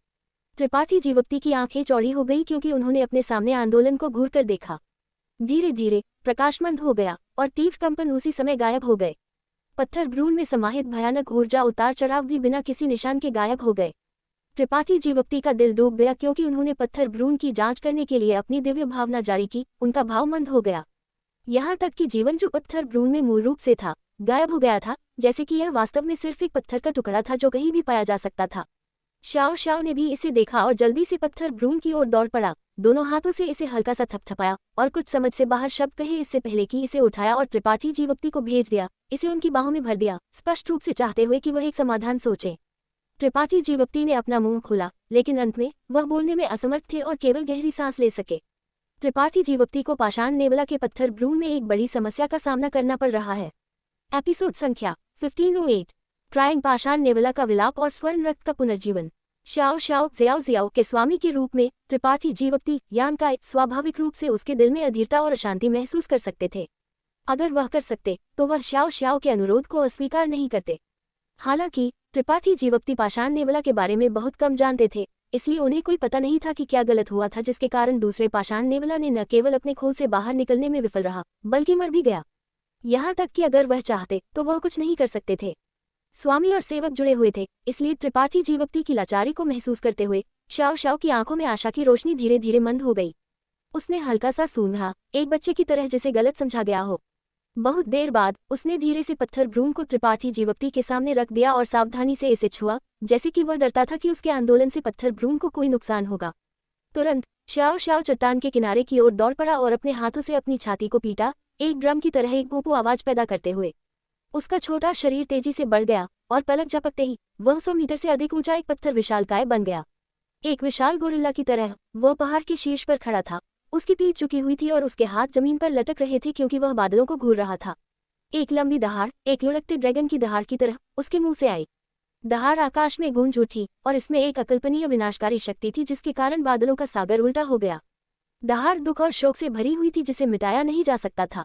त्रिपाठी जीवक्ति की आंखें चौड़ी हो गई क्योंकि उन्होंने अपने सामने आंदोलन को घूर कर देखा। धीरे धीरे प्रकाश मंद हो गया और तीव्र कंपन उसी समय गायब हो गए। पत्थर भ्रूण में समाहित भयानक ऊर्जा उतार चढ़ाव भी बिना किसी निशान के गायब हो गए। त्रिपाठी जीवक्ति का दिल डूब गया क्योंकि उन्होंने पत्थर भ्रूण की जांच करने के लिए अपनी दिव्य भावना जारी की। उनका भाव मंद हो गया, यहाँ तक कि जीवन जो पत्थर भ्रूण में मूल रूप से था गायब हो गया था, जैसे कि यह वास्तव में सिर्फ एक पत्थर का टुकड़ा था जो कहीं भी पाया जा सकता था। शाओ शाओ ने भी इसे देखा और जल्दी से पत्थर भ्रूण की ओर दौड़ पड़ा। दोनों हाथों से इसे हल्का सा थपथपाया और कुछ समझ से बाहर शब्द कहे इससे पहले कि इसे उठाया और त्रिपाठी जीवक्ति को भेज दिया। इसे उनकी बाहों में भर दिया, स्पष्ट रूप से चाहते हुए कि वह एक समाधान सोचे। त्रिपाठी जीवक्ति ने अपना मुंह खोला, लेकिन अंत में वह बोलने में असमर्थ थे और केवल गहरी सांस ले सके। त्रिपाठी जीवक्ति को पाषाण नेवला के पत्थर भ्रूण में एक बड़ी समस्या का सामना करना पड़ रहा है। एपिसोड संख्या 1508, ट्राइंग पाषाण नेवला का विलाप और स्वर्ण रक्त का पुनर्जीवन। शाओ शाओ ज़ियाओ ज़ियाओ के स्वामी के रूप में त्रिपाठी जीवक्ति यान का स्वाभाविक रूप से उसके दिल में अधीरता और अशांति महसूस कर सकते थे। अगर वह कर सकते तो वह शाओ शाओ के अनुरोध को अस्वीकार नहीं करते। हालांकि त्रिपाठी जीवक्ति पाषाण नेवला के बारे में बहुत कम जानते थे, इसलिए उन्हें कोई पता नहीं था कि क्या गलत हुआ था जिसके कारण दूसरे पाषाण नेवला ने न केवल अपने खोल से बाहर निकलने में विफल रहा बल्कि मर भी गया। यहाँ तक कि अगर वह चाहते तो वह कुछ नहीं कर सकते थे। स्वामी और सेवक जुड़े हुए थे, इसलिए त्रिपाठी जीवक्ति की लाचारी को महसूस करते हुए शाओ शाओ की आंखों में आशा की रोशनी धीरे धीरे मंद हो गई। उसने हल्का सा सूंघा, एक बच्चे की तरह जिसे गलत समझा गया हो। बहुत देर बाद उसने धीरे से पत्थर भ्रूण को त्रिपाठी जीवक्ति के सामने रख दिया और सावधानी से इसे छुआ, जैसे कि वह डरता था कि उसके आंदोलन से पत्थर भ्रूण को कोई नुकसान होगा। तुरंत शाओ शाओ चट्टान के किनारे की ओर दौड़ पड़ा और अपने हाथों से अपनी छाती को पीटा, एक ड्रम की तरह एक पोपो आवाज पैदा करते हुए। उसका छोटा शरीर तेजी से बढ़ गया और पलक झपकते ही वह 100 मीटर से अधिक ऊंचा एक पत्थर विशालकाय बन गया। एक विशाल गोरिल्ला की तरह वह पहाड़ के शीर्ष पर खड़ा था। उसकी पीठ झुकी हुई थी और उसके हाथ जमीन पर लटक रहे थे क्योंकि वह बादलों को घूर रहा था। एक लंबी दहाड़, एक लुढ़कते ड्रैगन की दहाड़ की तरह उसके मुंह से आई। दहाड़ आकाश में गूंज उठी और इसमें एक अकल्पनीय विनाशकारी शक्ति थी जिसके कारण बादलों का सागर उल्टा हो गया। दहाड़ दुख और शोक से भरी हुई थी जिसे मिटाया नहीं जा सकता था।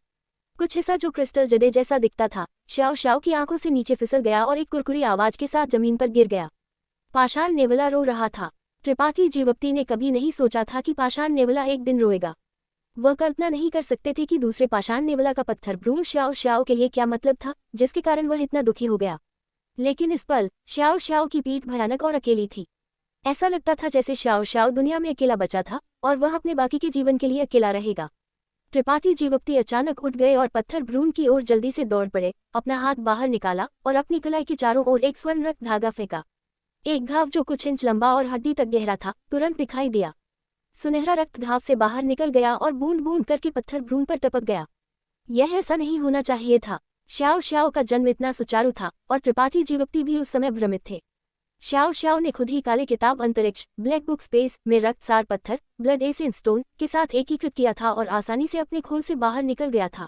कुछ हिस्सा जो क्रिस्टल जदे जैसा दिखता था शाओ शाओ की आंखों से नीचे फिसल गया और एक कुरकुरी आवाज के साथ जमीन पर गिर गया। पाषाण नेवला रो रहा था। त्रिपाठी जीवक्ति ने कभी नहीं सोचा था कि पाषाण नेवला एक दिन रोएगा। वह कल्पना नहीं कर सकते थे कि दूसरे पाषाण नेवला का पत्थर भ्रूण शाओ शाओ के लिए क्या मतलब था, जिसके कारण वह इतना दुखी हो गया। लेकिन इस पल शाओ शाओ की पीठ भयानक और अकेली थी। ऐसा लगता था जैसे शाओ शाओ दुनिया में अकेला बचा था और वह अपने बाकी के जीवन के लिए अकेला रहेगा। त्रिपाठी जीवप्ती अचानक उठ गए और पत्थर भ्रूण की ओर जल्दी से दौड़ पड़े, अपना हाथ बाहर निकाला और अपनी कलाई के चारों ओर एक स्वर्ण रक्त धागा फेंका। एक घाव जो कुछ इंच लंबा और हड्डी तक गहरा था तुरंत दिखाई दिया। सुनहरा रक्त घाव से बाहर निकल गया और बूंद बूंद करके पत्थर भ्रूण पर टपक गया। यह ऐसा नहीं होना चाहिए था। श्याओ श्याओ का जन्म इतना सुचारू था और त्रिपाठी जीवप्ती भी उस समय भ्रमित थे। श्याओ श्याओ ने खुद ही काले किताब अंतरिक्ष ब्लैक बुक स्पेस में रक्त सार पत्थर ब्लड एसेंस स्टोन के साथ एकीकृत किया था और आसानी से अपने खोल से बाहर निकल गया था।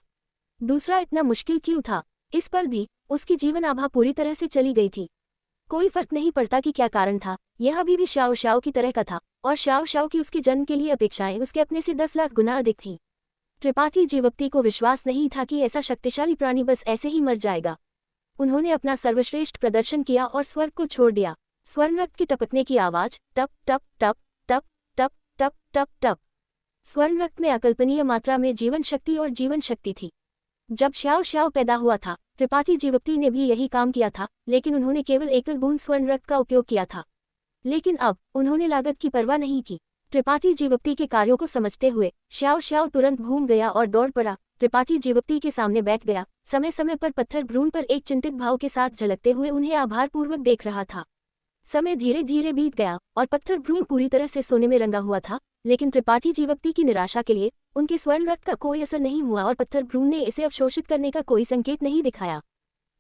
दूसरा इतना मुश्किल क्यों था? इस पल भी उसकी जीवन आभा पूरी तरह से चली गई थी। कोई फर्क नहीं पड़ता कि क्या कारण था, यह अभी भी श्याओ श्याओ की तरह का था और श्याओ श्याओ की उसके जन्म के लिए अपेक्षाएं उसके अपने से 10 लाख गुना अधिक थीं। त्रिपाठी जीवप्ती को विश्वास नहीं था कि ऐसा शक्तिशाली प्राणी बस ऐसे ही मर जाएगा। उन्होंने अपना सर्वश्रेष्ठ प्रदर्शन किया और स्वर्ग को छोड़ दिया। स्वर्ण रक्त की टपकने की आवाज, टप टप टप टप टप टप टप टप। स्वर्ण रक्त में अकल्पनीय मात्रा में जीवन शक्ति और जीवन शक्ति थी। जब श्याओ श्याओ पैदा हुआ था, त्रिपाठी जीवप्ती ने भी यही काम किया था, लेकिन उन्होंने केवल एकल बूंद स्वर्ण रक्त का उपयोग किया था। लेकिन अब उन्होंने लागत की परवाह नहीं की। त्रिपाठी जीवप्ती के कार्यों को समझते हुए श्याओ श्याओ तुरंत घूम गया और दौड़ पड़ा। त्रिपाठी जीवप्ती के सामने बैठ गया, समय समय पर पत्थर भ्रूण पर एक चिंतित भाव के साथ झलकते हुए उन्हें आभारपूर्वक देख रहा था। समय धीरे धीरे बीत गया और पत्थर भ्रूण पूरी तरह से सोने में रंगा हुआ था, लेकिन त्रिपाठी जीवप्ती की निराशा के लिए उनके स्वर्ण रक्त का कोई असर नहीं हुआ और पत्थर भ्रूण ने इसे अवशोषित करने का कोई संकेत नहीं दिखाया।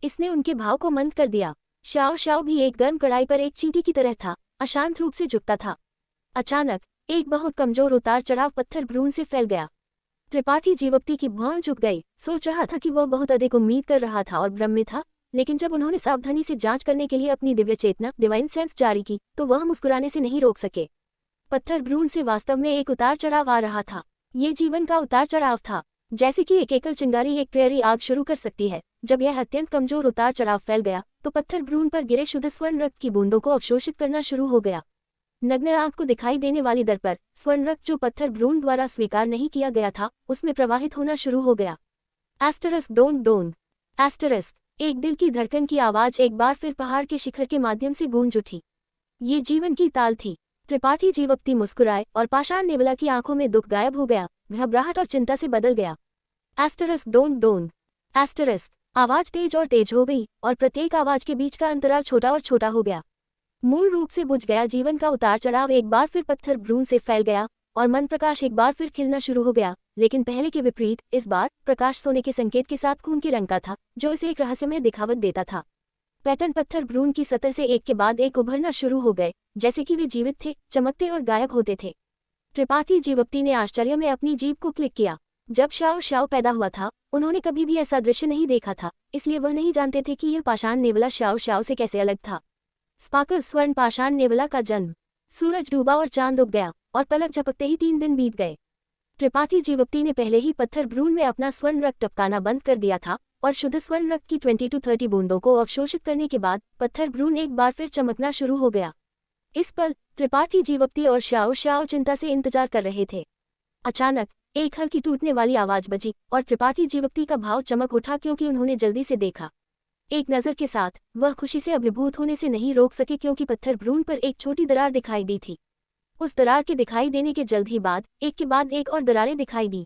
इसने उनके भाव को मंद कर दिया। श्याओ श्याओ भी एक गर्म कढ़ाई पर एक चींटी की तरह था, अशांत रूप से झुकता था। अचानक एक बहुत कमजोर उतार चढ़ाव पत्थर भ्रूण से फैल गया। त्रिपाठी जीवप्ती की भौं झुक गई। सोच रहा था कि वह बहुत अधिक उम्मीद कर रहा था और भ्रम में था, लेकिन जब उन्होंने सावधानी से जांच करने के लिए अपनी दिव्य चेतना डिवाइन सेंस जारी की तो वह मुस्कुराने से नहीं रोक सके। पत्थर भ्रूण से वास्तव में एक उतार चढ़ाव आ रहा था। ये जीवन का उतार चढ़ाव था। जैसे कि एक एकल चिंगारी एक प्रेयरी आग शुरू कर सकती है। जब यह अत्यंत कमजोर उतार चढ़ाव फैल गया तो पत्थर भ्रूण पर गिरे शुद्ध स्वर्ण रक्त की बूंदों को अवशोषित करना शुरू हो गया। नग्न आंख को दिखाई देने वाली दर पर स्वर्ण रक्त जो पत्थर भ्रूण द्वारा स्वीकार नहीं किया गया था उसमें प्रवाहित होना शुरू हो गया। एस्टरस डोन डोन एस्टरस। एक दिल की धड़कन की आवाज एक बार फिर पहाड़ के शिखर के माध्यम से गूंज उठी। ये जीवन की ताल थी। त्रिपाठी जीवप्ती मुस्कुराए और पाषाण नेवला की आंखों में दुख गायब हो गया, घबराहट और चिंता से बदल गया। एस्टरस डोन डोन एस्टरस। आवाज तेज और तेज हो गई और प्रत्येक आवाज के बीच का अंतराल छोटा और छोटा हो गया। मूल रूप से बुझ गया जीवन का उतार चढ़ाव एक बार फिर पत्थर भ्रूण से फैल गया और मन प्रकाश एक बार फिर खिलना शुरू हो गया, लेकिन पहले के विपरीत इस बार प्रकाश सोने के संकेत के साथ खून के रंग का था, जो इसे एक रहस्यमय दिखावट देता था। पैटर्न पत्थर भ्रूण की सतह से एक के बाद एक उभरना शुरू हो गए, जैसे कि वे जीवित थे, चमकते और गायब होते थे। त्रिपाठी जीवप्ती ने आश्चर्य में अपनी जीभ को क्लिक किया। जब श्याओ श्याओ पैदा हुआ था उन्होंने कभी भी ऐसा दृश्य नहीं देखा था, इसलिए वह नहीं जानते थे कि यह पाषाण नेवला श्याओ श्याओ से कैसे अलग था। स्पार्कल स्वर्ण पाषाण नेवला का जन्म। सूरज डूबा और चांद उग गया और पलक झपकते ही 3 दिन बीत गए। त्रिपाठी जीवप्ती ने पहले ही पत्थर भ्रूण में अपना स्वर्ण रक्त टपकाना बंद कर दिया था और शुद्ध स्वर्ण रक्त की 20 to 30 बूंदों को अवशोषित करने के बाद पत्थर भ्रूण एक बार फिर चमकना शुरू हो गया। इस पल त्रिपाठी जीवप्ती और श्याओ श्याओ चिंता से इंतजार कर रहे थे। अचानक एक हल्की टूटने वाली आवाज बजी और त्रिपाठी जीवप्ती का भाव चमक उठा, क्योंकि उन्होंने जल्दी से देखा। एक नजर के साथ वह खुशी से अभिभूत होने से नहीं रोक सके, क्योंकि पत्थर भ्रूण पर एक छोटी दरार दिखाई दी थी। उस दरार के दिखाई देने के जल्द ही बाद एक के बाद एक और दरारें दिखाई दी।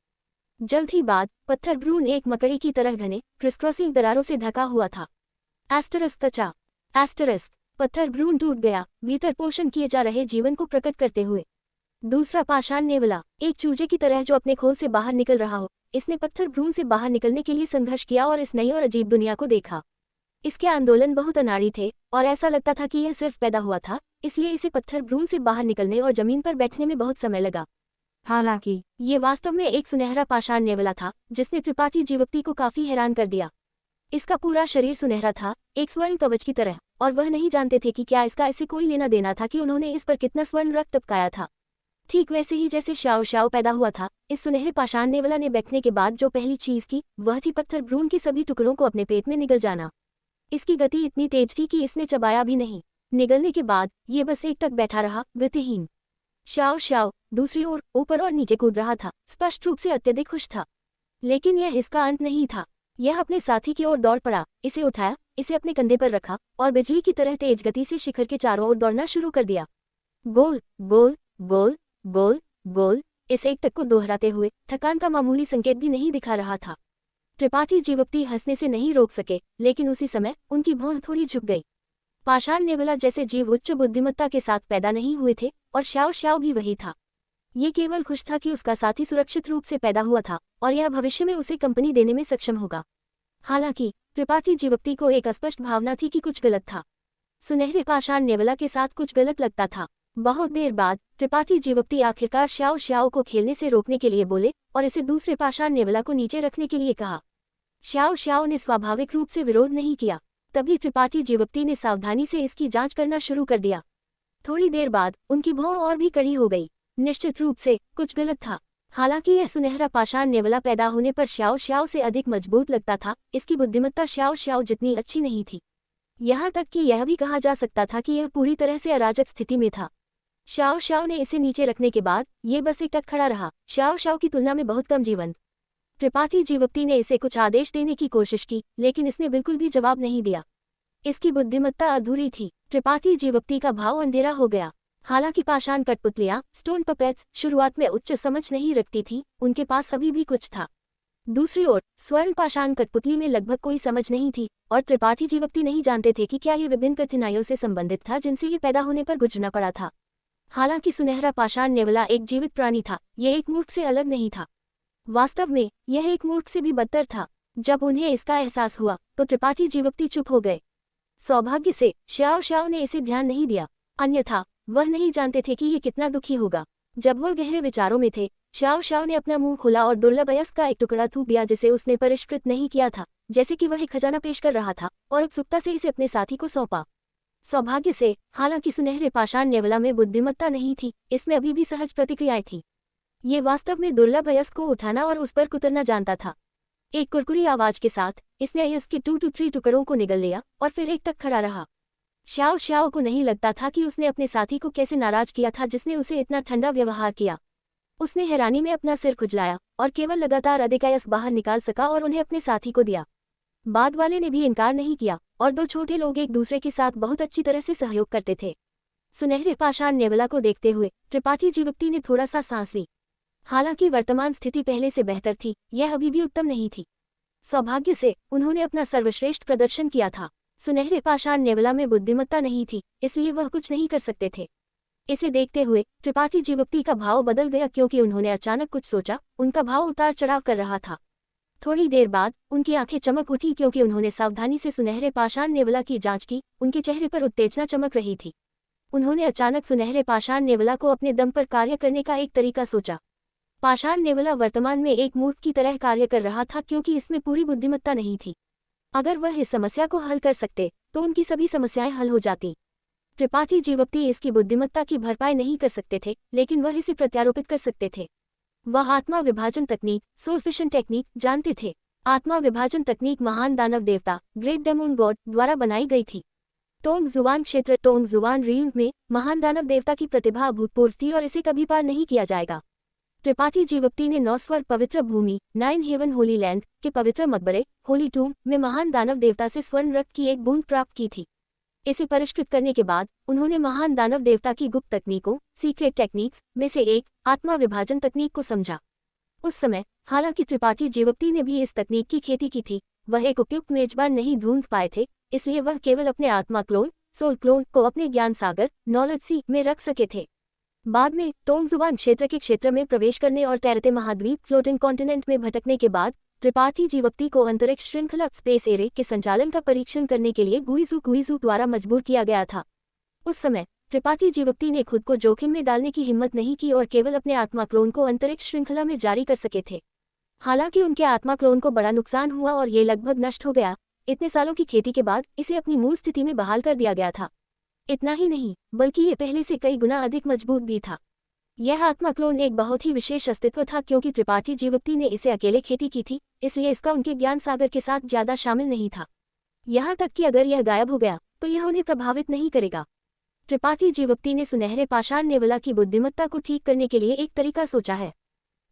जल्द ही बाद पत्थर भ्रूण एक मकड़ी की तरह घने क्रिसक्रॉसिंग दरारों से ढका हुआ था। एस्टरस कचा एस्टरस। पत्थर भ्रूण टूट गया, भीतर पोषण किए जा रहे जीवन को प्रकट करते हुए। दूसरा पाषाण नेवला, एक चूजे की तरह जो अपने खोल से बाहर निकल रहा हो। इसने पत्थर भ्रूण से बाहर निकलने के लिए संघर्ष किया और इस नई और अजीब दुनिया को देखा। इसके आंदोलन बहुत अनाड़ी थे और ऐसा लगता था कि यह सिर्फ पैदा हुआ था, इसलिए इसे पत्थर भ्रूण से बाहर निकलने और जमीन पर बैठने में बहुत समय लगा। हालांकि ये वास्तव में एक सुनहरा पाषाण नेवला था, जिसने त्रिपाठी जीवप्ती को काफी हैरान कर दिया। इसका पूरा शरीर सुनहरा था, एक स्वर्ण कवच की तरह, और वह नहीं जानते थे कि क्या इसका ऐसे कोई लेना देना था कि उन्होंने इस पर कितना स्वर्ण रक्त टपकाया था। ठीक वैसे ही जैसे श्याओ श्याओ पैदा हुआ था, इस सुनहरे पाषाण नेवला ने बैठने के बाद जो पहली चीज की वह थी पत्थर भ्रूण के सभी टुकड़ों को अपने पेट में निगल जाना। इसकी गति इतनी तेज थी कि इसने चबाया भी नहीं। निगलने के बाद ये बस एकटक बैठा रहा, गतिहीन। श्याओ श्याओ दूसरी ओर ऊपर और नीचे कूद रहा था, स्पष्ट रूप से अत्यधिक खुश था। लेकिन यह इसका अंत नहीं था। यह अपने साथी की ओर दौड़ पड़ा, इसे उठाया, इसे अपने कंधे पर रखा और बिजली की तरह तेज गति से शिखर के चारों ओर दौड़ना शुरू कर दिया। गोल गोल गोल गोल गोल, इस एक टक को दोहराते हुए थकान का मामूली संकेत भी नहीं दिखा रहा था। त्रिपाठी जीवप्ती हंसने से नहीं रोक सके, लेकिन उसी समय उनकी भौं थोड़ी झुक गई। पाषाण नेवला जैसे जीव उच्च बुद्धिमत्ता के साथ पैदा नहीं हुए थे, और श्याओ श्याओ भी वही था। ये केवल खुश था कि उसका साथी सुरक्षित रूप से पैदा हुआ था और यह भविष्य में उसे कंपनी देने में सक्षम होगा। हालांकि त्रिपाठी जीवप्ती को एक स्पष्ट भावना थी कि कुछ गलत था। सुनहरे पाषाण नेवला के साथ कुछ गलत लगता था। बहुत देर बाद त्रिपाठी जीवप्ती आखिरकार श्याओ श्याओ को खेलने से रोकने के लिए बोले और इसे दूसरे पाषाण नेवला को नीचे रखने के लिए कहा। श्याओ श्याओ ने स्वाभाविक रूप से विरोध नहीं किया। तभी त्रिपाठी जीवप्ती ने सावधानी से इसकी जांच करना शुरू कर दिया। थोड़ी देर बाद उनकी भौं और भी कड़ी हो गई। निश्चित रूप से कुछ गलत था। हालांकि यह सुनहरा पाषाण नेवला पैदा होने पर श्याओ श्याओ से अधिक मजबूत लगता था, इसकी बुद्धिमत्ता श्याओ श्याओ जितनी अच्छी नहीं थी। यहाँ तक कि यह भी कहा जा सकता था कि यह पूरी तरह से अराजक स्थिति में था। श्याओ श्याओ ने इसे नीचे रखने के बाद ये बस एक टक खड़ा रहा, श्याओ श्याओ की तुलना में बहुत कम जीवंत। त्रिपाठी जीवप्ती ने इसे कुछ आदेश देने की कोशिश की, लेकिन इसने बिल्कुल भी जवाब नहीं दिया। इसकी बुद्धिमत्ता अधूरी थी। त्रिपाठी जीवप्ती का भाव अंधेरा हो गया। हालांकि पाषाण कठपुतलियां, स्टोन पपेट्स, शुरुआत में उच्च समझ नहीं रखती थी, उनके पास अभी भी कुछ था। दूसरी ओर स्वर्ण पाषाण कठपुतली में लगभग कोई समझ नहीं थी, और त्रिपाठी जीवप्ती नहीं जानते थे कि क्या ये विभिन्न कठिनाइयों से संबंधित था जिनसे ये पैदा होने पर गुजरना पड़ा था। हालांकि सुनहरा पाषाण नेवला एक जीवित प्राणी था, ये एक मूर्ख से अलग नहीं था। वास्तव में यह एक मूर्ख से भी बदतर था। जब उन्हें इसका एहसास हुआ तो त्रिपाठी जीवप्ती चुप हो गए। सौभाग्य से श्याओ श्याओ ने इसे ध्यान नहीं दिया, अन्यथा वह नहीं जानते थे कि ये कितना दुखी होगा। जब वह गहरे विचारों में थे, श्याओ श्याओ ने अपना मुंह खोला और दुर्लभ अयस्क का एक टुकड़ा थूक दिया जिसे उसने परिष्कृत नहीं किया था, जैसे कि वह एक खजाना पेश कर रहा था, और उत्सुकता से इसे अपने साथी को सौंपा। सौभाग्य से हालांकि सुनहरे पाषाण नेवला में बुद्धिमत्ता नहीं थी, इसमें अभी भी सहज प्रतिक्रियाएं थी। ये वास्तव में दुर्लभ अयस्क को उठाना और उस पर कुतरना जानता था। एक कुरकुरी आवाज के साथ इसने अयस्क के 2-3 टुकड़ों को निगल लिया और फिर एक टक खड़ा रहा। श्याओ श्याओ को नहीं लगता था कि उसने अपने साथी को कैसे नाराज किया था जिसने उसे इतना ठंडा व्यवहार किया। उसने हैरानी में अपना सिर खुजलाया और केवल लगातार अधिक अयस्क बाहर निकाल सका और उन्हें अपने साथी को दिया। बाद वाले ने भी इनकार नहीं किया और दो छोटे लोग एक दूसरे के साथ बहुत अच्छी तरह से सहयोग करते थे। सुनहरे पाषाण नेवला को देखते हुए त्रिपाठी जीवप्ती ने थोड़ा सा सांस ली। हालांकि वर्तमान स्थिति पहले से बेहतर थी, यह अभी भी उत्तम नहीं थी। सौभाग्य से उन्होंने अपना सर्वश्रेष्ठ प्रदर्शन किया था। सुनहरे पाषाण नेवला में बुद्धिमत्ता नहीं थी, इसलिए वह कुछ नहीं कर सकते थे। इसे देखते हुए त्रिपाठी जीवप्ती का भाव बदल गया क्योंकि उन्होंने अचानक कुछ सोचा। उनका भाव उतार चढ़ाव कर रहा था। थोड़ी देर बाद उनकी आंखें चमक उठी क्योंकि उन्होंने सावधानी से सुनहरे पाषाण नेवला की जांच की। उनके चेहरे पर उत्तेजना चमक रही थी। उन्होंने अचानक सुनहरे पाषाण नेवला को अपने दम पर कार्य करने का एक तरीका सोचा। पाषाण नेवला वर्तमान में एक मूर्ख की तरह कार्य कर रहा था क्योंकि इसमें पूरी बुद्धिमत्ता नहीं थी। अगर वह इस समस्या को हल कर सकते तो उनकी सभी समस्याएं हल हो जाती। त्रिपाठी जीवप्ती इसकी बुद्धिमत्ता की भरपाई नहीं कर सकते थे, लेकिन वह इसे प्रत्यारोपित कर सकते थे। वह आत्मा विभाजन तकनीक, सोल फिशन टेक्निक जानते थे। आत्मा विभाजन तकनीक महान दानव देवता ग्रेट डेमोन गॉड द्वारा बनाई गई थी। टोंग जुआन क्षेत्र टोंग जुआन रील में महान दानव देवता की प्रतिभा अभूतपूर्व थी और इसे कभी पार नहीं किया जाएगा। त्रिपाठी जीवप्ती ने 9 स्वर पवित्र भूमि 9 हेवन होली लैंड के पवित्र मकबरे होली टूम में महान दानव देवता से स्वर्ण रक्त की एक बूंद प्राप्त की थी। इसे परिष्कृत करने के बाद उन्होंने महान दानव देवता की गुप्त तकनीकों सीक्रेट टेक्निक्स में से एक आत्मा विभाजन तकनीक को समझा। उस समय हालांकि त्रिपाठी जीवप्ती ने भी इस तकनीक की खेती की थी, वह एक उपयुक्त मेजबान नहीं ढूंढ पाए थे, इसलिए वह केवल अपने आत्मा क्लोन सोल क्लोन को अपने ज्ञान सागर नॉलेज सी में रख सके थे। बाद में टोंगजुआन क्षेत्र के क्षेत्र में प्रवेश करने और तैरते महाद्वीप फ्लोटिंग कॉन्टिनेंट में भटकने के बाद त्रिपाठी जीवप्ती को अंतरिक्ष श्रृंखला स्पेस एरे के संचालन का परीक्षण करने के लिए गुइजू द्वारा मजबूर किया गया था। उस समय त्रिपाठी जीवप्ती ने खुद को जोखिम में डालने की हिम्मत नहीं की और केवल अपने आत्मा क्लोन को अंतरिक्ष श्रृंखला में जारी कर सके थे। हालांकि उनके आत्मा क्लोन को बड़ा नुकसान हुआ और ये लगभग नष्ट हो गया। इतने सालों की खेती के बाद इसे अपनी मूल स्थिति में बहाल कर दिया गया था। इतना ही नहीं, बल्कि ये पहले से कई गुना अधिक मजबूत भी था। यह आत्मा क्लोन एक बहुत ही विशेष अस्तित्व था क्योंकि त्रिपाठी जीवप्ती ने इसे अकेले खेती की थी, इसलिए इसका उनके ज्ञान सागर के साथ ज्यादा शामिल नहीं था। यहाँ तक कि अगर यह गायब हो गया तो यह उन्हें प्रभावित नहीं करेगा। त्रिपाठी जीवप्ती ने सुनहरे पाषाण नेवला की बुद्धिमत्ता को ठीक करने के लिए एक तरीका सोचा है।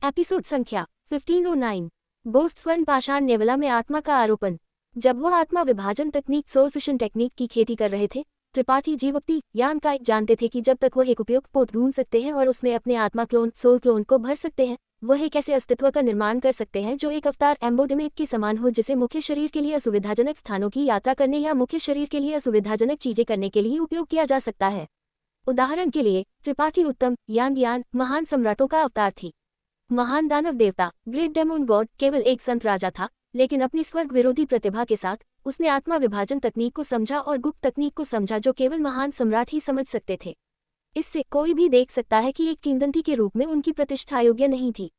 एपिसोड संख्या 1509 गोस्ट स्वर्ण पाषाण नेवला में आत्मा का आरोपण। जब वह आत्मा विभाजन तकनीक सोल फिशन टेक्निक की खेती कर रहे थे त्रिपाठी जीवोक्ति यान का जानते थे कि जब तक वह एक उपयुक्त पोत ढूंढ सकते हैं और उसमें अपने आत्मा क्लोन सोल क्लोन को भर सकते हैं, वह एक ऐसे अस्तित्व का निर्माण कर सकते हैं जो एक अवतार एम्बोडेमेंट के समान हो, जिसे मुख्य शरीर के लिए असुविधाजनक स्थानों की यात्रा करने या मुख्य शरीर के लिए असुविधाजनक चीजें करने के लिए उपयोग किया जा सकता है। उदाहरण के लिए त्रिपाठी उत्तम यान महान सम्राटों का अवतार थी। महान दानव देवता ग्रेट डेमोन गॉड केवल एक संत राजा था, लेकिन अपनी स्वर्ग विरोधी प्रतिभा के साथ उसने आत्मा विभाजन तकनीक को समझा और गुप्त तकनीक को समझा जो केवल महान सम्राट ही समझ सकते थे। इससे कोई भी देख सकता है कि एक किंवदंती के रूप में उनकी प्रतिष्ठा योग्य नहीं थी।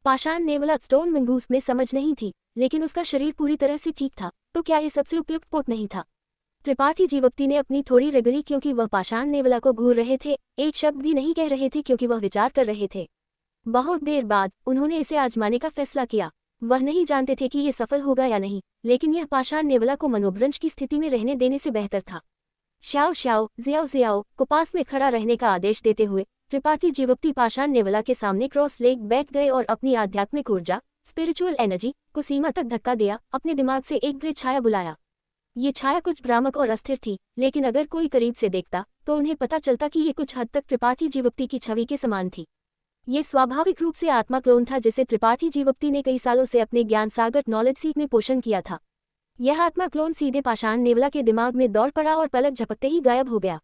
पाषाण नेवला स्टोन मंगूस में समझ नहीं थी, लेकिन उसका शरीर पूरी तरह से ठीक था, तो क्या ये सबसे उपयुक्त पोत नहीं था? त्रिपाठी जीवोक्ति ने अपनी थोड़ी रगड़ी क्योंकि वह पाषाण नेवला को घूर रहे थे, एक शब्द भी नहीं कह रहे थे क्योंकि वह विचार कर रहे थे। बहुत देर बाद उन्होंने इसे आजमाने का फैसला किया। वह नहीं जानते थे कि ये सफल होगा या नहीं, लेकिन यह पाषाण नेवला को मनोभ्रंश की स्थिति में रहने देने से बेहतर था। श्याओ श्याओ जियाओ जियाओ को पास में खड़ा रहने का आदेश देते हुए त्रिपाठी जीवोक्ति पाषाण नेवला के सामने क्रॉस लेग बैठ गए और अपनी आध्यात्मिक ऊर्जा स्पिरिचुअल एनर्जी को सीमा तक धक्का दिया, अपने दिमाग से एक ग्रे छाया बुलाया। ये छाया कुछ भ्रामक और अस्थिर थी, लेकिन अगर कोई करीब से देखता तो उन्हें पता चलता कि ये कुछ हद तक त्रिपाठी जीवोक्ति की छवि के समान थी। ये स्वाभाविक रूप से आत्मा क्लोन था जिसे त्रिपाठी जीवोक्ति ने कई सालों से अपने ज्ञान सागर नॉलेज सीख में पोषण किया था। यह आत्मा क्लोन सीधे पाषाण नेवला के दिमाग में दौड़ पड़ा और पलक झपकते ही गायब हो गया।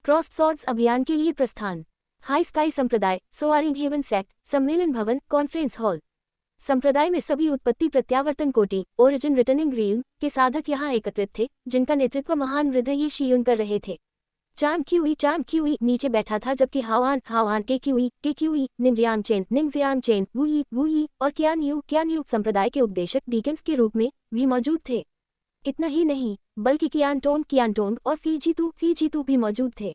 क्रॉस्ड स्वॉर्ड्स अभियान के लिए प्रस्थान। हाई स्काई संप्रदाय सोआरिंग हेवन सेक्ट सम्मेलन भवन कॉन्फ्रेंस हॉल। संप्रदाय में सभी उत्पत्ति प्रत्यावर्तन कोटि ओरिजिन रिटर्निंग रील के साधक यहाँ एकत्रित थे, जिनका नेतृत्व महान वृद्ध ये शियुन कर रहे थे। चाम क्यूई नीचे बैठा था, जबकि हावान के क्यूई निंगजियान चेन वुई और क्यान यू संप्रदाय के उपदेशक डीकन्स के रूप में भी मौजूद थे। इतना ही नहीं, बल्कि कियानटोंग और फीजीतू भी मौजूद थे।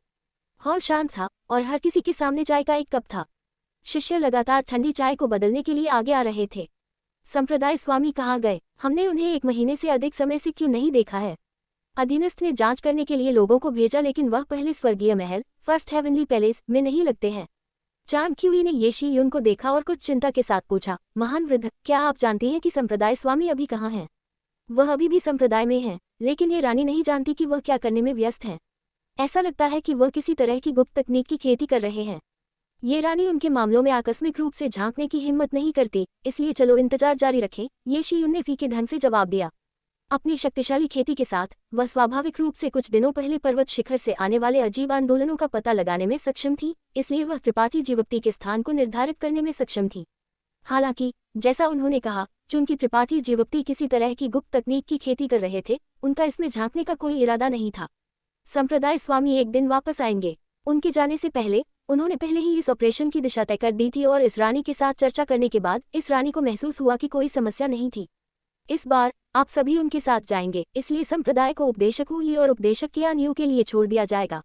हॉल शांत था और हर किसी के सामने चाय का एक कप था। शिष्य लगातार ठंडी चाय को बदलने के लिए आगे आ रहे थे। संप्रदाय स्वामी कहाँ गए? हमने उन्हें 1 महीने से अधिक समय से क्यों नहीं देखा है? अधीनस्थ ने जांच करने के लिए लोगों को भेजा, लेकिन वह पहले स्वर्गीय महल फर्स्ट हेवनली पैलेस में नहीं लगते हैं। चाम क्यूई ने ये शियुन को देखा और कुछ चिंता के साथ पूछा, महान वृद्ध, क्या आप जानते हैं कि संप्रदाय स्वामी अभी कहाँ हैं? वह अभी भी संप्रदाय में हैं, लेकिन ये रानी नहीं जानती कि वह क्या करने में व्यस्त हैं। ऐसा लगता है कि वह किसी तरह की गुप्त तकनीक की खेती कर रहे हैं। ये रानी उनके मामलों में आकस्मिक रूप से झांकने की हिम्मत नहीं करती, इसलिए चलो इंतजार जारी रखें, ये शियुन ने फीके ढंग से जवाब दिया। अपनी शक्तिशाली खेती के साथ वह स्वाभाविक रूप से कुछ दिनों पहले पर्वत शिखर से आने वाले अजीब आंदोलनों का पता लगाने में सक्षम थी, इसलिए वह त्रिपाठी जीवोक्ति के स्थान को निर्धारित करने में सक्षम थी। हालांकि जैसा उन्होंने कहा, चूंकि त्रिपाठी जीवोक्ति किसी तरह की गुप्त तकनीक की खेती कर रहे थे, उनका इसमें झांकने का कोई इरादा नहीं था। संप्रदाय स्वामी एक दिन वापस आएंगे। उनके जाने से पहले उन्होंने पहले ही इस ऑपरेशन की दिशा तय कर दी थी और इस रानी के साथ चर्चा करने के बाद इस रानी को महसूस हुआ कि कोई समस्या नहीं थी। इस बार आप सभी उनके साथ जाएंगे, इसलिए संप्रदाय को उपदेशक वुई और उपदेशक कियान यू के लिए छोड़ दिया जाएगा।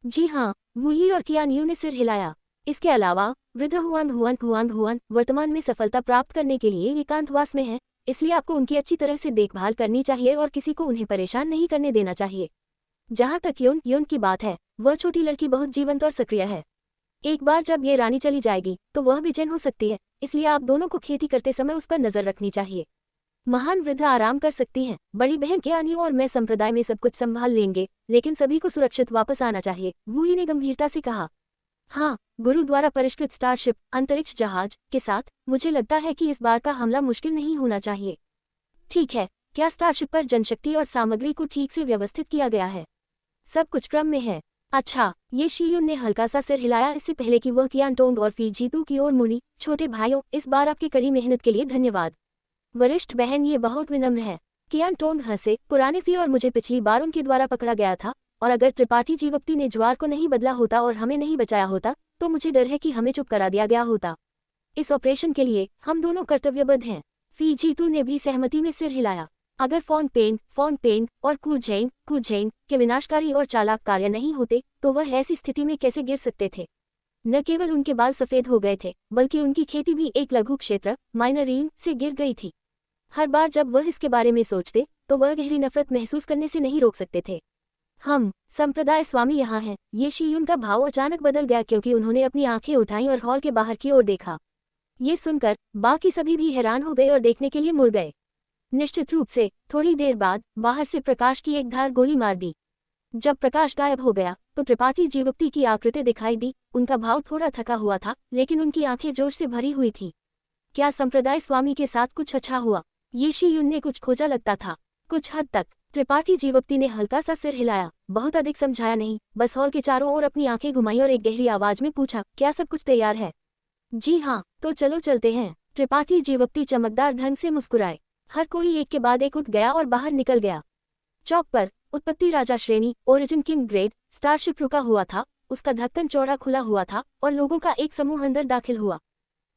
जी हाँ, वुई और कियान यू ने सिर हिलाया। इसके अलावा वृद्ध हुआन वर्तमान में सफलता प्राप्त करने के लिए एकांतवास में है, इसलिए आपको उनकी अच्छी तरह से देखभाल करनी चाहिए और किसी को उन्हें परेशान नहीं करने देना चाहिए। जहाँ तक योन की बात है, वह छोटी लड़की बहुत जीवंत और सक्रिय है। एक बार जब ये रानी चली जाएगी तो वह बेचैन हो सकती है, इसलिए आप दोनों को खेती करते समय उस पर नजर रखनी चाहिए। महान वृद्ध आराम कर सकती हैं, बड़ी बहन कियान यू और मैं संप्रदाय में सब कुछ संभाल लेंगे, लेकिन सभी को सुरक्षित वापस आना चाहिए, वुई ने गंभीरता से कहा। हाँ, गुरु द्वारा परिष्कृत स्टारशिप अंतरिक्ष जहाज के साथ मुझे लगता है कि इस बार का हमला मुश्किल नहीं होना चाहिए। ठीक है, क्या स्टारशिप पर जनशक्ति और सामग्री को ठीक से व्यवस्थित किया गया है? सब कुछ क्रम में है। अच्छा, ये शियुन ने हल्का सा सिर हिलाया, इससे पहले कि वह कियानटोंग और फीजीतू की ओर मुड़ी। छोटे भाइयों, इस बार आपकी कड़ी मेहनत के लिए धन्यवाद। वरिष्ठ बहन ये बहुत विनम्र है। कियानटोंग हंसे, पुराने फी और मुझे पिछली बार उनके द्वारा पकड़ा गया था, और अगर त्रिपाठी जीवोक्ति ने ज्वार को नहीं बदला होता और हमें नहीं बचाया होता तो मुझे डर है कि हमें चुप करा दिया गया होता। इस ऑपरेशन के लिए हम दोनों कर्तव्यबद्ध हैं। फीजीतू ने भी सहमति में सिर हिलाया। अगर फोन पेन और कुजेंग के विनाशकारी और चालाक कार्य नहीं होते तो वह ऐसी स्थिति में कैसे गिर सकते थे? न केवल उनके बाल सफेद हो गए थे, बल्कि उनकी खेती भी एक लघु क्षेत्र माइनरीन से गिर गई थी। हर बार जब वह इसके बारे में सोचते तो वह गहरी नफरत महसूस करने से नहीं रोक सकते थे। हम संप्रदाय स्वामी यहाँ हैं। ये शियुन का भाव अचानक बदल गया क्योंकि उन्होंने अपनी आंखें उठाईं और हॉल के बाहर की ओर देखा। ये सुनकर बाकी सभी भी हैरान हो गए और देखने के लिए मुड़ गए। निश्चित रूप से थोड़ी देर बाद बाहर से प्रकाश की एक धार गोली मार दी। जब प्रकाश गायब हो गया तो त्रिपाठी जीवोक्ति की आकृति दिखाई दी। उनका भाव थोड़ा थका हुआ था, लेकिन उनकी आंखें जोश से भरी हुई थी। क्या संप्रदाय स्वामी के साथ कुछ अच्छा हुआ? ये शी-युन ने कुछ खोजा लगता था। कुछ हद तक। त्रिपाठी जीवोक्ति ने हल्का सा सिर हिलाया। बहुत अधिक समझाया नहीं, बस हॉल के चारों ओर अपनी आंखें घुमाई और एक गहरी आवाज में पूछा, क्या सब कुछ तैयार है? जी हाँ, तो चलो चलते हैं। त्रिपाठी जीवोक्ति चमकदार ढंग से मुस्कुराए। हर कोई एक के बाद एक उठ गया और बाहर निकल गया। चौक पर उत्पत्ति राजा श्रेणी ओरिजिन किंग ग्रेड स्टारशिप रुका हुआ था। उसका ढक्कन चौड़ा खुला हुआ था और लोगों का एक समूह अंदर दाखिल हुआ।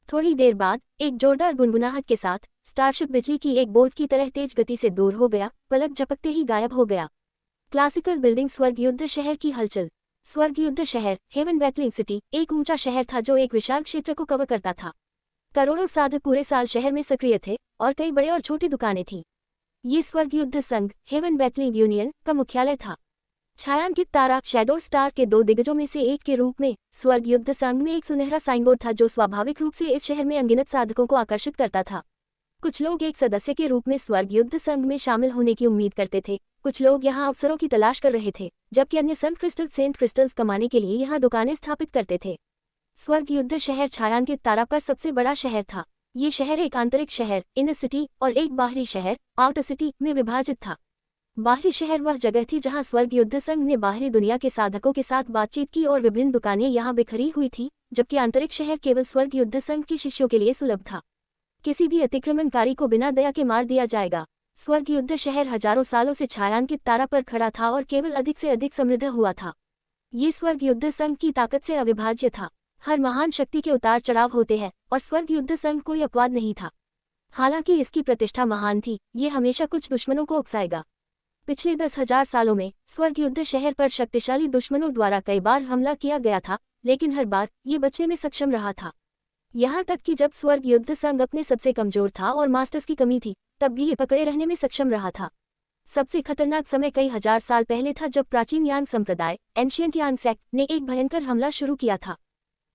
थोड़ी देर बाद एक जोरदार गुनगुनाहट के साथ स्टारशिप बिजली की एक बोल्ट की तरह तेज गति से दूर हो गया, पलक झपकते ही गायब हो गया। क्लासिकल बिल्डिंग स्वर्ग युद्ध शहर की हलचल। स्वर्ग युद्ध शहर हेवन बैटलिंग सिटी एक ऊंचा शहर था जो एक विशाल क्षेत्र को कवर करता था। करोड़ों साधक पूरे साल शहर में सक्रिय थे और कई बड़े और छोटी दुकानें थीं। ये स्वर्ग युद्ध संघ हेवन बैटलिंग यूनियन का मुख्यालय था। छायांकित तारा शैडो स्टार के दो दिग्गजों में से एक के रूप में स्वर्ग युद्ध संघ में एक सुनहरा साइनबोर्ड था जो स्वाभाविक रूप से इस शहर में अनगिनत साधकों को आकर्षित करता था। कुछ लोग एक सदस्य के रूप में स्वर्ग युद्ध संघ में शामिल होने की उम्मीद करते थे, कुछ लोग यहाँ अवसरों की तलाश कर रहे थे, जबकि अन्य सेंट क्रिस्टल्स कमाने के लिए यहाँ दुकानें स्थापित करते थे। स्वर्ग युद्ध शहर छायांकित तारा पर सबसे बड़ा शहर था। ये शहर एक आंतरिक शहर इनर सिटी और एक बाहरी शहर आउटर सिटी में विभाजित था। बाहरी शहर वह जगह थी जहां स्वर्ग युद्ध संघ ने बाहरी दुनिया के साधकों के साथ बातचीत की और विभिन्न दुकानें यहां बिखरी हुई थी, जबकि आंतरिक शहर केवल स्वर्ग युद्ध संघ के शिष्यों के लिए सुलभ था। किसी भी अतिक्रमणकारी को बिना दया के मार दिया जाएगा। स्वर्ग युद्ध शहर हजारों सालों से छायांकित तारा पर खड़ा था और केवल अधिक से अधिक समृद्ध हुआ था। ये स्वर्ग युद्ध संघ की ताकत से अविभाज्य था। हर महान शक्ति के उतार चढ़ाव होते हैं और स्वर्ग युद्ध संघ कोई अपवाद नहीं था। हालांकि इसकी प्रतिष्ठा महान थी, ये हमेशा कुछ दुश्मनों को उकसाएगा। पिछले 10,000 सालों में स्वर्ग युद्ध शहर पर शक्तिशाली दुश्मनों द्वारा कई बार हमला किया गया था, लेकिन हर बार ये बचने में सक्षम रहा था। यहाँ तक कि जब स्वर्ग युद्ध संघ अपने सबसे कमजोर था और मास्टर्स की कमी थी, तब भी ये पकड़े रहने में सक्षम रहा था। सबसे खतरनाक समय कई हजार साल पहले था जब प्राचीन यांग संप्रदाय एंशियंट यांग सेक्ट ने एक भयंकर हमला शुरू किया था।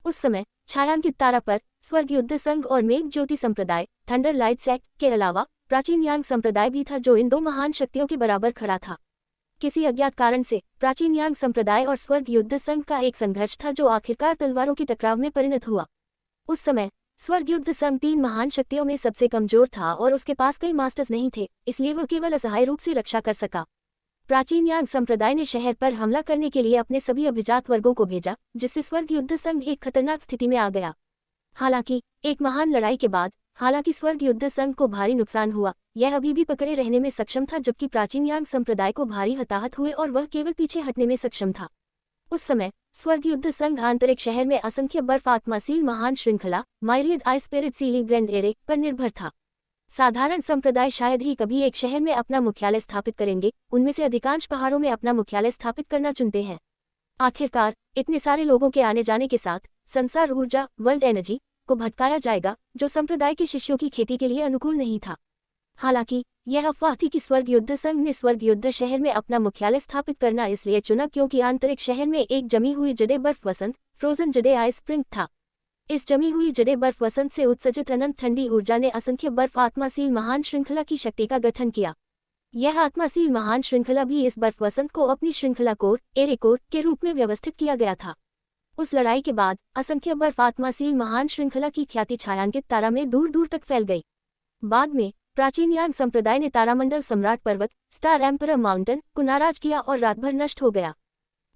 उस समय छायांकित तारा पर स्वर्ग युद्ध संघ और मेघ ज्योति संप्रदाय थंडर लाइट सेक्ट के अलावा प्राचीन यांग संप्रदाय भी था जो इन दो महान शक्तियों के बराबर खड़ा था। किसी अज्ञात कारण से प्राचीन यांग संप्रदाय और स्वर्ग युद्ध संघ का एक संघर्ष था जो आखिरकार तलवारों के टकराव में परिणत हुआ। उस समय स्वर्ग युद्ध संघ 3 महान शक्तियों में सबसे कमजोर था और उसके पास कई मास्टर्स नहीं थे, इसलिए वह केवल असहाय रूप से रक्षा कर सका। प्राचीन यांग संप्रदाय ने शहर पर हमला करने के लिए अपने सभी अभिजात वर्गों को भेजा, जिससे स्वर्ग युद्ध संघ एक खतरनाक स्थिति में आ गया। हालांकि एक महान लड़ाई के बाद स्वर्ग युद्ध संघ को भारी नुकसान हुआ, यह अभी भी पकड़े रहने में सक्षम था, जबकि प्राचीन यांग संप्रदाय को भारी हताहत हुए और वह केवल पीछे हटने में सक्षम था। उस समय स्वर्ग युद्ध संघ आंतरिक शहर में असंख्य बर्फ आत्मासील महान श्रृंखला myriad ice spirit sealing grand array पर निर्भर था। साधारण संप्रदाय शायद ही कभी एक शहर में अपना मुख्यालय स्थापित करेंगे, उनमें से अधिकांश पहाड़ों में अपना मुख्यालय स्थापित करना चुनते हैं। आखिरकार इतने सारे लोगों के आने जाने के साथ संसार ऊर्जा वर्ल्ड एनर्जी को भटकाया जाएगा, जो संप्रदाय के शिष्यों की खेती के लिए अनुकूल नहीं था। हालांकि यह अफवाह थी कि स्वर्ग युद्ध संघ ने स्वर्ग युद्ध शहर में अपना मुख्यालय स्थापित करना इसलिए चुना क्योंकि आंतरिक शहर में एक जमी हुई जड़े बर्फ वसंत फ्रोजन जड़े आइस स्प्रिंग था। इस जमी हुई जड़े बर्फ वसंत से उत्सर्जित अनंत ठंडी ऊर्जा ने असंख्य बर्फ आत्मासील महान श्रृंखला की शक्ति का गठन किया। यह आत्मासील महान श्रृंखला भी इस बर्फ वसंत को अपनी श्रृंखला कोर एरे कोर के रूप में व्यवस्थित किया गया था। उस लड़ाई के बाद असंख्य बर्फ आत्मासील महान श्रृंखला की ख्याति छायांकित तारा में दूर दूर तक फैल गई। बाद में प्राचीन यांग संप्रदाय ने तारामंडल सम्राट पर्वत स्टार एम्परर माउंटेन को नाराज किया और रात भर नष्ट हो गया।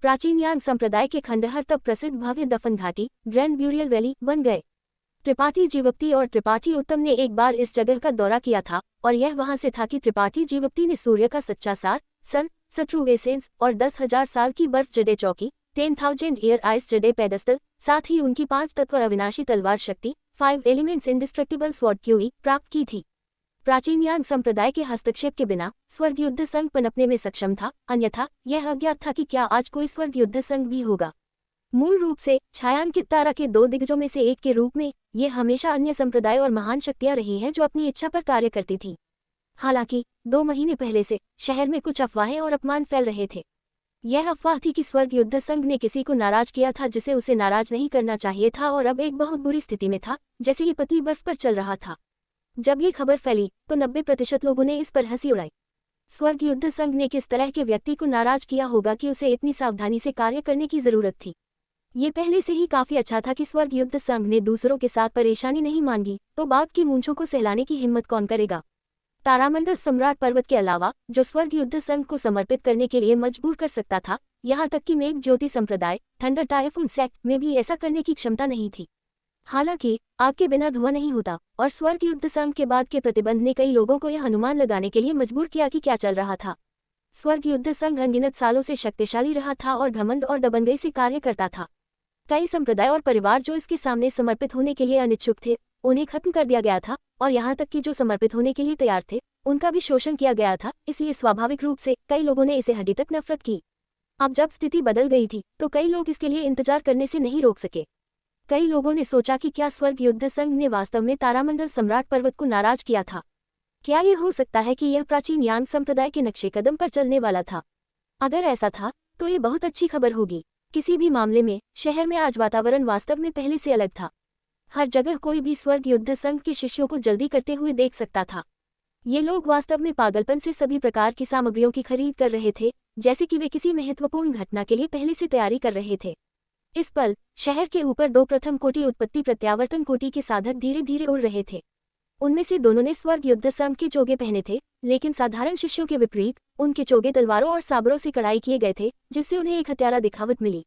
प्राचीन यांग संप्रदाय के खंडहर तब प्रसिद्ध भव्य दफन घाटी ग्रैंड ब्यूरियल वैली बन गए। त्रिपाठी जीवोक्ति और त्रिपाठी उत्तम ने एक बार इस जगह का दौरा किया था और यह वहां से था कि त्रिपाठी जीवोक्ति ने सूर्य का सच्चा सार सन सट्रू एसेंस और 10,000 साल की बर्फ जड़े चौकी 10,000 ईयर आइस जड़े पेडेस्टल, साथ ही उनकी 5 तत्व अविनाशी तलवार शक्ति 5 एलिमेंट्स इंडिस्ट्रक्टिबल स्वॉर्ड क्यूई प्राप्त की थी। प्राचीन यांग संप्रदाय के हस्तक्षेप के बिना स्वर्ग युद्ध संघ पनपने में सक्षम था, अन्यथा यह अज्ञात था कि क्या आज कोई स्वर्ग युद्ध संघ भी होगा। मूल रूप से छायांकित तारा के 2 दिग्गजों में से एक के रूप में ये हमेशा अन्य संप्रदाय और महान शक्तियां रही हैं जो अपनी इच्छा पर कार्य करती थी। हालांकि 2 महीने पहले से शहर में कुछ अफवाहें और अपमान फैल रहे थे। यह अफवाह थी कि स्वर्ग युद्ध संघ ने किसी को नाराज किया था जिसे उसे नाराज नहीं करना चाहिए था और अब एक बहुत बुरी स्थिति में था, जैसे ये पतली बर्फ पर चल रहा था। जब ये खबर फैली तो 90% लोगों ने इस पर हंसी उड़ाई। स्वर्ग युद्ध संघ ने किस तरह के व्यक्ति को नाराज किया होगा कि उसे इतनी सावधानी से कार्य करने की जरूरत थी। ये पहले से ही काफी अच्छा था कि स्वर्ग युद्ध संघ ने दूसरों के साथ परेशानी नहीं मांगी, तो बाघ की मूंछों को सहलाने की हिम्मत कौन करेगा। तारामंडल सम्राट पर्वत के अलावा जो स्वर्ग युद्ध संघ को समर्पित करने के लिए मजबूर कर सकता था, यहाँ तक कि मेघ ज्योति संप्रदाय थंडर टाइफून सेक्ट में भी ऐसा करने की क्षमता नहीं थी। हालांकि आग के बिना धुआं नहीं होता, और स्वर्ग युद्ध संघ के बाद के प्रतिबंध ने कई लोगों को यह अनुमान लगाने के लिए मजबूर किया कि क्या चल रहा था। स्वर्ग युद्ध संघ अनगिनत सालों से शक्तिशाली रहा था और घमंड और दबंगई से कार्य करता था। कई संप्रदाय और परिवार जो इसके सामने समर्पित होने के लिए अनिच्छुक थे, उन्हें खत्म कर दिया गया था, और यहाँ तक कि जो समर्पित होने के लिए तैयार थे उनका भी शोषण किया गया था। इसलिए स्वाभाविक रूप से कई लोगों ने इसे हड्डी तक नफरत की। अब जब स्थिति बदल गई थी तो कई लोग इसके लिए इंतजार करने से नहीं रोक सके। कई लोगों ने सोचा कि क्या स्वर्ग युद्ध संघ ने वास्तव में तारामंडल सम्राट पर्वत को नाराज किया था। क्या ये हो सकता है कि यह प्राचीन यांग संप्रदाय के नक्शे कदम पर चलने वाला था? अगर ऐसा था तो ये बहुत अच्छी खबर होगी। किसी भी मामले में शहर में आज वातावरण वास्तव में पहले से अलग था। हर जगह कोई भी स्वर्ग युद्ध संघ के शिष्यों को जल्दी करते हुए देख सकता था। ये लोग वास्तव में पागलपन से सभी प्रकार की सामग्रियों की खरीद कर रहे थे, जैसे कि वे किसी महत्वपूर्ण घटना के लिए पहले से तैयारी कर रहे थे। इस पल शहर के ऊपर दो प्रथम कोटि उत्पत्ति प्रत्यावर्तन कोटि के साधक धीरे धीरे उड़ रहे थे। उनमें से दोनों ने स्वर्ग युद्ध संघ के चोगे पहने थे, लेकिन साधारण शिष्यों के विपरीत उनके चोगे तलवारों और साबरों से कढ़ाई किए गए थे, जिससे उन्हें एक हत्यारा दिखावट मिली।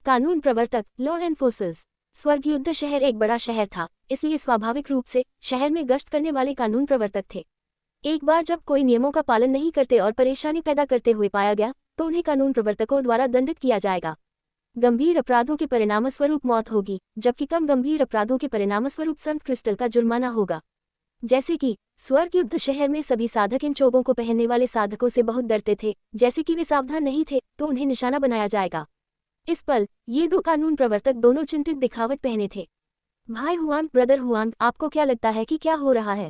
कानून प्रवर्तक, लॉ एनफोर्सर्स। स्वर्ग युद्ध शहर एक बड़ा शहर था, इसलिए स्वाभाविक रूप से शहर में गश्त करने वाले कानून प्रवर्तक थे। एक बार जब कोई नियमों का पालन नहीं करते और परेशानी पैदा करते हुए पाया गया तो उन्हें कानून प्रवर्तकों द्वारा दंडित किया जाएगा। गंभीर अपराधों के परिणामस्वरूप मौत होगी, जबकि कम गंभीर अपराधों के परिणामस्वरूप संत क्रिस्टल का जुर्माना होगा। जैसे कि स्वर्ग युद्ध शहर में सभी साधक इन चोगों को पहनने वाले साधकों से बहुत डरते थे, जैसे कि वे सावधान नहीं थे तो उन्हें निशाना बनाया जाएगा। इस पल ये दो कानून प्रवर्तक दोनों चिंतित दिखावट पहने थे। भाई हुआंग, ब्रदर हुआंग, आपको क्या लगता है कि क्या हो रहा है?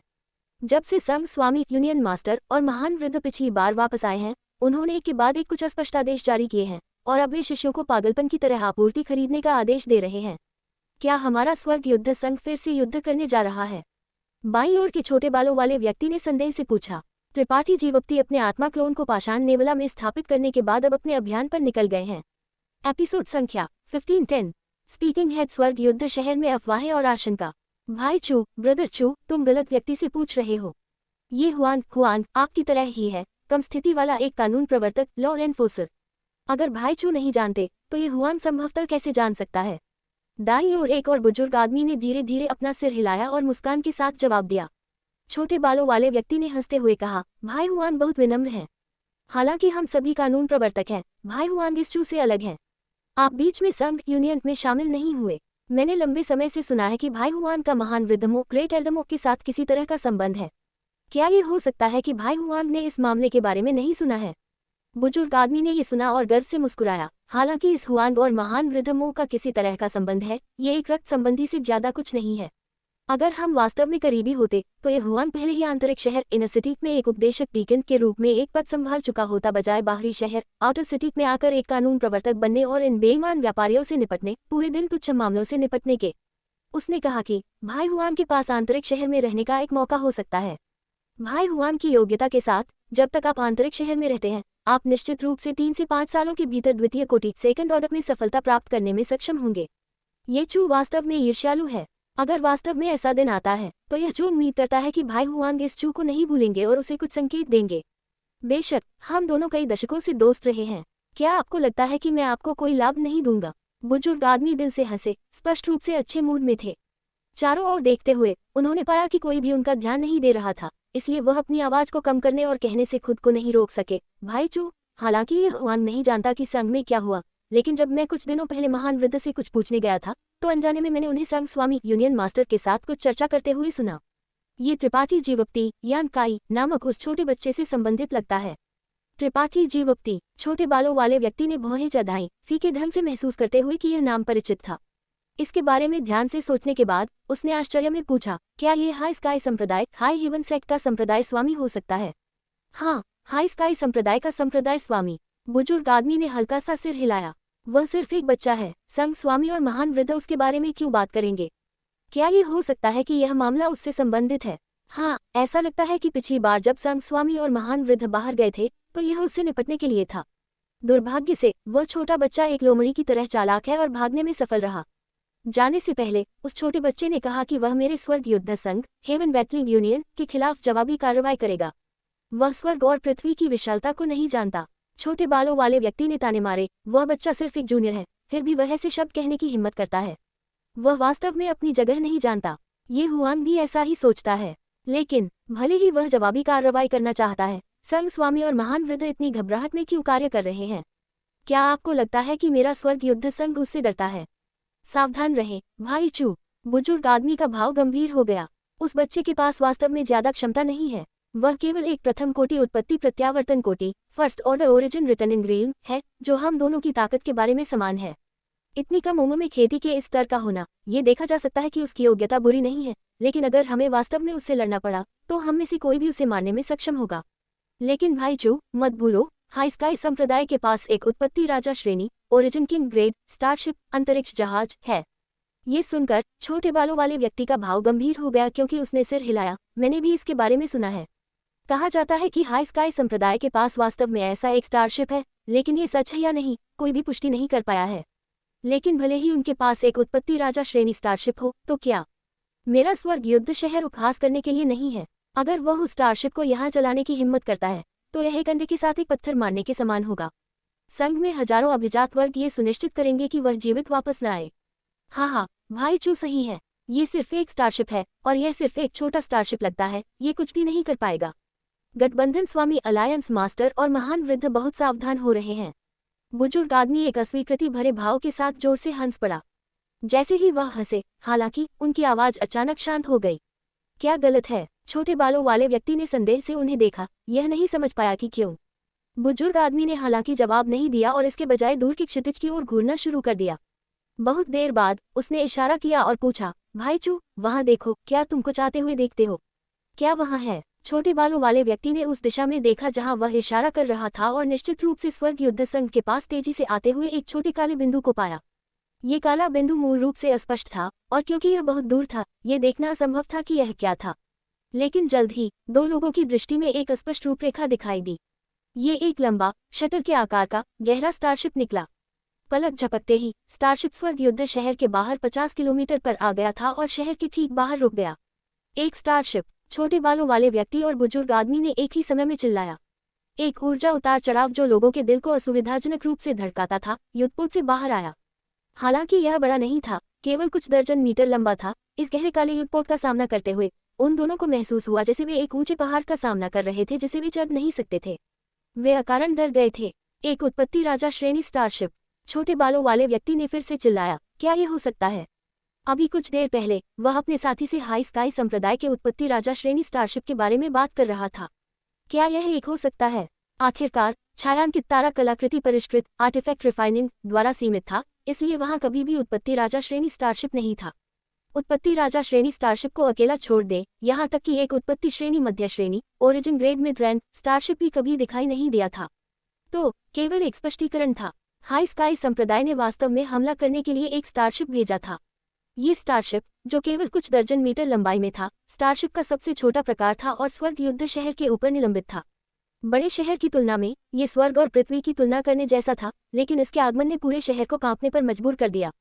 जब से संघ स्वामी, यूनियन मास्टर और महान वृद्ध पिछली बार वापस आए हैं, उन्होंने एक के बाद एक कुछ अस्पष्ट आदेश जारी किए हैं, और अब वे शिष्यों को पागलपन की तरह आपूर्ति खरीदने का आदेश दे रहे हैं। क्या हमारा स्वर्ग युद्ध संघ फिर से युद्ध करने जा रहा है? बाईं ओर के छोटे बालों वाले व्यक्ति ने संदेह से पूछा। त्रिपाठी जीवप्ती अपने आत्मा क्लोन को पाषाण नेवला में स्थापित करने के बाद अब अपने अभियान पर निकल गए हैं। एपिसोड संख्या 1510। Speaking head. स्वर्ग युद्ध शहर में अफवाहें और आशंका। भाई चू, ब्रदर चू, तुम गलत व्यक्ति से पूछ रहे हो। ये हुआन आपकी तरह ही है, कम स्थिति वाला एक कानून प्रवर्तक, लॉ एनफोर्सर। अगर भाई चू नहीं जानते तो ये हुआन संभवतः कैसे जान सकता है? दाईं ओर एक और बुजुर्ग आदमी ने धीरे धीरे अपना सिर हिलाया और मुस्कान के साथ जवाब दिया। छोटे बालों वाले व्यक्ति ने हंसते हुए कहा, भाई हुआन बहुत विनम्र हैं। हालांकि हम सभी कानून प्रवर्तक हैं, भाई हुआन इस चू से अलग हैं। आप बीच में संघ यूनियन में शामिल नहीं हुए। मैंने लंबे समय से सुना है कि भाई हुआन का महान वृद्धमो ग्रेट एल्डमो के साथ किसी तरह का संबंध है। क्या ये हो सकता है कि भाई हुआन ने इस मामले के बारे में नहीं सुना है? बुजुर्ग आदमी ने ये सुना और गर्व से मुस्कुराया। हालांकि इस हुआन और महान वृद्धमो का किसी तरह का संबंध है, ये एक रक्त संबंधी से ज्यादा कुछ नहीं है। अगर हम वास्तव में करीबी होते तो ये हुआन पहले ही आंतरिक शहर इनर सिटी में एक उपदेशक डीकन के रूप में एक पद संभाल चुका होता, बजाय बाहरी शहर आउटर सिटी में आकर एक कानून प्रवर्तक बनने और इन बेईमान व्यापारियों से निपटने, पूरे दिन तुच्छ मामलों से निपटने के। उसने कहा कि भाई हुआन के पास आंतरिक शहर में रहने का एक मौका हो सकता है। भाई हुआन की योग्यता के साथ जब तक आप आंतरिक शहर में रहते हैं, आप निश्चित रूप से 3 से 5 सालों के भीतर द्वितीय कोटि सेकंड ऑर्डर में सफलता प्राप्त करने में सक्षम होंगे। ये चू वास्तव में ईर्ष्यालु है। अगर वास्तव में ऐसा दिन आता है तो यह चू उम्मीद करता है कि भाई हुआंग इस चू को नहीं भूलेंगे और उसे कुछ संकेत देंगे। बेशक हम दोनों कई दशकों से दोस्त रहे हैं। क्या आपको लगता है कि मैं आपको कोई लाभ नहीं दूंगा? बुजुर्ग आदमी दिल से हंसे, स्पष्ट रूप से अच्छे मूड में थे। चारों ओर देखते हुए उन्होंने पाया कि कोई भी उनका ध्यान नहीं दे रहा था, इसलिए वह अपनी आवाज को कम करने और कहने से खुद को नहीं रोक सके। भाई चू, हालांकि यह हुआंग नहीं जानता कि संघ में क्या हुआ, लेकिन जब मैं कुछ दिनों पहले महान वृद्ध से कुछ पूछने गया था तो अनजाने में मैंने उन्हें संघ स्वामी यूनियन मास्टर के साथ कुछ चर्चा करते हुए सुना। ये त्रिपाठी जीवप्ती यान काई नामक उस छोटे बच्चे से संबंधित लगता है। त्रिपाठी जीवप्ती, छोटे बालों वाले व्यक्ति ने भौहें चढ़ाईं, फीके ढंग से महसूस करते हुए कि यह नाम परिचित था। इसके बारे में ध्यान से सोचने के बाद उसने आश्चर्य में पूछा, क्या ये हाई स्काई संप्रदाय, हाई हेवन सेक्ट का संप्रदाय स्वामी हो सकता है? हाँ, हाई स्काई संप्रदाय का संप्रदाय स्वामी। बुजुर्ग आदमी ने हल्का सा सिर हिलाया। वह सिर्फ एक बच्चा है, संघ स्वामी और महान वृद्ध उसके बारे में क्यों बात करेंगे? क्या ये हो सकता है कि यह मामला उससे संबंधित है? हाँ, ऐसा लगता है कि पिछली बार जब संघ स्वामी और महान वृद्ध बाहर गए थे तो यह उससे निपटने के लिए था। दुर्भाग्य से वह छोटा बच्चा एक लोमड़ी की तरह चालाक है और भागने में सफल रहा। जाने से पहले उस छोटे बच्चे ने कहा कि वह मेरे स्वर्ग युद्ध संघ हेवन बैटलिंग यूनियन के खिलाफ जवाबी कार्रवाई करेगा। वह स्वर्ग और पृथ्वी की विशालता को नहीं जानता। छोटे बालों वाले व्यक्ति ने ताने मारे, वह बच्चा सिर्फ एक जूनियर है, फिर भी वह ऐसे शब्द कहने की हिम्मत करता है। वह वास्तव में अपनी जगह नहीं जानता। ये हुआन भी ऐसा ही सोचता है। लेकिन भले ही वह जवाबी कार्रवाई करना चाहता है, संघ स्वामी और महान वृद्ध इतनी घबराहट में क्यों कार्य कर रहे हैं? क्या आपको लगता है कि मेरा स्वर्ग युद्ध संघ उससे डरता है? सावधान रहें, भाई चू। बुजुर्ग आदमी का भाव गंभीर हो गया। उस बच्चे के पास वास्तव में ज्यादा क्षमता नहीं है। वह केवल एक प्रथम कोटि उत्पत्ति प्रत्यावर्तन कोटि फर्स्ट ऑर्डर ओरिजिन रिटर्न इन ग्रीन है, जो हम दोनों की ताकत के बारे में समान है। इतनी कम उम्र में खेती के इस स्तर का होना, ये देखा जा सकता है कि उसकी योग्यता बुरी नहीं है, लेकिन अगर हमें वास्तव में उससे लड़ना पड़ा तो हम में से कोई भी उसे मारने में सक्षम होगा। लेकिन भाई चू, मत भूलो, हाई स्काई संप्रदाय के पास एक उत्पत्ति राजा श्रेणी ओरिजिन किंग ग्रेड स्टारशिप अंतरिक्ष जहाज है। ये सुनकर छोटे बालों वाले व्यक्ति का भाव गंभीर हो गया क्योंकि उसने सिर हिलाया। मैंने भी इसके बारे में सुना है। कहा जाता है कि हाई स्काई संप्रदाय के पास वास्तव में ऐसा एक स्टारशिप है, लेकिन ये सच है या नहीं कोई भी पुष्टि नहीं कर पाया है। लेकिन भले ही उनके पास एक उत्पत्ति राजा श्रेणी स्टारशिप हो, तो क्या मेरा स्वर्ग युद्ध शहर उपहास करने के लिए नहीं है? अगर वह उस स्टारशिप को यहाँ चलाने की हिम्मत करता है तो यह एक अंडे के साथ एक पत्थर मारने के समान होगा। संघ में हजारों अभिजात वर्ग ये सुनिश्चित करेंगे कि वह जीवित वापस न आए। हाँ, भाई चू सही है। ये सिर्फ एक स्टारशिप है और यह सिर्फ एक छोटा स्टारशिप लगता है, ये कुछ भी नहीं कर पाएगा। गठबंधन स्वामी अलायंस मास्टर और महान वृद्ध बहुत सावधान हो रहे हैं। बुजुर्ग आदमी एक अस्वीकृति भरे भाव के साथ जोर से हंस पड़ा। जैसे ही वह हंसे, हालांकि उनकी आवाज अचानक शांत हो गई। क्या गलत है? छोटे बालों वाले व्यक्ति ने संदेह से उन्हें देखा, यह नहीं समझ पाया कि क्यों। बुजुर्ग आदमी ने हालांकि जवाब नहीं दिया और इसके बजाय दूर की क्षितिज की ओर घूरना शुरू कर दिया। बहुत देर बाद उसने इशारा किया और पूछा, भाई चू, वहां देखो, क्या तुम कुछ आते हुए देखते हो? क्या वहां है? छोटे बालों वाले व्यक्ति ने उस दिशा में देखा जहां वह इशारा कर रहा था और निश्चित रूप से स्वर्ग युद्ध संघ के पास तेजी से आते हुए एक छोटे काले बिंदु को पाया। ये काला बिंदु मूल रूप से अस्पष्ट था और क्योंकि यह बहुत दूर था, यह देखना असंभव था कि यह क्या था। लेकिन जल्द ही दो लोगों की दृष्टि में एक स्पष्ट रूपरेखा दिखाई दी। ये एक लंबा, शटल के आकार का गहरा स्टारशिप निकला। पलक झपकते ही स्टारशिप स्वर्ग युद्ध शहर के बाहर 50 किलोमीटर पर आ गया था और शहर के ठीक बाहर रुक गया। एक स्टारशिप! छोटे बालों वाले व्यक्ति और बुजुर्ग आदमी ने एक ही समय में चिल्लाया। एक ऊर्जा उतार चढ़ाव जो लोगों के दिल को असुविधाजनक रूप से धड़काता था, युद्धपोत से बाहर आया। हालांकि यह बड़ा नहीं था, केवल कुछ दर्जन मीटर लंबा था। इस गहरे काले युद्धपोत का सामना करते हुए उन दोनों को महसूस हुआ जैसे वे एक ऊंचे पहाड़ का सामना कर रहे थे जिसे वे चढ़ नहीं सकते थे। वे अकारण डर गए थे। एक उत्पत्ति राजा श्रेणी स्टारशिप! छोटे बालों वाले व्यक्ति ने फिर से चिल्लाया, क्या यह हो सकता है? अभी कुछ देर पहले वह अपने साथी से हाई स्काई संप्रदाय के उत्पत्ति राजा श्रेणी स्टारशिप के बारे में बात कर रहा था। क्या यह एक हो सकता है? आखिरकार छायांकित तारा कलाकृति परिष्कृत आर्टिफैक्ट रिफाइनिंग द्वारा सीमित था, इसलिए वहां कभी भी उत्पत्ति राजा श्रेणी स्टारशिप नहीं था। उत्पत्ति राजा श्रेणी स्टारशिप को अकेला छोड़ दे, यहाँ तक कि एक उत्पत्ति श्रेणी मध्य श्रेणी origin grade mid rank starship भी कभी दिखाई नहीं दिया था। तो केवल एक स्पष्टीकरण था। हाई स्काई संप्रदाय ने वास्तव में हमला करने के लिए एक स्टारशिप भेजा था। ये स्टारशिप, जो केवल कुछ दर्जन मीटर लंबाई में था, स्टारशिप का सबसे छोटा प्रकार था और स्वर्ग युद्ध शहर के ऊपर निलंबित था। बड़े शहर की तुलना में ये स्वर्ग और पृथ्वी की तुलना करने जैसा था, लेकिन इसके आगमन ने पूरे शहर को कांपने पर मजबूर कर दिया।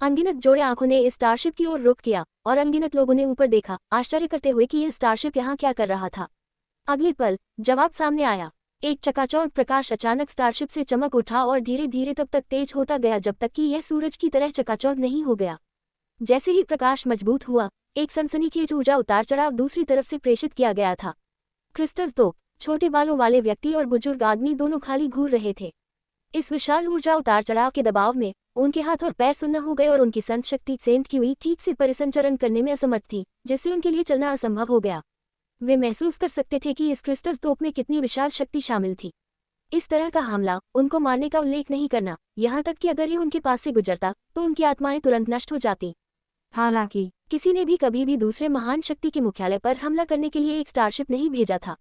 अनगिनत जोड़े आंखों ने इस स्टारशिप की ओर रुख किया और अनगिनत लोगों ने ऊपर देखा, आश्चर्य करते हुए कि यह स्टारशिप यहाँ क्या कर रहा था। अगले पल जवाब सामने आया। एक चकाचौंध प्रकाश अचानक स्टारशिप से चमक उठा और धीरे धीरे तब तक तेज होता गया जब तक कि यह सूरज की तरह चकाचौंध नहीं हो गया। जैसे ही प्रकाश मजबूत हुआ, एक सनसनीखेज ऊर्जा उतार चढ़ाव दूसरी तरफ से प्रेषित किया गया था। क्रिस्टल तोप! छोटे बालों वाले व्यक्ति और बुजुर्ग आदमी दोनों खाली घूर रहे थे। इस विशाल ऊर्जा उतार चढ़ाव के दबाव में उनके हाथ और पैर सुन्न हो गए और उनकी संत शक्ति सेंट की हुई ठीक से परिसंचरण करने में असमर्थ थी, जिससे उनके लिए चलना असंभव हो गया। वे महसूस कर सकते थे कि इस क्रिस्टल तोप में कितनी विशाल शक्ति शामिल थी। इस तरह का हमला उनको मारने का उल्लेख नहीं करना, यहाँ तक कि अगर ये उनके पास से गुजरता तो उनकी आत्माएं तुरंत नष्ट हो जाती। हालांकि किसी ने भी कभी भी दूसरे महान शक्ति के मुख्यालय पर हमला करने के लिए एक स्टारशिप नहीं भेजा था।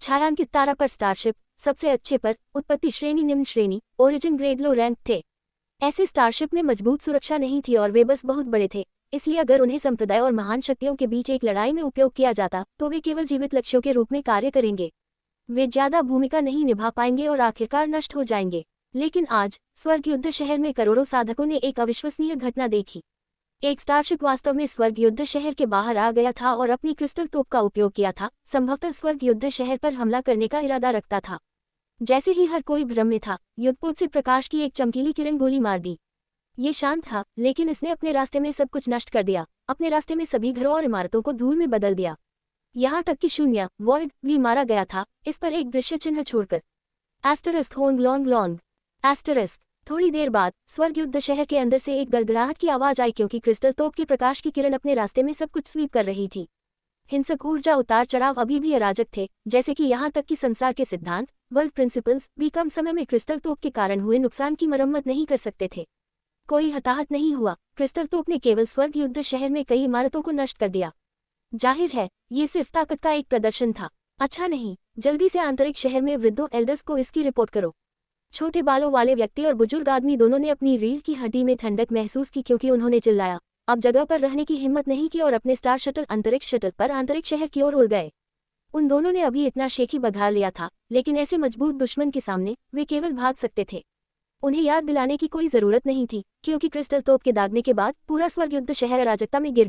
छायांकित तारा पर स्टारशिप, सबसे अच्छे पर उत्पत्ति श्रेणी निम्न श्रेणी ओरिजिन ग्रेड लो रैंक थे। ऐसे स्टारशिप में मजबूत सुरक्षा नहीं थी और वे बस बहुत बड़े थे, इसलिए अगर उन्हें संप्रदाय और महान शक्तियों के बीच एक लड़ाई में उपयोग किया जाता तो वे केवल जीवित लक्ष्यों के रूप में कार्य करेंगे। वे ज्यादा भूमिका नहीं निभा पाएंगे और आखिरकार नष्ट हो जाएंगे। लेकिन आज स्वर्ग युद्ध शहर में करोड़ों साधकों ने एक अविश्वसनीय घटना देखी। एक स्टारशिप वास्तव में स्वर्ग युद्ध शहर के बाहर आ गया था और अपनी क्रिस्टल तोप का उपयोग किया था, संभवतः स्वर्ग युद्ध शहर पर हमला करने का इरादा रखता था। जैसे ही हर कोई भ्रम में था, युद्धपोत से प्रकाश की एक चमकीली किरण गोली मार दी। ये शांत था, लेकिन इसने अपने रास्ते में सब कुछ नष्ट कर दिया, अपने रास्ते में सभी घरों और इमारतों को धूल में बदल दिया। यहाँ तक कि शून्य वॉइड भी मारा गया था, इस पर एक दृश्य चिन्ह छोड़कर। Asterisk Hong long long asterisk. थोड़ी देर बाद स्वर्ग युद्ध शहर के अंदर से एक गड़गड़ाहट की आवाज आई, क्योंकि क्रिस्टल तोप की प्रकाश की किरण अपने रास्ते में सब कुछ स्वीप कर रही थी। हिंसक ऊर्जा उतार चढ़ाव अभी भी अराजक थे, जैसे कि यहाँ तक कि संसार के सिद्धांत वर्ल्ड प्रिंसिपल्स भी कम समय में क्रिस्टल तोप के कारण हुए नुकसान की मरम्मत नहीं कर सकते थे। कोई हताहत नहीं हुआ। क्रिस्टल तोप ने केवल स्वर्ग युद्ध शहर में कई इमारतों को नष्ट कर दिया। जाहिर है, ये सिर्फ ताकत का एक प्रदर्शन था। अच्छा नहीं, जल्दी से आंतरिक शहर में वृद्धों एल्डर्स को इसकी रिपोर्ट करो। छोटे बालों वाले व्यक्ति और बुजुर्ग आदमी दोनों ने अपनी रीढ़ की हड्डी में ठंडक महसूस की, क्योंकि उन्होंने चिल्लाया, अब जगह पर रहने की हिम्मत नहीं की और अपने स्टार शटल अंतरिक्ष शटल पर आंतरिक शहर की ओर उड़ गए। उन दोनों ने अभी इतना शेखी बघार लिया था, लेकिन ऐसे मजबूत दुश्मन के सामने वे केवल भाग सकते थे। उन्हें याद दिलाने की कोई जरूरत नहीं थी, क्योंकि क्रिस्टल तोप के दागने के बाद पूरा स्वर्ग युद्ध शहर अराजकता में गिर